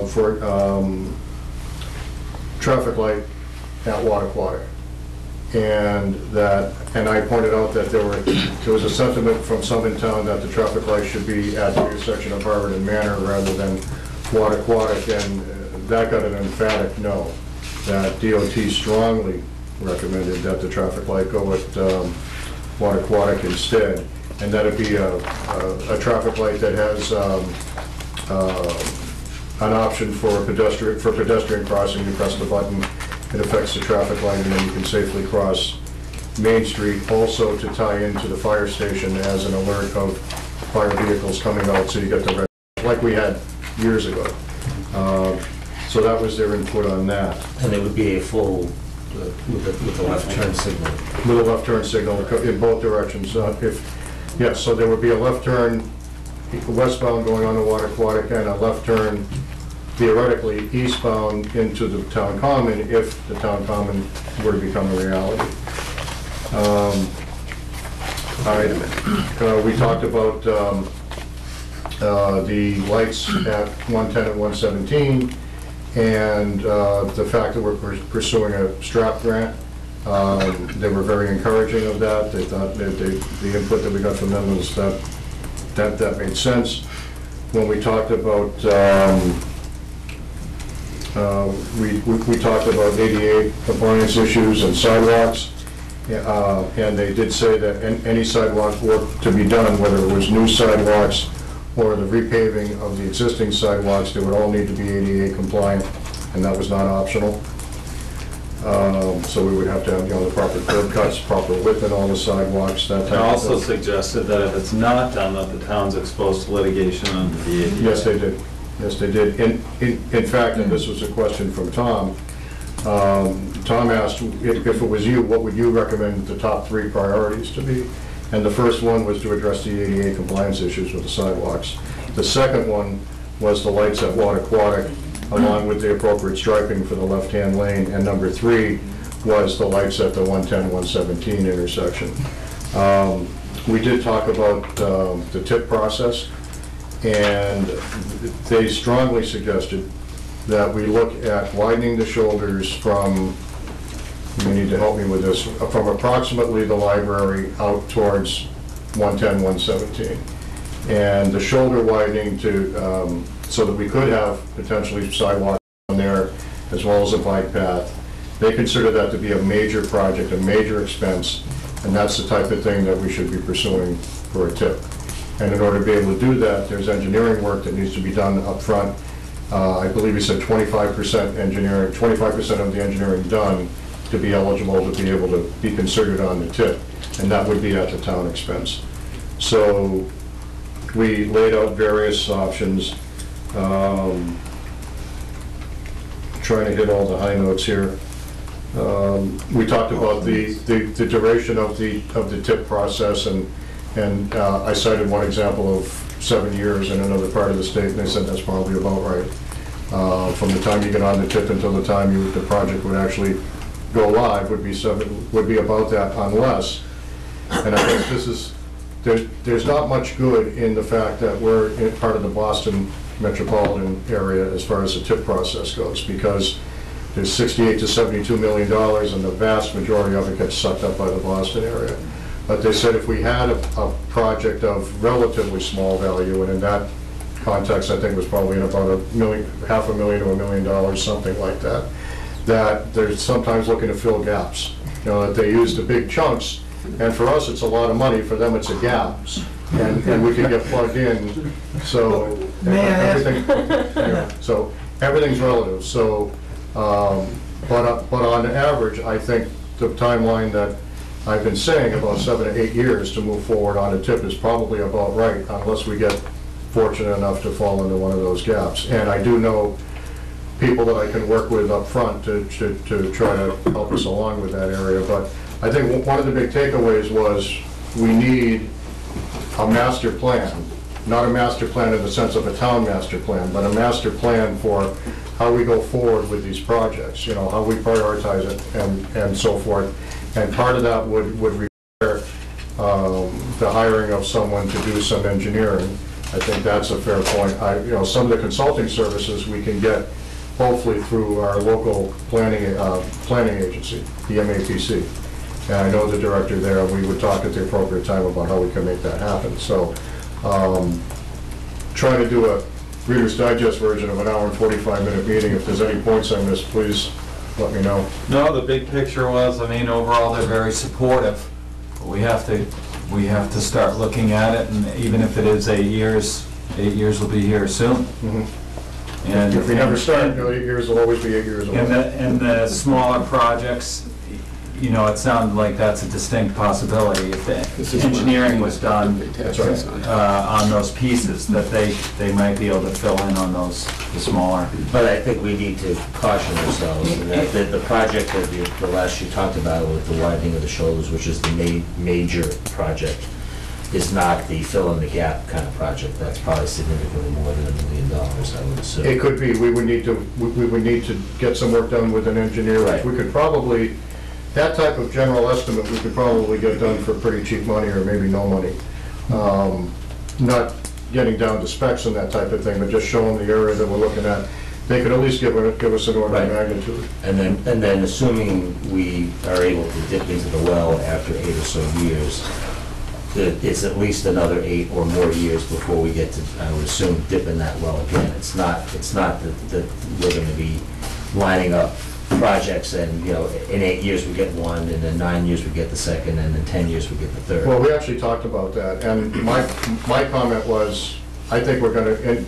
for traffic light at Waterquater. And I pointed out that there was a sentiment from some in town that the traffic light should be at the intersection of Harvard and Manor rather than Waterquater, and that got an emphatic no. That DOT strongly recommended that the traffic light go at Waterquater instead, and that it be a traffic light that has an option for pedestrian crossing. You press the button, it affects the traffic light, and then you can safely cross Main Street. Also to tie into the fire station as an alert of fire vehicles coming out, so you get the red, like we had years ago. So that was their input on that. And it would be a full, with the left turn signal. With a left turn signal in both directions. Yes, so there would be a left turn westbound going on the Waterquater and a left turn theoretically eastbound into the town common if the town common were to become a reality. We talked about the lights at 110 and 117 and the fact that we're pursuing a strap grant. They were very encouraging of that. They thought that the input that we got from them was that made sense. When we talked about we talked about ADA compliance issues and sidewalks, and they did say that any sidewalk work to be done, whether it was new sidewalks or the repaving of the existing sidewalks, they would all need to be ADA compliant, and that was not optional. So we would have to have, the proper curb cuts, proper width in all the sidewalks, that type of thing. I also suggested that if it's not done, that the town's exposed to litigation under the ADA. Yes, they did. Yes, they did. In fact, and this was a question from Tom, Tom asked, if it was you, what would you recommend the top 3 priorities to be? And the first one was to address the ADA compliance issues with the sidewalks. The second one was the lights at Waterquater, along with the appropriate striping for the left-hand lane. And number 3 was the lights at the 110-117 intersection. We did talk about the tip process, and they strongly suggested that we look at widening the shoulders from, you need to help me with this, from approximately the library out towards 110-117. And the shoulder widening to, so that we could have potentially sidewalks on there as well as a bike path. They consider that to be a major project, a major expense, and that's the type of thing that we should be pursuing for a tip. And in order to be able to do that, there's engineering work that needs to be done up front. I believe he said 25% engineering, 25% of the engineering done to be eligible to be able to be considered on the tip, and that would be at the town expense. So we laid out various options, trying to hit all the high notes here. We talked about the duration of the tip process, and I cited one example of 7 years in another part of the state, and they said that's probably about right. From the time you get on the tip until the time the project would actually go live would be about that, unless, and I guess there's not much good in the fact that we're in part of the Boston metropolitan area as far as the tip process goes, because there's $68 to $72 million, and the vast majority of it gets sucked up by the Boston area. But they said if we had a project of relatively small value, and in that context, I think it was probably in about $500,000 to $1 million, something like that, that they're sometimes looking to fill gaps. That they use the big chunks, and for us, it's a lot of money. For them, it's a gap, and we can get plugged in. So everything's relative. So, but on average, I think the timeline that I've been saying, about 7 to 8 years to move forward on a tip, is probably about right, unless we get fortunate enough to fall into one of those gaps. And I do know people that I can work with up front to try to help us along with that area. But I think one of the big takeaways was we need a master plan, not a master plan in the sense of a town master plan, but a master plan for how we go forward with these projects, how we prioritize it and so forth. And part of that would require the hiring of someone to do some engineering. I think that's a fair point. Some of the consulting services we can get hopefully through our local planning agency, the MAPC. And I know the director there, and we would talk at the appropriate time about how we can make that happen. So trying to do a Reader's Digest version of an hour and 45-minute meeting. If there's any points I missed, please let me know. No, the big picture was, I mean, overall, they're very supportive. But we have to start looking at it, and even if it is 8 years will be here soon. And if we never start, 8 years will always be 8 years away. And the smaller projects, it sounded like that's a distinct possibility. If the engineering was done on those pieces, that they might be able to fill in on the smaller. But I think we need to caution ourselves that the project that the last you talked about with the widening of the shoulders, which is the major project, is not the fill-in-the-gap kind of project. That's probably significantly more than $1 million, I would assume. It could be. We would need to get some work done with an engineer. Right. We could probably, that type of general estimate, we could probably get done for pretty cheap money or maybe no money. Not getting down to specs and that type of thing, but just showing the area that we're looking at. They could at least give us an order of magnitude. And then assuming we are able to dip into the well after 8 or so years, it's at least another 8 or more years before we get to, I would assume, dip in that well again. It's not that we're going to be lining up projects and, in 8 years we get one, and then 9 years we get the second, and then 10 years we get the third. Well, we actually talked about that, and my comment was, I think we're going to,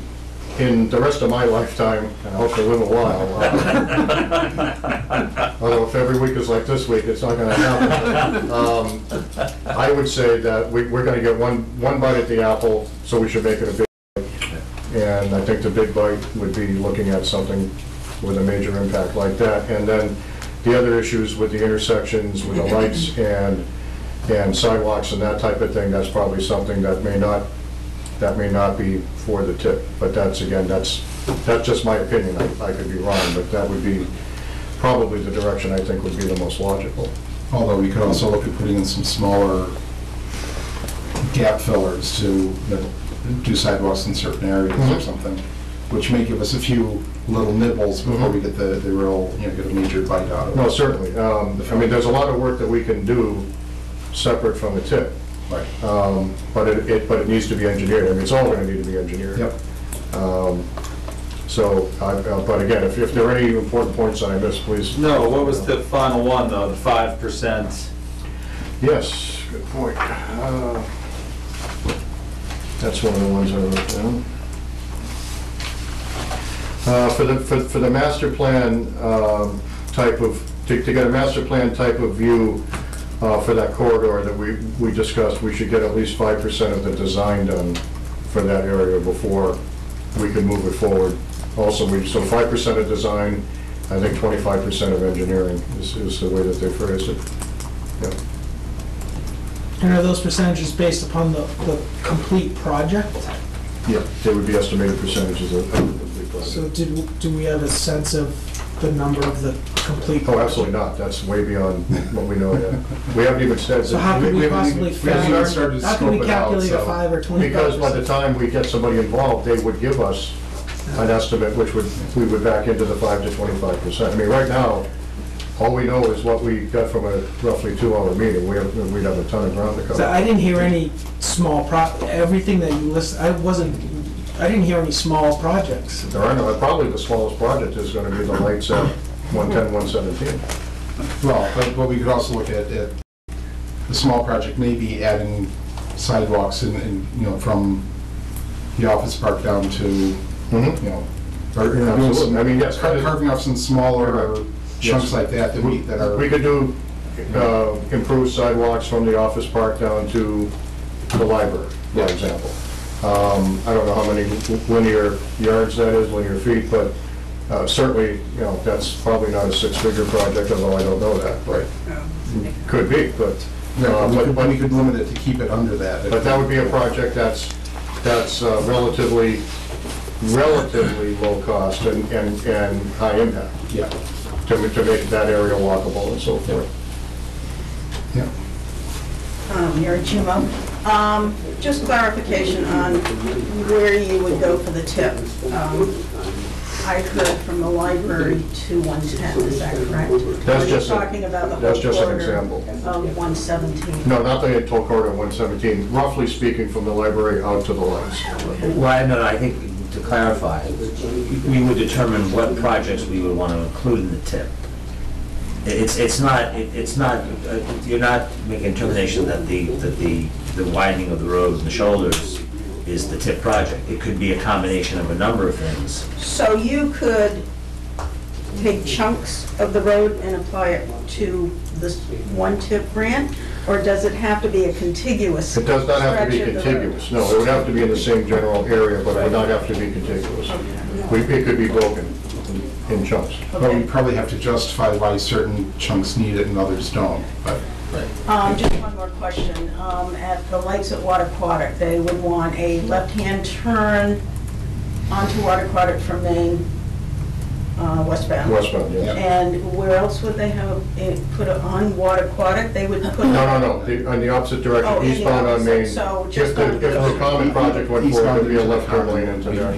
in the rest of my lifetime, and I hope to live a while, although if every week is like this week, it's not going to happen. I would say that we're going to get one bite at the apple, so we should make it a big bite. And I think the big bite would be looking at something with a major impact like that. And then the other issues with the intersections, with the lights and sidewalks and that type of thing, that's probably something that may not be for the tip. But that's just my opinion. I could be wrong, but that would be probably the direction I think would be the most logical. Although we could also look at putting in some smaller gap fillers to do sidewalks in certain areas or something, which may give us a few little nibbles before we get the real, get a major bite out of it. No, certainly. I mean, there's a lot of work that we can do separate from the tip. Right. But it needs to be engineered. I mean, it's all going to need to be engineered. Yep. But again, if there are any important points that I missed, please. No, what was the final one, though, the 5%? Yes, good point. That's one of the ones I wrote down. For the master plan type of, to get a master plan type of view for that corridor that we discussed, we should get at least 5% of the design done for that area before we can move it forward. Also, so 5% of design, I think 25% of engineering is the way that they phrased it. Yeah. And are those percentages based upon the complete project? Yeah, they would be estimated percentages of the complete project. So do we have a sense of the number of the complete project? Oh, absolutely not. That's way beyond what we know yet. We haven't even said. So how could we possibly how can we calculate a 5 or 25%? Because by the time we get somebody involved, they would give us an estimate, which we would back into the 5 to 25%. I mean, right now, all we know is what we got from a roughly 2-hour meeting. We'd have a ton of ground to cover. So I didn't hear any small everything that you listed, I didn't hear any small projects. There are no, probably the smallest project is going to be the lights at 110, 117. Well, but we could also look at the small project, maybe adding sidewalks and from the office park down to, Absolutely. I mean, yes. Carving off some smaller chunks like that are... We could do improved sidewalks from the office park down to the library, for example. I don't know how many linear yards that is, linear feet, but certainly, that's probably not a 6-figure project, although I don't know that. Right. Could be, but... we could limit it to keep it under that. But that would be a project that's relatively low cost and high impact. Yeah. To make that area walkable and so forth. You're a Jimo. Just clarification on where you would go for the tip. I heard from the library to 110, is that correct? That's just We're talking about the that's whole just an corridor example. of 117. No, not the total corridor 117, roughly speaking from the library out to the lights. Well, no, I think to clarify, we would determine what projects we would want to include in the tip. It's not, you're not making a determination that the widening of the road and the shoulders is the tip project. It could be a combination of a number of things. So you could take chunks of the road and apply it to this one tip grant? Or does it have to be a contiguous? It does not have to be stretch of the road? contiguous, no, it would have to be in the same general area, but it would not have to be contiguous. It could be broken in chunks. But we probably have to justify why certain chunks need it and others don't, but. Just one more question. At the lights at Water Aquatic, they would want a left-hand turn onto Water Aquatic from Maine, westbound. Westbound, yes. And where else would they have it put it on Water Aquatic? They would put it... No, on the opposite direction, Oh, in the eastbound on opposite, Main. so If just the on the- common project went forward, there'd be a left turn lane into there.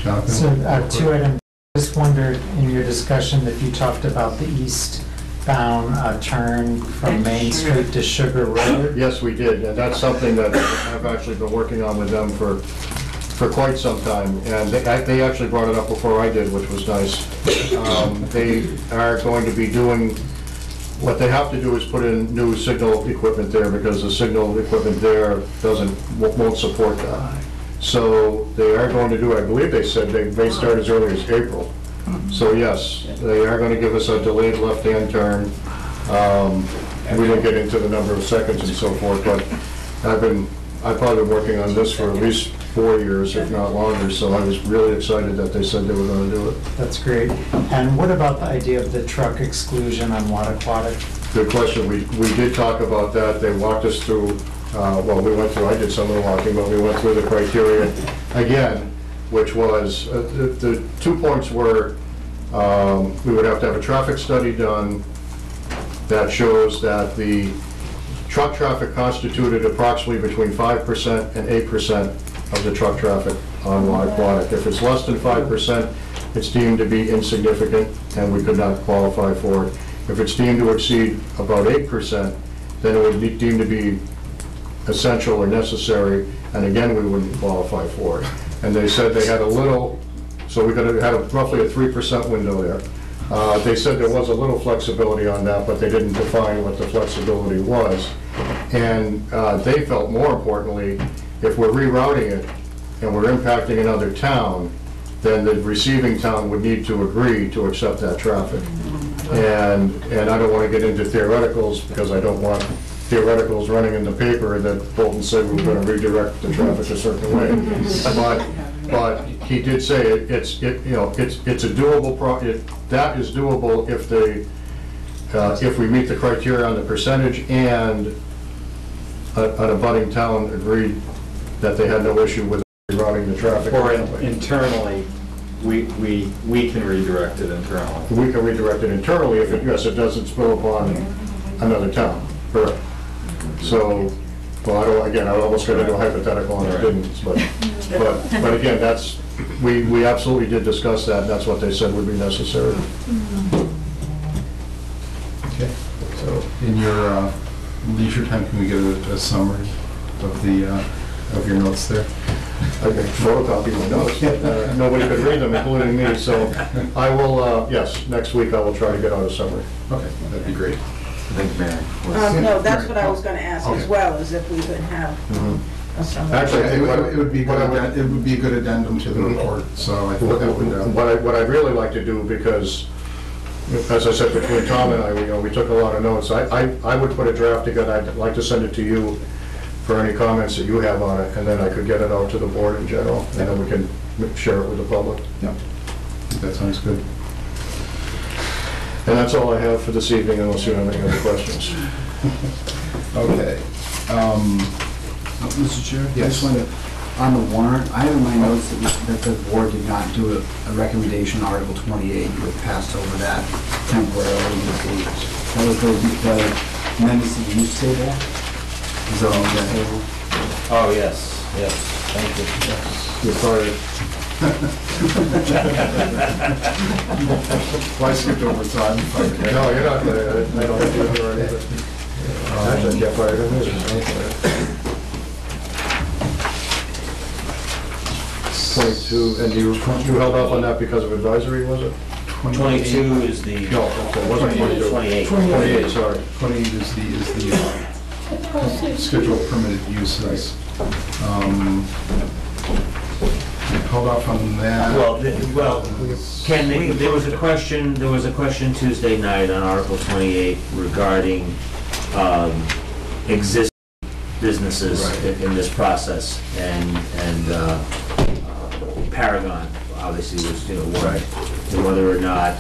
Jonathan? So, two items. Just wondered in your discussion if you talked about the eastbound turn from Main Street to Sugar Road. Yes, we did, and that's something that I've actually been working on with them for quite some time, and they actually brought it up before I did, which was nice. They are going to be doing, what they have to do is put in new signal equipment there, because the signal equipment there won't support that. So they are going to do, I believe they said they may start as early as April. So yes, they are going to give us a delayed left-hand turn. We didn't get into the number of seconds and so forth, but I've probably been working on this for at least 4 years, if not longer, so I was really excited that they said they were going to do it. That's great. And what about the idea of the truck exclusion on Water Aquatic? Good question. We did talk about that. They walked us through, I did some of the walking, but we went through the criteria again, which was, the 2 points were, we would have to have a traffic study done that shows that the truck traffic constituted approximately between 5% and 8% of the truck traffic on Water Aquatic. If it's less than 5%, it's deemed to be insignificant and we could not qualify for it. If it's deemed to exceed about 8%, then it would be deemed to be essential or necessary, and again, we wouldn't qualify for it. And they said they had a little, so we could have had roughly a 3% window there. They said there was a little flexibility on that, but they didn't define what the flexibility was. And they felt, more importantly, if we're rerouting it and we're impacting another town, then the receiving town would need to agree to accept that traffic. And I don't want to get into theoreticals, because I don't want theoreticals running in the paper that Bolton said we were going to redirect the traffic a certain way. But he did say it's a doable that is doable if we meet the criteria on the percentage and an abutting town agreed that they had no issue with rerouting the traffic. Or internally, we can redirect it internally. We can redirect it internally if it doesn't spill upon another town. Correct. So, well, I almost got into a hypothetical and I didn't, but again, we absolutely did discuss that, and that's what they said would be necessary. Okay, so in your leisure time, can we get a summary of your notes there? Okay, photocopy my notes. Nobody could read them, including me, so I will, yes, next week I will try to get out a summary. Okay, that'd be great. Thank you, Mary. No, that's what I was going to ask as well, is if we could have a summary. Actually, it would be a good addendum to the report, so I think that would... What I'd really like to do, because, as I said, between Tom and I, we took a lot of notes. I would put a draft together. I'd like to send it to you for any comments that you have on it, and then I could get it out to the board in general, and then we can share it with the public. Yeah, that sounds good. And that's all I have for this evening, unless you have any other questions. Okay. Mr. Chair? Yes. I just wanted, on the warrant, I have in my notes that the board did not do a recommendation, Article 28, you had passed over that temporarily. That was the amendments to the use table. Is that okay? Oh, yes, thank you. You're sorry. Why skipped over time? No, you're not, I don't think you're already, but actually, I get fired in this. 22, and you held off on that because of advisory, was it? 22 is the... No, okay, it wasn't 22. 28. 28, sorry. 28 is the scheduled permitted uses. Held off on that. Ken, there was a question Tuesday night on Article 28 regarding existing businesses in this process, and Paragon obviously was, one, and whether or not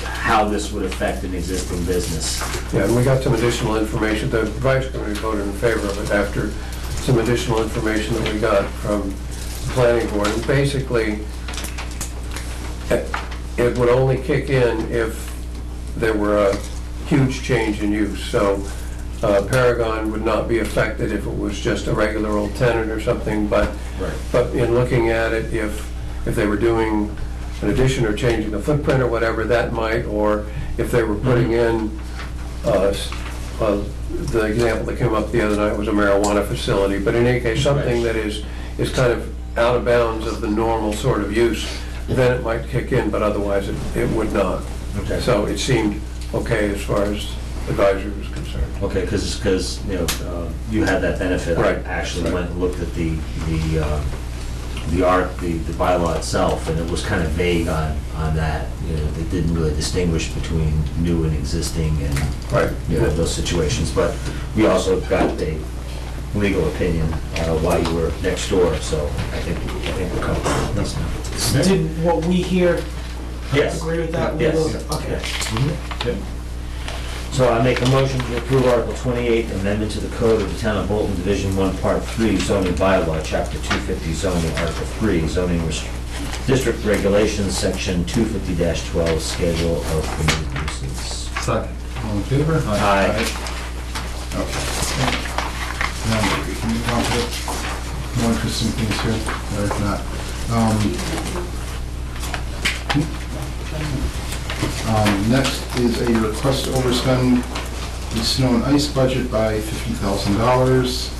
how this would affect an existing business. Yeah, and we got some additional information. The advisory committee voted in favor of it after some additional information that we got from the planning board. And basically, it would only kick in if there were a huge change in use. So Paragon would not be affected if it was just a regular old tenant or something, but in looking at it, if they were doing an addition or changing the footprint or whatever, that might, or if they were putting in, the example that came up the other night was a marijuana facility, but in any case, something that is kind of out of bounds of the normal sort of use, then it might kick in, but otherwise it would not. Okay. So it seemed okay as far as advisory was concerned. Okay, because you had that benefit. I actually went and looked at the bylaw itself, and it was kind of vague on that. It didn't really distinguish between new and existing and those situations. But we also got a legal opinion while you were next door, so I think we're covered. That's now. Did what we hear Yes. agree with that? Yes. Okay. So I make a motion to approve Article 28, amendment to the Code of the Town of Bolton, Division 1, Part 3, zoning bylaw, Chapter 250, zoning, Article 3, zoning district regulations, Section 250-12, schedule of permitted uses. Second. All in favor? Aye. Okay. Now, maybe, can you come up with more interesting things here, or if not? Next is a request to overspend the snow and ice budget by $50,000.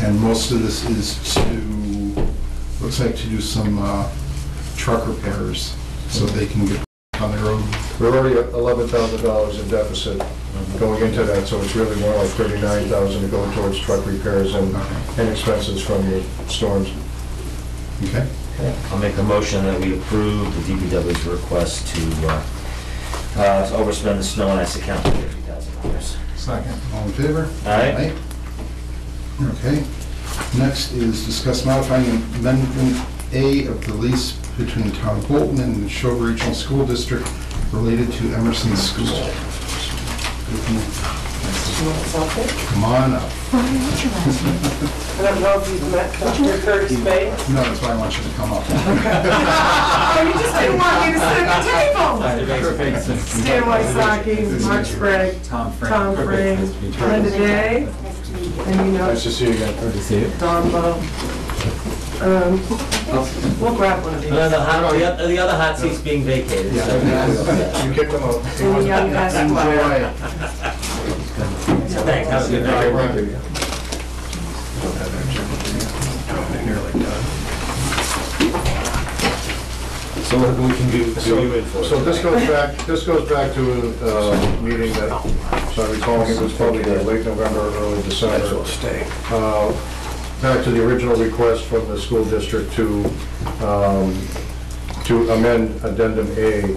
And most of this is looks like to do some truck repairs so they can get on the road. We're already at $11,000 in deficit going into that, so it's really more like $39,000 to go towards truck repairs and expenses from the storms. Okay. I'll make a motion that we approve the DPW's request to overspend the snow and ice account by $50,000. Second. All in favor? Aye. Okay. Next is discuss modifying Amendment A of the lease between Town of Bolton and the Neshoba Regional School District related to Emerson School. Come on up. I don't know if you've met Dr. Curtis Bay. No, that's why I want you to come up. Oh, you just didn't want me to sit at the table. Stan Wysocki, Mark Sprague, Tom Frame, Linda Day, and Nice to see you again. Good to see you. Don Lowe. We'll grab one of these. The other hot seat's being vacated. So. You kicked them out. And the young Esquire. Thanks, have a good night. So what we can do you in for? So this goes back to a meeting that, so I recall it was probably late November, early December. Back to the original request from the school district to amend Addendum A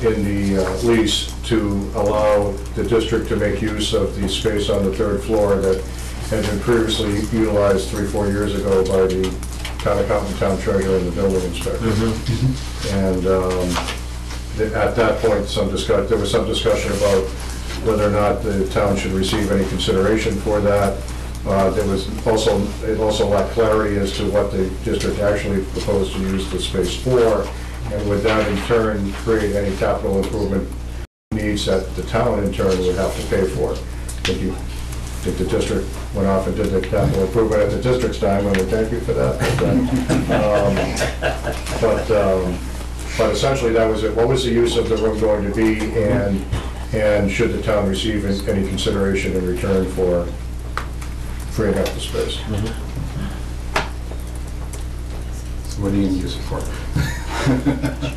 in the lease to allow the district to make use of the space on the third floor that had been previously utilized 3-4 years ago by the town accountant, town treasurer, and the building inspector. And at that point, there was some discussion about whether or not the town should receive any consideration for that. It also lacked clarity as to what the district actually proposed to use the space for, and would that in turn create any capital improvement need needs that the town in turn would have to pay for. If the district went off and did the capital improvement at the district's time, I would thank you for that. But essentially, that was it. What was the use of the room going to be, and should the town receive any consideration in return for freeing up the space? So what do you use it for?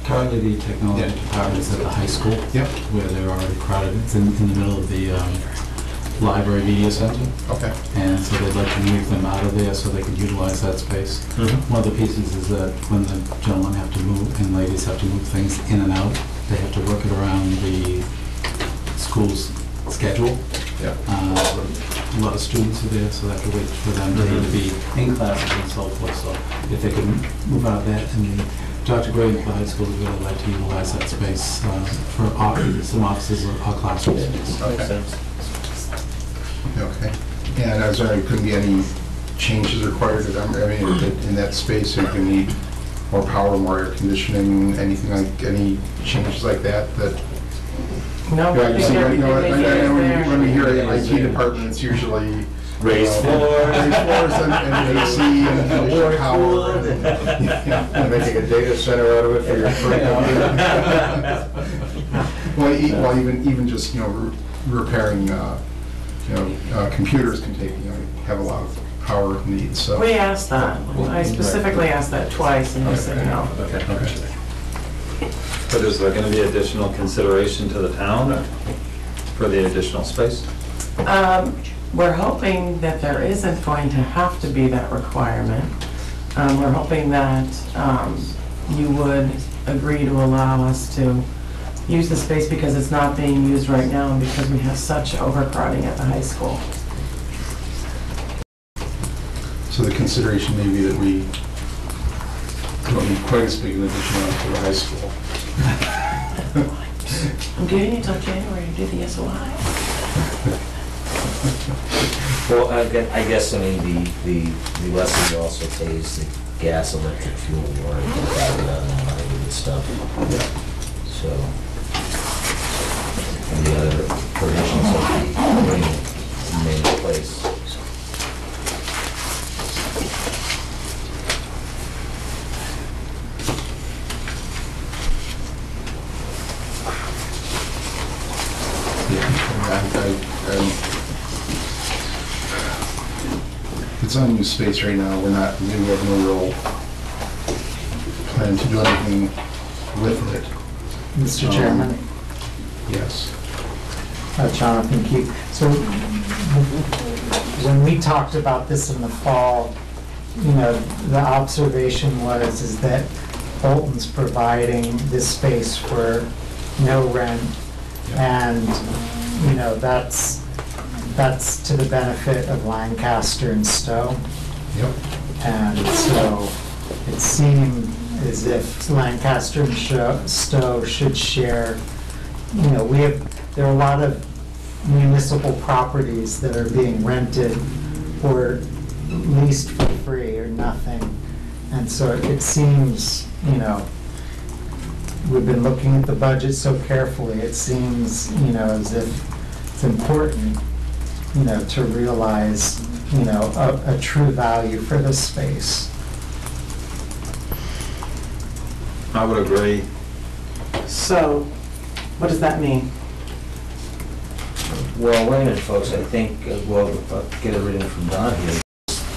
Currently, the technology department is at the high school, where they're already crowded. It's in the middle of the library media center. Okay. And so they'd like to move them out of there so they can utilize that space. One of the pieces is that when the gentlemen have to move and ladies have to move things in and out, they have to work it around the school's schedule. A lot of students are there, so they have to wait for them to be in classes and so forth. So if they can move out of that, and Dr. Gray at the high school would really like to utilize that space for some offices or classroom space. Okay. Okay. And I was wondering, couldn't be any changes required to them? I mean, in that space, if you need more power, more air conditioning, anything like, any changes like that? No, I think when we hear an IT department, it's usually raised floors and AC and power. And making a data center out of it for your Well, even just, repairing, computers can take, have a lot of power needs, so. We asked that. I specifically asked that twice, and they said no. Okay. But is there going to be additional consideration to the town for the additional space? We're hoping that there isn't going to have to be that requirement. We're hoping that you would agree to allow us to use the space because it's not being used right now and because we have such overcrowding at the high school. So the consideration may be that we don't need quite as big an addition to the high school. I'm giving you till January to do the SOI. Well, I guess, the lessee also pays the gas, electric, fuel, water, and stuff. So, and the other provisions of the agreement remain in place. It's unused space right now. We have no real plan to do anything with it. Mr. Chairman? Yes. Jonathan Keith. So when we talked about this in the fall, the observation is that Bolton's providing this space for no rent, and that's to the benefit of Lancaster and Stowe. Yep. And so it seemed as if Lancaster and Stowe should share. There are a lot of municipal properties that are being rented or leased for free or nothing. And so it seems, we've been looking at the budget so carefully, it seems, as if it's important, to realize, a true value for this space. I would agree. So, what does that mean? Well, wait a minute, folks, I think, I'll get it written from Don here.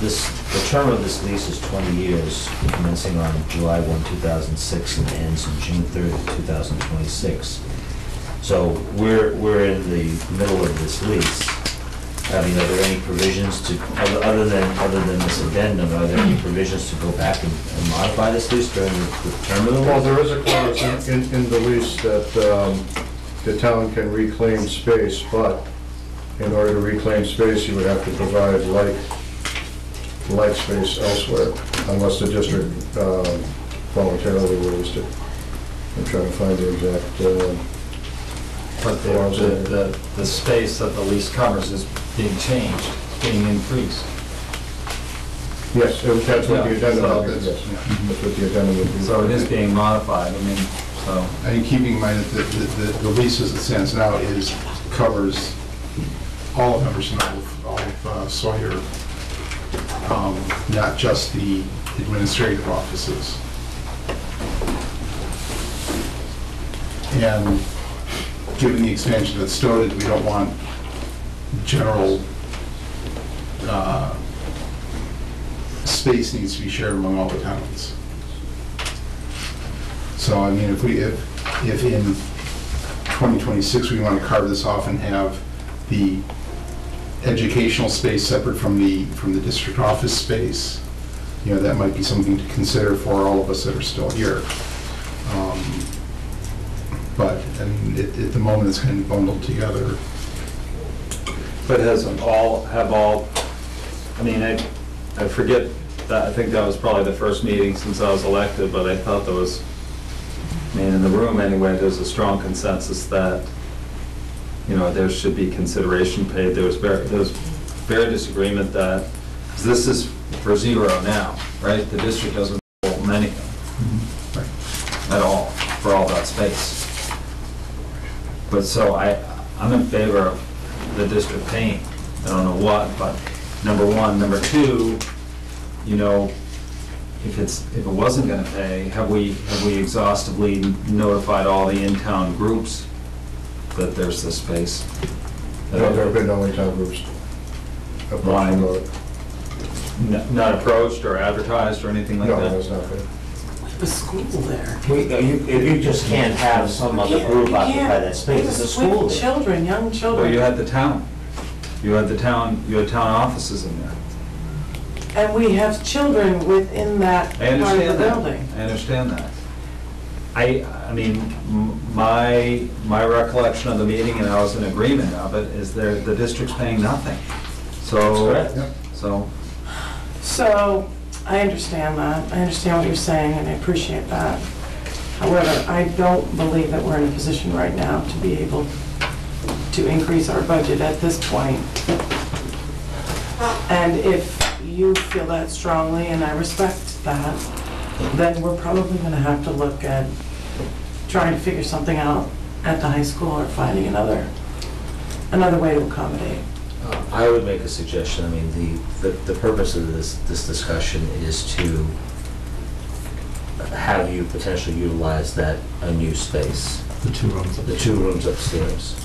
The term of this lease is 20 years, commencing on July 1, 2006, and ends on June 3rd, 2026. So we're in the middle of this lease. Are there any provisions to, other than this addendum, are there any provisions to go back and modify this lease during the term of the lease? Well, there is a clause in the lease that the town can reclaim space, but in order to reclaim space, you would have to provide like space elsewhere, unless the district voluntarily raised it. I'm trying to find the exact. But the space that the lease covers is being changed, being increased. Yes, that's what the addendum is. Yes, that's what the addendum would be. So it is being modified. It's so. I mean, keeping in mind that the lease as it stands now covers all of Emerson, all of Sawyer, not just the administrative offices. And given the expansion that's started, we don't want general space needs to be shared among all the towns. So, I mean, if in 2026 we want to carve this off and have the educational space separate from the district office space, you know, that might be something to consider for all of us that are still here. But I mean, at the moment, it's kind of bundled together. But I mean, I forget that, I think that was probably the first meeting since I was elected, but I thought there was, I mean, in the room anyway, there's a strong consensus that, you know, there should be consideration paid. There was very disagreement that, because this is for zero now, right? The district doesn't own anything at all for all that space. But so I'm in favor of the district paying. I don't know what, but number one. Number two, you know, if it wasn't going to pay, have we exhaustively notified all the in-town groups that there's this space? No, there have been no in-town groups. Not approached or advertised or anything like that? No, that's not good. A school there. You just can't have some other group occupy that space. There's a school With there. children, young children. Well, you had the town. You had town offices in there. And we have children within that I part of the understand that. building. I understand that. I mean, my recollection of the meeting, and I was in agreement of it, is the district's paying nothing. So, That's correct. So, I understand that. I understand what you're saying, and I appreciate that. However, I don't believe that we're in a position right now to be able to increase our budget at this point. And if you feel that strongly, and I respect that, then we're probably going to have to look at trying to figure something out at the high school or finding another way to accommodate. I would make a suggestion. I mean, the purpose of this discussion is to have you potentially utilize that unused space. The two rooms upstairs. The 2 rooms upstairs.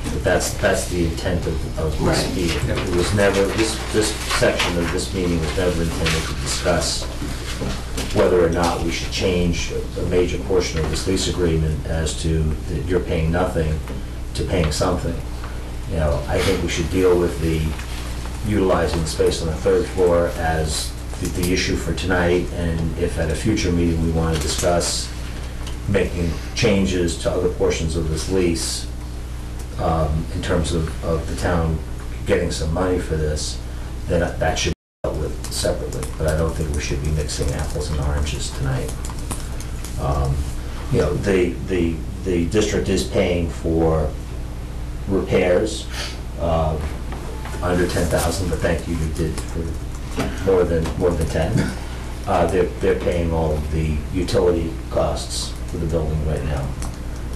But that's the intent of this meeting. It was never, this section of this meeting was never intended to discuss whether or not we should change a major portion of this lease agreement as to that you're paying nothing to paying something. You know, I think we should deal with the utilizing the space on the 3rd floor as the issue for tonight, and if at a future meeting we want to discuss making changes to other portions of this lease in terms of the town getting some money for this, then that should be dealt with separately. But I don't think we should be mixing apples and oranges tonight. You know, the district is paying for repairs under 10,000, but thank you did for more than 10. They're paying all of the utility costs for the building right now.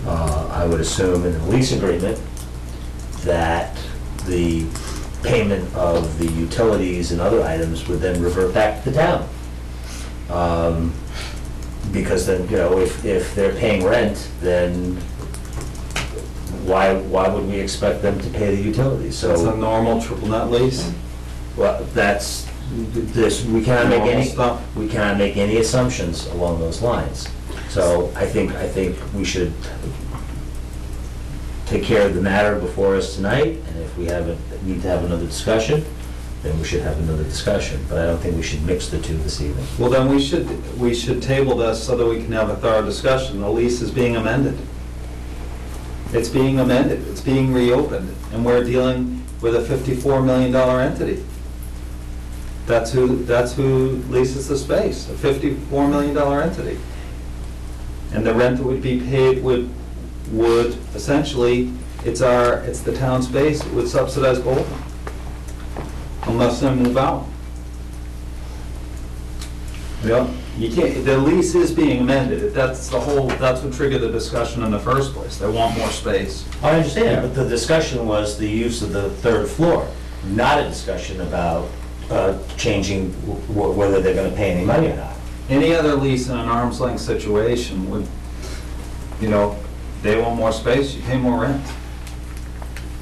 I would assume in the lease agreement that the payment of the utilities and other items would then revert back to the town. Because then, you know, if they're paying rent, then why would we expect them to pay the utilities? So it's a normal triple net lease? Well, that's this. We cannot make any assumptions along those lines. So I think we should take care of the matter before us tonight, and if we need to have another discussion, then we should have another discussion. But I don't think we should mix the two this evening. Well, then we should table this so that we can have a thorough discussion. The lease is being amended. It's being amended, it's being reopened, and we're dealing with a $54 million entity. That's who leases the space, a $54 million entity. And the rent that would be paid would essentially, it's the town space, it would subsidize both, unless they move out. Yeah, you can't, the lease is being amended, that's what triggered the discussion in the first place, they want more space. I understand, but the discussion was the use of the third floor, not a discussion about changing whether they're gonna pay any money or not. Any other lease in an arm's length situation would, you know, they want more space, you pay more rent.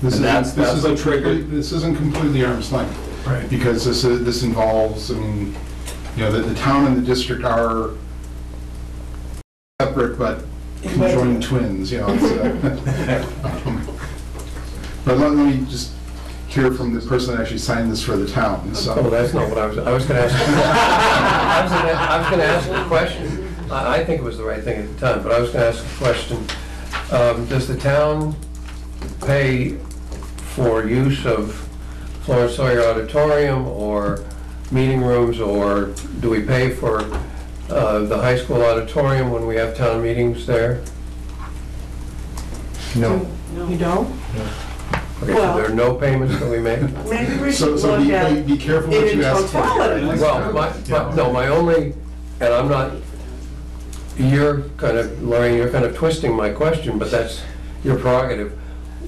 This And that's what triggered. This isn't completely arm's length. Right. Because this involves, I mean, you know, the town and the district are separate but conjoined twins, you know. But let me just hear from the person that actually signed this for the town, so. Oh, that's not what I was gonna ask. I was gonna ask a question. I think it was the right thing at the time, but I was gonna ask a question. Does the town pay for use of Florence Sawyer Auditorium or meeting rooms, or do we pay for the high school auditorium when we have town meetings there? No. You don't? Okay, so there are no payments that we make? Maybe we So should look at be careful what it in you ask for. totality. Well, my only, and I'm not, Lorraine, you're kind of twisting my question, but that's your prerogative.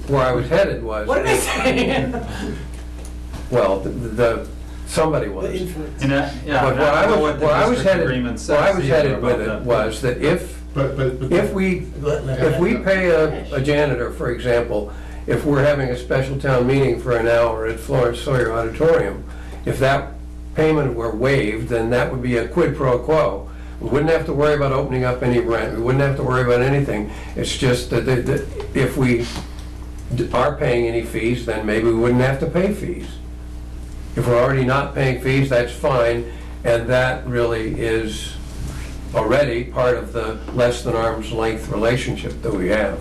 Where I was headed was. What did I say? Well, somebody was. And Where I was headed with it was that if we pay a janitor, for example, if we're having a special town meeting for an hour at Florence Sawyer Auditorium, if that payment were waived, then that would be a quid pro quo. We wouldn't have to worry about opening up any rent. We wouldn't have to worry about anything. It's just that if we are paying any fees, then maybe we wouldn't have to pay fees. If we're already not paying fees, that's fine, and that really is already part of the less than arm's length relationship that we have.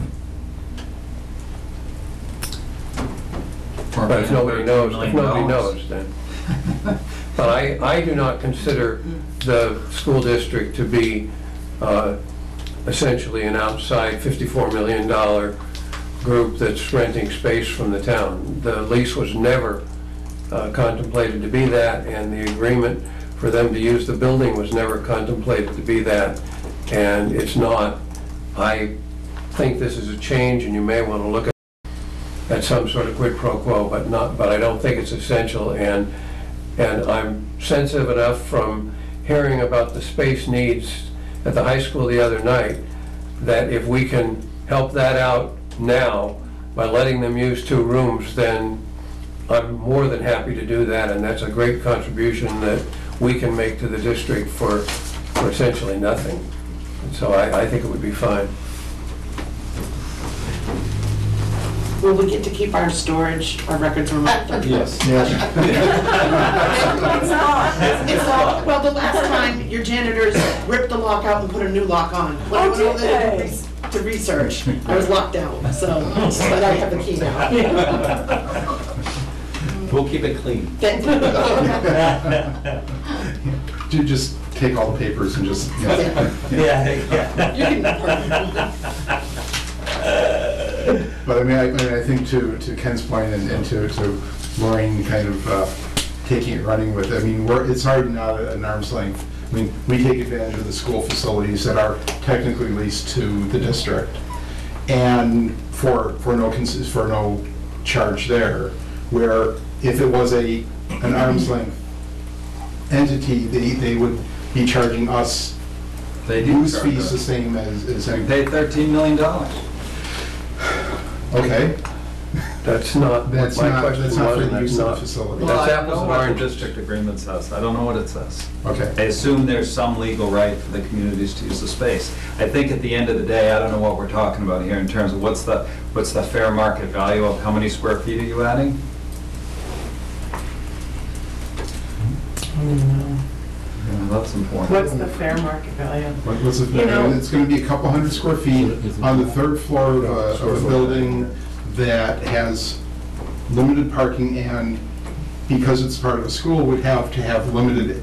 But if nobody knows, then. But I do not consider the school district to be essentially an outside $54 million group that's renting space from the town. The lease was never contemplated to be that, and the agreement for them to use the building was never contemplated to be that, and it's not. I think this is a change, and you may want to look at some sort of quid pro quo, but I don't think it's essential, and I'm sensitive enough from hearing about the space needs at the high school the other night that if we can help that out now by letting them use 2 rooms, then I'm more than happy to do that, and that's a great contribution that we can make to the district for essentially nothing. And so I think it would be fine. Will we get to keep our storage, our records remote? Yes. It's not. Well, the last time your janitors ripped the lock out and put a new lock on. When I went over there to research, I was locked out, so, but I have the key now. We'll keep it clean. Thank you. You just take all the papers and just, you know. You can. But I mean, I think to Ken's point and to Maureen kind of taking it, running with it, I mean, it's already not an arm's length. I mean, we take advantage of the school facilities that are technically leased to the district, and for no charge there. Where if it was an arm's length entity, they would be charging us use fees the same as We paid $13 million. Okay. That's not That's my not question. for the That's use of the not. facility. Well, That's I apples don't and know what the oranges. district agreement says. I don't know what it says. Okay. I assume there's some legal right for the communities to use the space. I think at the end of the day, I don't know what we're talking about here in terms of what's the fair market value of how many square feet are you adding? Yeah, that's important. What's the fair market value? What's the, You know- it's going to be a couple hundred square feet on the 3rd floor of a building that has limited parking, and because it's part of a school, would have to have limited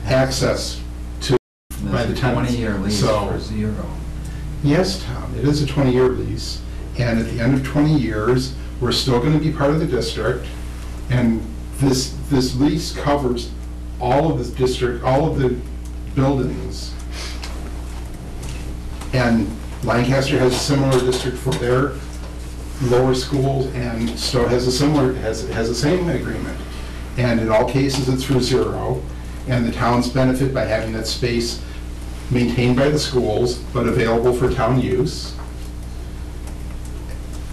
access to by the tenants. 20-year lease So- for 0. Yes, Tom, it is a 20-year lease, and at the end of 20 years, we're still going to be part of the district, and this lease covers all of the buildings. And Lancaster has a similar district for their lower schools, and Stowe has a similar, has the same agreement. And in all cases, it's for zero, and the towns benefit by having that space maintained by the schools, but available for town use.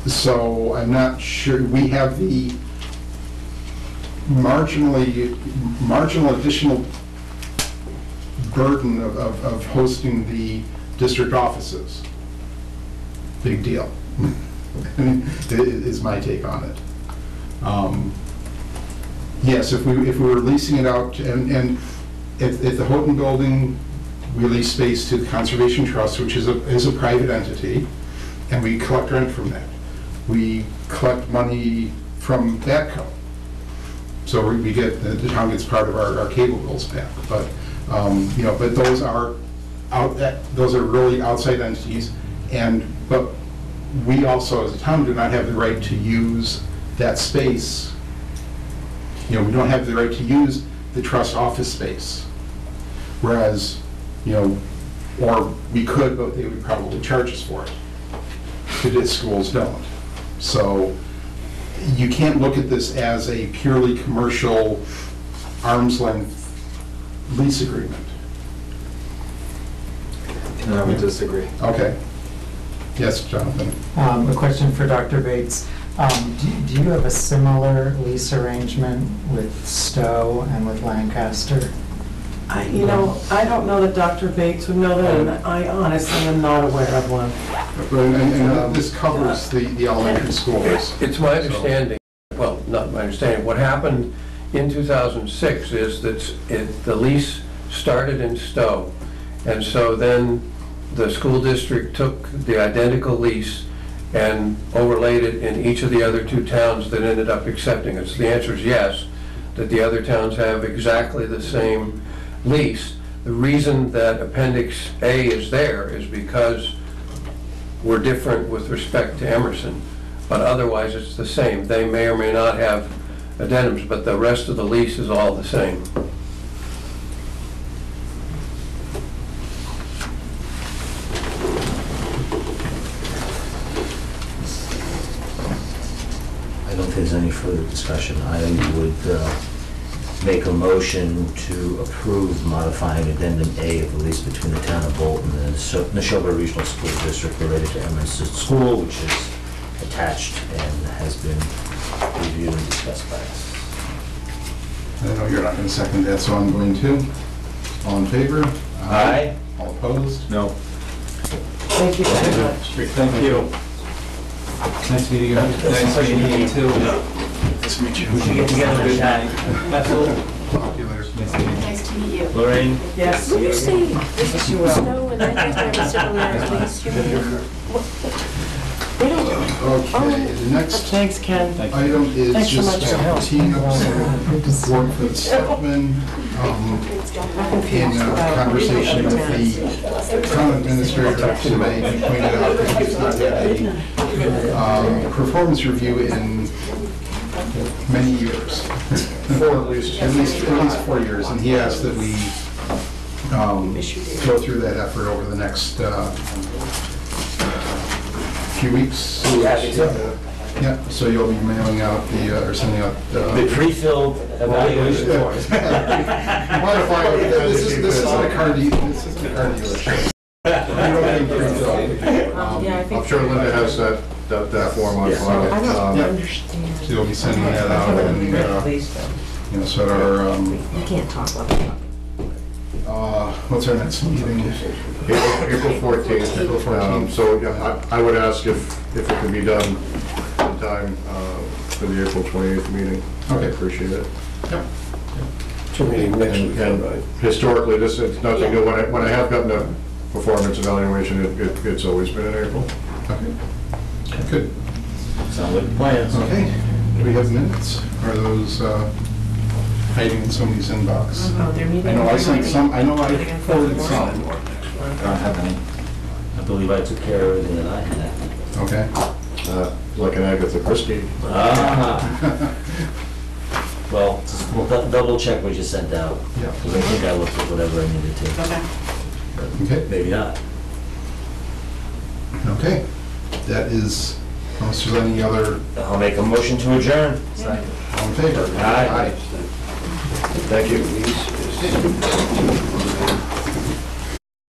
So I'm not sure, we have the marginal additional burden of hosting the district offices. Big deal. Is my take on it. Yes, if we were leasing it out, and at the Houghton building, we lease space to the Conservation Trust, which is a private entity, and we collect rent from that. We collect money from BATCO. So we get, the town gets part of our cable bills back. But, you know, but those are really outside entities, but we also, as a town, do not have the right to use that space. You know, we don't have the right to use the trust office space. Whereas, you know, or we could, but they would probably charge us for it. The schools don't. So you can't look at this as a purely commercial arm's length lease agreement. And I would disagree. Okay. Yes, Jonathan. A question for Dr. Bates. Do you have a similar lease arrangement with Stowe and with Lancaster? You know, I don't know that Dr. Bates would know that, and I honestly am not aware of one. And this covers the elementary schools. It's my understanding, well, not my understanding, what happened in 2006 is that the lease started in Stowe, and so then the school district took the identical lease and overlaid it in each of the other two towns that ended up accepting it. So the answer is yes, that the other towns have exactly the same lease. The reason that Appendix A is there is because we're different with respect to Emerson, but otherwise it's the same. They may or may not have addendums, but the rest of the lease is all the same. I don't think there's any further discussion. I would make a motion to approve modifying Addendum A of the lease between the town of Bolton and the Neshoba Regional School District related to Emerson School, which is attached and has been reviewed and discussed by us. I know you're not going to second that, so I'm going to. All in favor? Aye. All opposed? No. Thank you very much. Thank you. Nice meeting you. Nice meeting you too. Nice to meet you. We should get together and chat. Absolutely. Talk to you later. Nice to meet you. Lorraine? Yes. When you say this you will. Snow and Lancaster have similar lease, you mean? They don't. Okay, the next Thanks, Ken. item is Thanks so just much for help. routine work for the selectmen. In conversation with the town administrator today, he pointed out that he's not had a performance review in many years. At least 4 years, and he asked that we go through that effort over the next few weeks. Happy to. Yeah, so you'll be mailing out or sending out The pre-filled evaluation forms. This isn't a car dealership. I'm sure Linda has that form on file. I don't Yeah. understand. So you'll be sending that out and, you know, so at our, You can't talk about it. what's our next meeting? April 14th. April 14th. So yeah, I would ask if it could be done in time for the April 28th meeting. Okay. I appreciate it. Yep. So meeting next And weekend, right? historically, this is nothing new. When I have gotten a performance evaluation, it's always been in April. Okay. Good. Sound like a plan. Okay. Do we have minutes? Are those hiding in somebody's inbox? Oh, they're meeting. I know I sent some, I know I forwarded some. I don't have any. I believe I took care of everything that I had. Okay. Like an Agatha Christie. Ah. Well, we'll double check what you sent out. Yeah. Because I think I looked at whatever I needed to. Okay. Okay. Maybe not. Okay, that is, unless there's any other, I'll make a motion to adjourn. all in favor? Aye. Thank you.